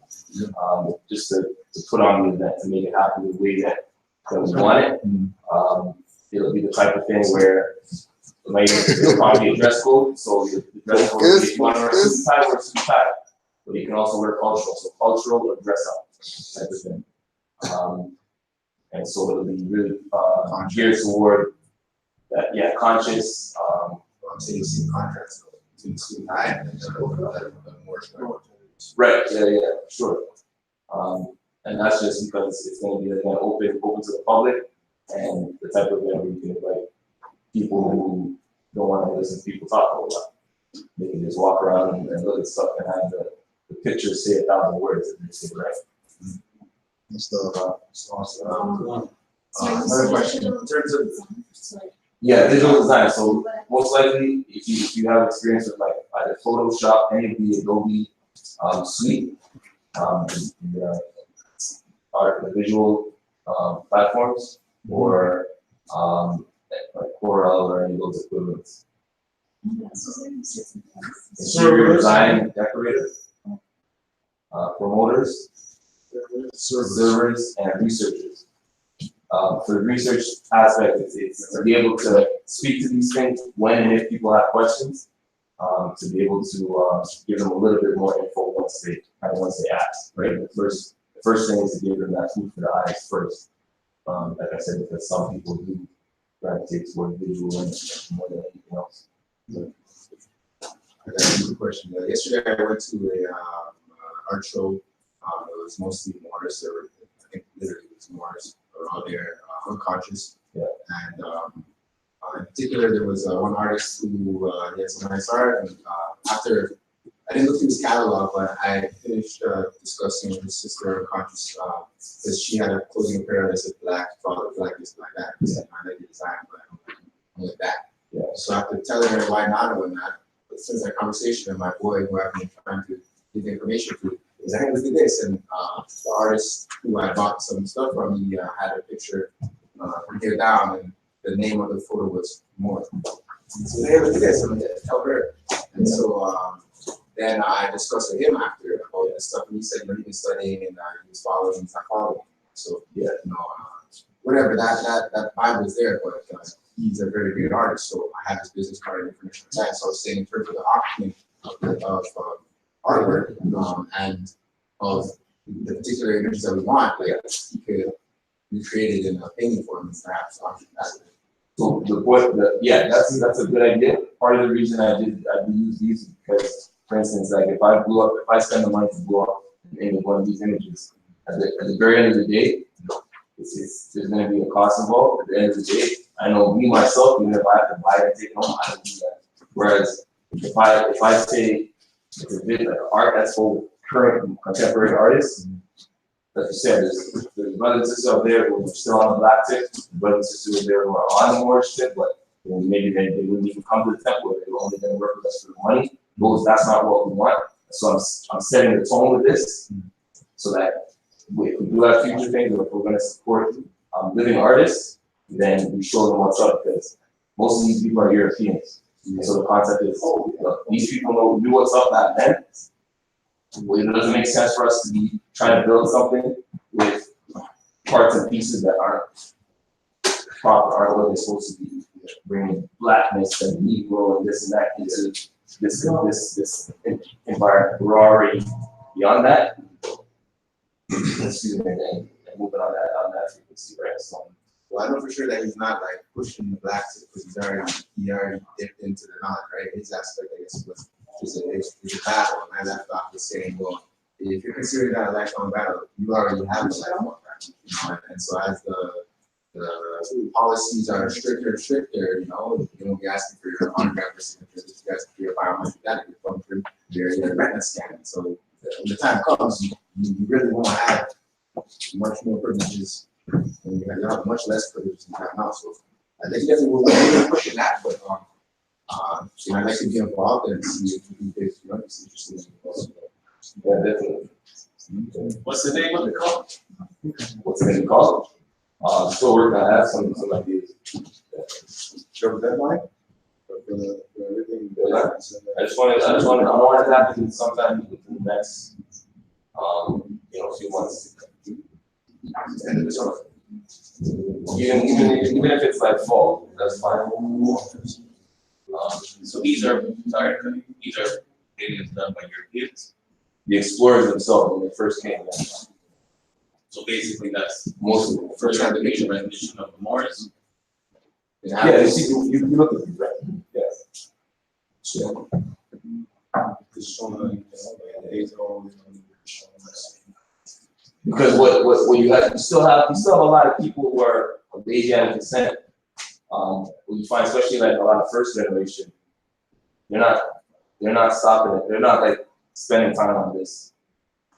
just to put on the event to make it happen the way that we want it. It'll be the type of thing where it'll probably be a dress code. So the dress code will be if you want to wear suit tie or suit tie, but you can also wear cultural. So cultural or dress up type of thing. And so it'll be really geared toward that, conscious, I'm saying you'll see contracts between student high and the more. Right, yeah, sure. And that's just because it's gonna be again open to the public and the type of event where you can invite people who don't wanna listen to people talk a whole lot. They can just walk around and look at stuff and have the pictures say 1,000 words, if they say, right? Another question, in terms of, Yeah, visual design, so most likely, if you have experience with like either Photoshop, any of the Adobe suite, the visual platforms, or like Corel or any of those equivalents. Interior design, decorator, promoters, servers, and researchers. For the research aspect, it's to be able to speak to these things when and if people have questions, to be able to give them a little bit more info once they ask, right? The first thing is to give them that food for the eyes first. Like I said, because some people do gravitate toward visual and more than anything else. I got a good question. Yesterday I went to a art show. It was mostly Morris. There were, I think, literally it was Morris around there, unconscious. Yeah. And in particular, there was one artist who he had some nice art. And after I didn't look through his catalog, but I finished discussing with his sister unconscious because she had a clothing apparel that said black, father, black, this, black, that. I said, I like the design, but I don't like that. Yeah. So after telling her why not and that, but since that conversation, and my boy who I've been trying to give information to, is hey, look at this. And the artist who I bought some stuff from, he had a picture from here down, and the name of the photo was More. So hey, look at this. I'm gonna tell her. And so then I discussed with him after all this stuff, and he said, "You're even studying, and he was following, he's not following." So yeah, whatever that vibe was there, but he's a very good artist. So I have his business card and information on that. So I was saying in terms of the auctioning of artwork and of the particular images that we want, like you could recreate it in a painting form and perhaps auction that. So that's a good idea. Part of the reason I use these is because, for instance, like if I spend the money to blow up any of one of these images, at the very end of the day, there's going to be a cost involved. At the end of the day, I know me myself, even if I have to buy it and take it home, I don't do that. Whereas if I say it's a bit like art that's for current contemporary artists, like you said, there's brothers and sisters out there who are still on the black tip, brothers and sisters there who are on the Moorish tip, but maybe they wouldn't even come to the temple, they're only going to work with us for the money. That's not what we want. So I'm setting the tone with this, so that if we do have future things, or if we're going to support living artists, then we show them what's up, because most of these people are Europeans. And so the concept is, look, these people knew what's up back then. It doesn't make sense for us to be trying to build something with parts and pieces that aren't proper, aren't what they're supposed to be. Bringing blackness and Negro and this and that into this environment. We're already beyond that. Excuse me, and moving on that frequency, right? So, well, I know for sure that he's not like pushing the black tip because he already dipped into the knot, right? His aspect, I guess, was just a battle. And I left off with saying, well, if you're considering that a lifelong battle, you already have a lifelong battle. And so as the policies are stricter and stricter, you won't be asking for your autograph or signature, you guys for your biometric data, you're going through your retina scan. So when the time comes, you really won't have much more privileges. And you have much less privileges than you have now. So I think definitely we're pushing that, but I'd like to be involved and see if you guys it's interesting. yeah, definitely. What's the name of the club? What's the name of the college? Still working on that, some ideas. Sure, deadline for everything. I don't want it to happen sometime within the next, few months. End of the summer. Even if it's like fall, that's fine. So these are paintings done by Europeans. The explorers themselves when they first came. Yeah. So basically, that's Most of the first rendition of the Moors. Yeah, you look at these, right? Yes. Just showing, the age old, Because what you have, you still have a lot of people who are of Asiatic descent. What you find, especially like a lot of first generation, they're not stopping it. They're not like spending time on this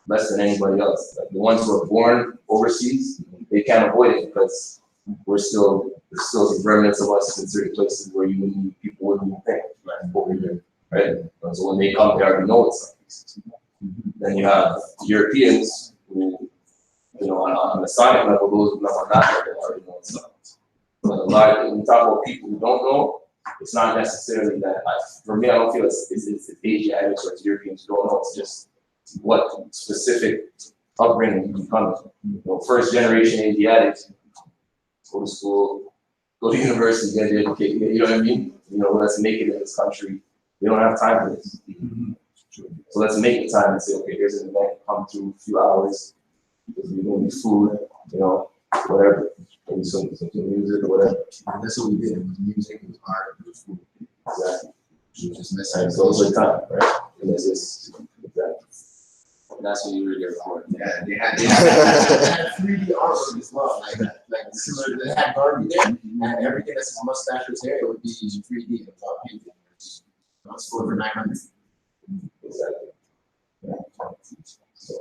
less than anybody else. Like the ones who are born overseas, they can't avoid it because there's still remnants of us in certain places where people wouldn't even think over here, right? So when they come, they already know it's like this. Then you have Europeans who, on the sonic level, those who are not there, they already know it's up. But a lot of, when we talk about people who don't know, it's not necessarily that. For me, I don't feel it's Asiatics or it's Europeans who don't know. It's just what specific upbringing you come from. First generation Asiatics, go to school, go to university, get educated. You know what I mean? Let's make it in this country. We don't have time for this. So let's make the time and say, okay, here's an event, come through a few hours. Because we're going to be food, whatever. Maybe some music or whatever. And that's what we did. It was music, it was art, it was food. Exactly. We were just missing. So it's like time, right? And it's just, exactly. That's what you were there for. Yeah, they had 3D artwork as well, like similar to that Barbie there, and everything that's his mustache was there, it would be 3D and without painting. That's for 900. Exactly. Yeah. So,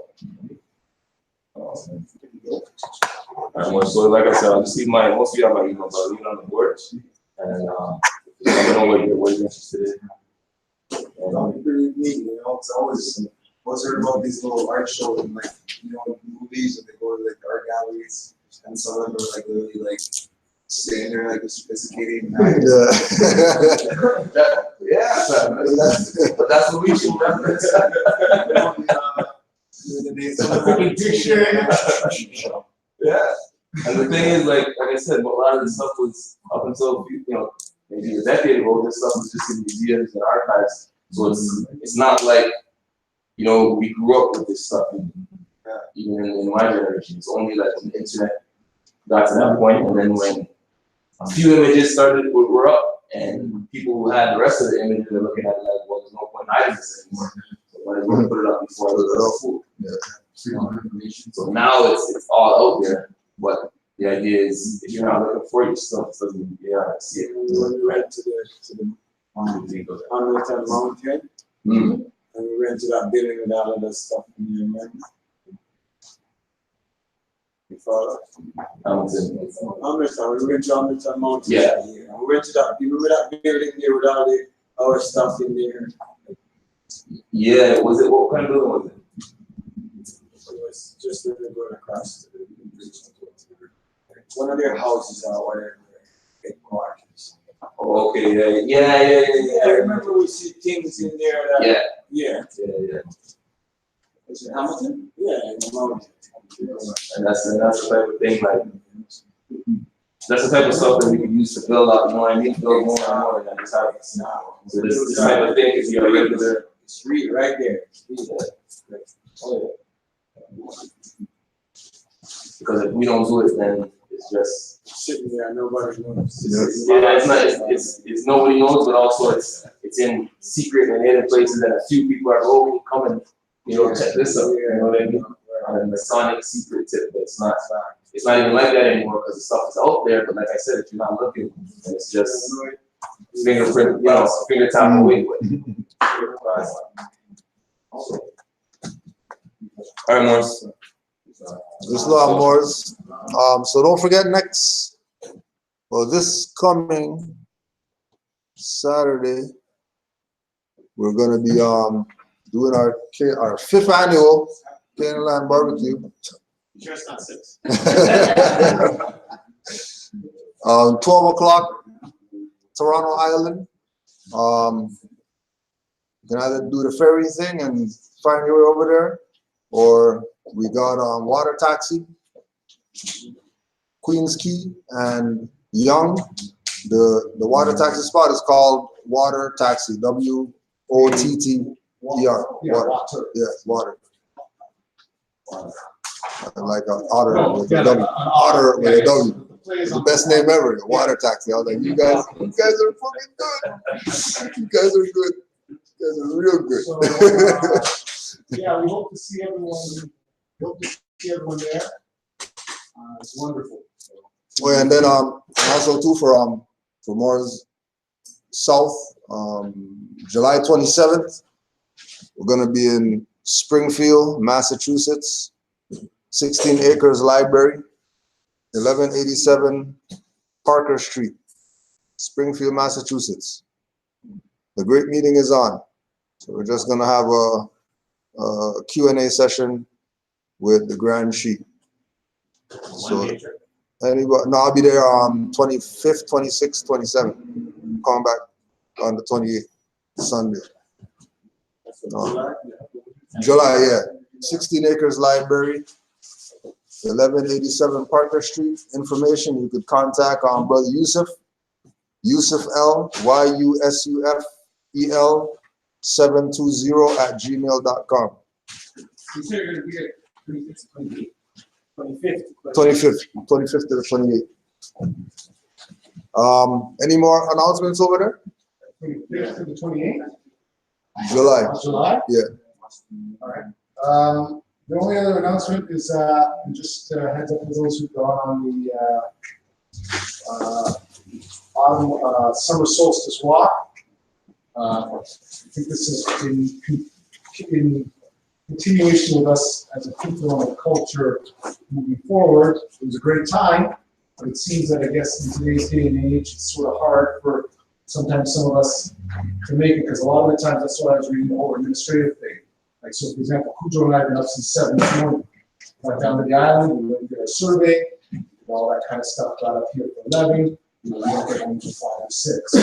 so like I said, I'll just leave most of you have my email, but I'll leave it on the board. And let me know what you're interested in. And, Pretty neat, it's always, what's heard about these little art shows and movies, and they go to like art galleries, and some of them are like literally like staying there like a sophisticated. but that's what we should reference. Yeah, and the thing is, like I said, a lot of this stuff was up until maybe a decade ago. This stuff was just in museums and archives, so it's not like we grew up with this stuff. Even in my generation, it's only like when the internet got to that point, and then when a few images were up, and people who had the rest of the images were looking at it like, well, there's no point hiding this anymore. So might as well put it up before it was full. So now it's all out there, but the idea is if you're not looking for your stuff, it doesn't see it. When we went to the Canaanland mountain, and we went to that building with all of that stuff in there, remember? You follow? Hamilton. We went to Hamilton Mountain. Yeah. We went to that, you remember that building there with all our stuff in there? Yeah, what kind of building was it? It was just when we were going across the one of their houses or whatever, headquarters. Oh, okay, yeah. I remember we see things in there that. Yeah. Is it Hamilton? Yeah, in the mountain. And that's the type of thing, like, that's the type of stuff that we can use to build up, you know what I mean? Build more and more, and just have it. So this type of thing is your regular. It's real right there. Because if we don't do it, then it's just Sitting there, nobody knows. it's nobody knows, but also it's in secret and hidden places, and a few people are come and check this out. You know what I mean? And the sonic secret tip, but it's not even like that anymore because the stuff is out there. But like I said, if you're not looking, then it's just fingerprint, finger tap away. All right, Morris. This law, Morris. So don't forget this coming Saturday, we're gonna be doing our 5th annual Canaanland barbecue. Sure it's not 6. 12 o'clock, Toronto Island. You can either do the ferry thing and find your way over there, or we got water taxi, Queens Key and Young. The water taxi spot is called Water Taxi, WOTTER. Water. Yeah, water. Like an otter with a W. Otter with a W. plays The on best name ever, the water taxi. I was like, you guys are fucking good. You guys are good. You guys are real good. So, yeah, we hope to see everyone. There. It's wonderful. Oh, and then also too for Moore's South, July 27th, we're gonna be in Springfield, Massachusetts, 16 acres library, 1187 Parker Street, Springfield, Massachusetts. The great meeting is on. So we're just gonna have a Q&A session with the Grand Chief. So anybody, no, I'll be there on 25th, 26th, 27th. Come back on the 28th, Sunday. July, yeah. 16 acres library, 1187 Parker Street. Information you could contact Brother Yusuf L, YUSUFEL 720@gmail.com. You said you're gonna be at 25th. 25th to the 28th. Any more announcements over there? 25th to the 28th? July. July? Yeah. All right. The only other announcement is just heads up for those who've gone on the summer solstice walk. I think this is in continuation with us as a people and a culture moving forward. It was a great time, but it seems that I guess in today's day and age, it's sort of hard for sometimes some of us to make it, because a lot of the times that's what I was reading, the whole administrative thing. Like, so for example, Cujo and I have been up since 7 this morning. Went down to the island, we went and did our survey, did all that kind of stuff, got up here for 11, we don't get home until 5 or 6.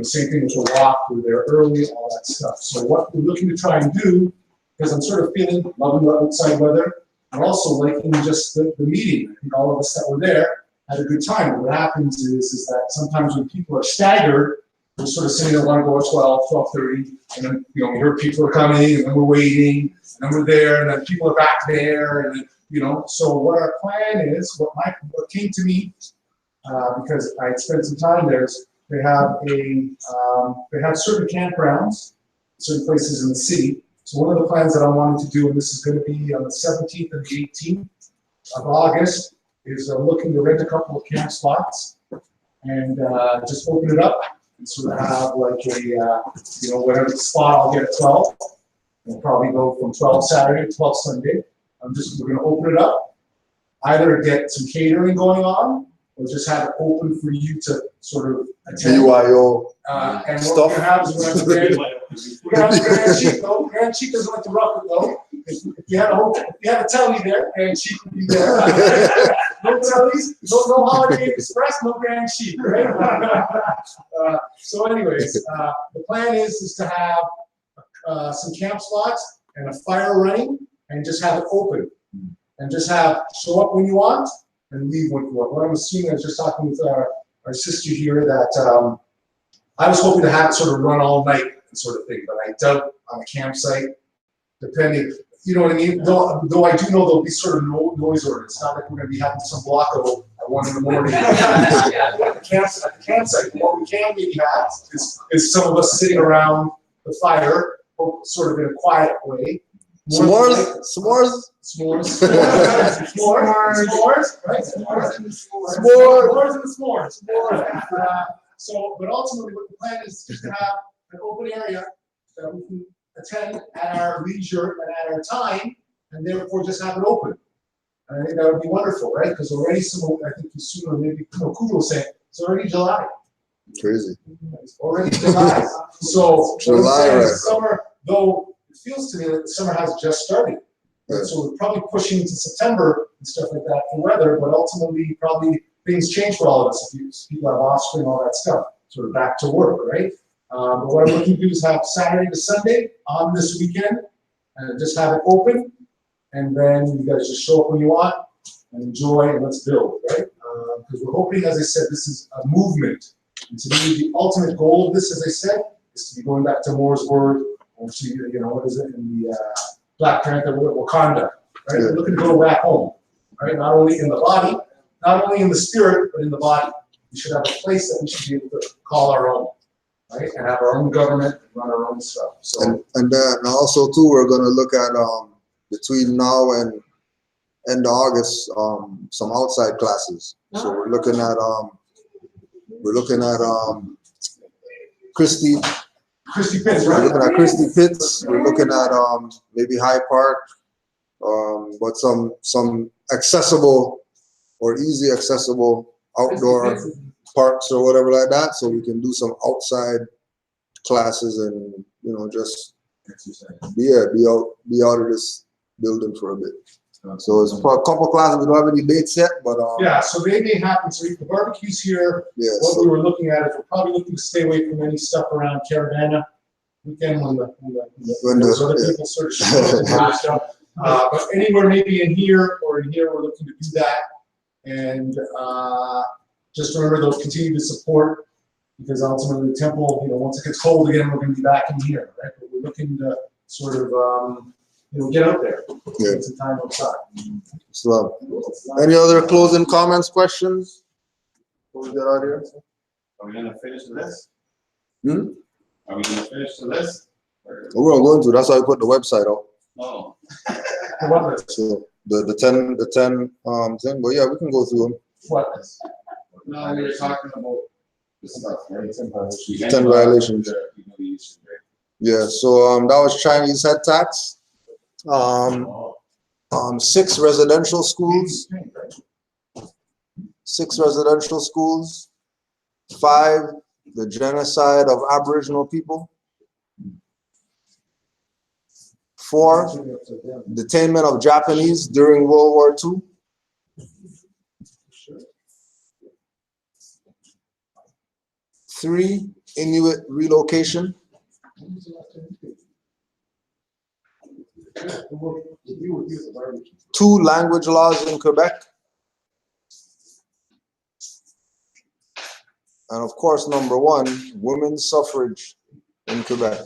Same thing with the walk, we're there early, all that stuff. So what we're looking to try and do, because I'm sort of feeling loving the outside weather, and also liking just the meeting. I think all of us that were there had a good time. What happens is that sometimes when people are staggered, we're sort of sitting there, want to go at 12, 12:30, and then we hear people are coming, and then we're waiting, and then we're there, and then people are back there, and then, so what our plan is, what came to me, because I had spent some time there, is they have certain campgrounds, certain places in the city. So one of the plans that I wanted to do, and this is going to be on the 17th and the 18th of August, is looking to rent a couple of camp spots and just open it up and sort of have like a, whatever spot I'll get at 12. We'll probably go from 12 Saturday to 12 Sunday. We're going to open it up, either get some catering going on, or just have it open for you to sort of attend. BYO and stuff. what we're gonna have is we're gonna have Grand Chief though. Grand Chief doesn't like to rough it though. If you had a telly there, Grand Chief would be there. No tellies, no Holiday Inn Express, no Grand Chief, right? So anyways, the plan is to have some camp spots and a fire running, and just have it open, and just show up when you want and leave when you want. What I'm assuming, I was just talking with our sister here, that I was hoping to have it sort of run all night sort of thing, but I doubt on a campsite, depending, you know what I mean? Though I do know there'll be sort of noise ordinance. It's not like we're going to be having some blocko at 1 in the morning. At the campsite, what we can maybe have is some of us sitting around the fire, sort of in a quiet way. S'mores? Right? S'mores, right? S'mores and the s'mores. So, but ultimately, what the plan is to have an open area that we can attend at our leisure and at our time, and therefore just have it open. And I think that would be wonderful, right? Because already I think you sooner, maybe Kudo was saying, it's already July. Crazy. It's already July. So, July, right? Summer, though it feels to me like the summer has just started. Right? So we're probably pushing into September and stuff like that for weather, but ultimately probably things change for all of us. If people have offspring, all that stuff, sort of back to work, right? But what I'm looking to do is have Saturday to Sunday on this weekend, and just have it open, and then you guys just show up when you want and enjoy, and let's build, right? Because we're hoping, as I said, this is a movement. And to me, the ultimate goal of this, as I said, is to be going back to Moore's word, or to, what is it, in the Black Panther, Wakanda, right? We're looking to go back home, right? Not only in the body, not only in the spirit, but in the body. We should have a place that we should be able to call our own, right? And have our own government and run our own stuff. So, And then also too, we're gonna look at between now and end of August, some outside classes. So we're looking at Christie. Christie Pitts, We're right? looking at Christie Pitts. We're looking at maybe High Park, but some accessible or easy accessible outdoor parks or whatever like that, so we can do some outside classes and just be out of this building for a bit. So it's for a couple classes. We don't have any dates yet, but yeah. So they may happen. So if the barbecue's here, yeah. what we were looking at is we're probably looking to stay away from any stuff around Caravana weekend when those other people sort of show up and do stuff. But anywhere maybe in here or in here, we're looking to do that. And just remember, they'll continue to support, because ultimately the temple, once it gets cold again, we're going to be back in here, right? But we're looking to sort of, get out there, spend some time outside. So, any other closing comments, questions before we get out of here? Are we gonna finish the list? Hmm? Are we gonna finish the list? Or- We're going to. That's why we put the website out. Oh. So the 10 thing. But yeah, we can go through them. What? No, we were talking about This stuff, right? 10 violations. Yeah. So that was Chinese head tax. 6 residential schools. 6 residential schools. 5, the genocide of Aboriginal people. 4, detainment of Japanese during World War II. 3, Inuit relocation. 2, language laws in Quebec. And of course, number 1, women's suffrage in Quebec.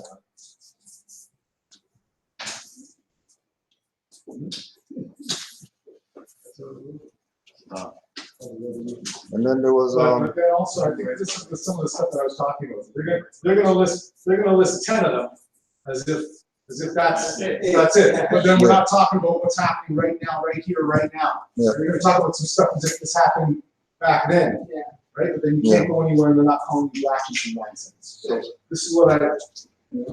And then there was But then also, I think this is some of the stuff that I was talking about. They're gonna list 10 of them as if that's it. But then we're not talking about what's happening right now, right here, right now. Yeah. They're gonna talk about some stuff as if this happened back then. Yeah. Right? But then you can't go anywhere and they're not calling you lackeys and nonsense. So this is what I, And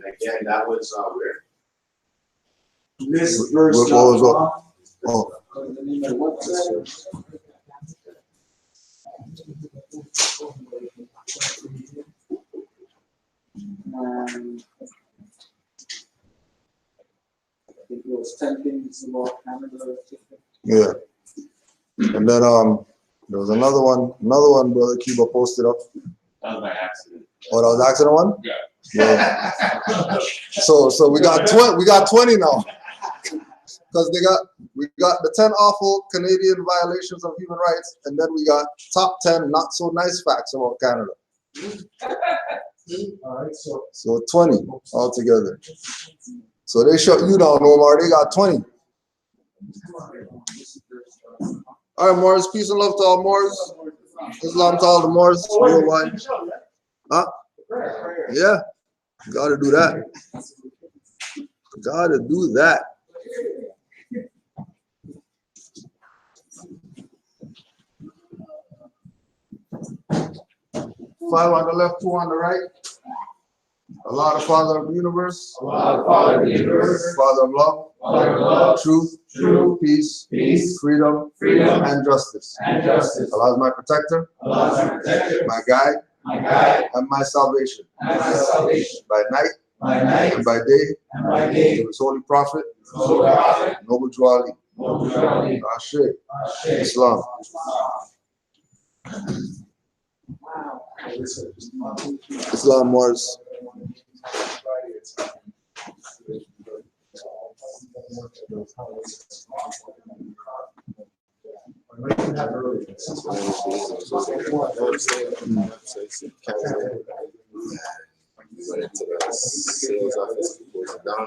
again, that was where? This verse. what was what? Oh, I think it was 10 things about Canada. yeah. And then there was another one, Brother Kiba posted up. That was by accident. Oh, that was the accident one? Yeah. So we got 20 now. Because we got the 10 awful Canadian violations of human rights, and then we got top 10 not so nice facts about Canada. all right, So 20 altogether. So they shut you down, Omar. They got 20. All right, Morris. Peace and love to all Morris. Islam to all the Morris worldwide. Huh? Yeah. Gotta do that. Gotta do that. Five on the left, 2 on the right. Allah, the Father of the universe. Allah, the Father of the universe. Father of love. Father of love. Truth. Truth. Peace. Peace. Freedom. Freedom. And justice. And justice. Allah is my protector. Allah is my protector. My guide. My guide. And my salvation. And my salvation. By night. By night. And by day. And by day. To his holy prophet. Holy prophet. Noble Juali. Noble Juali. Ashe. Islam. Wow. Islam Morris. We went into the sales office, we pulled it down,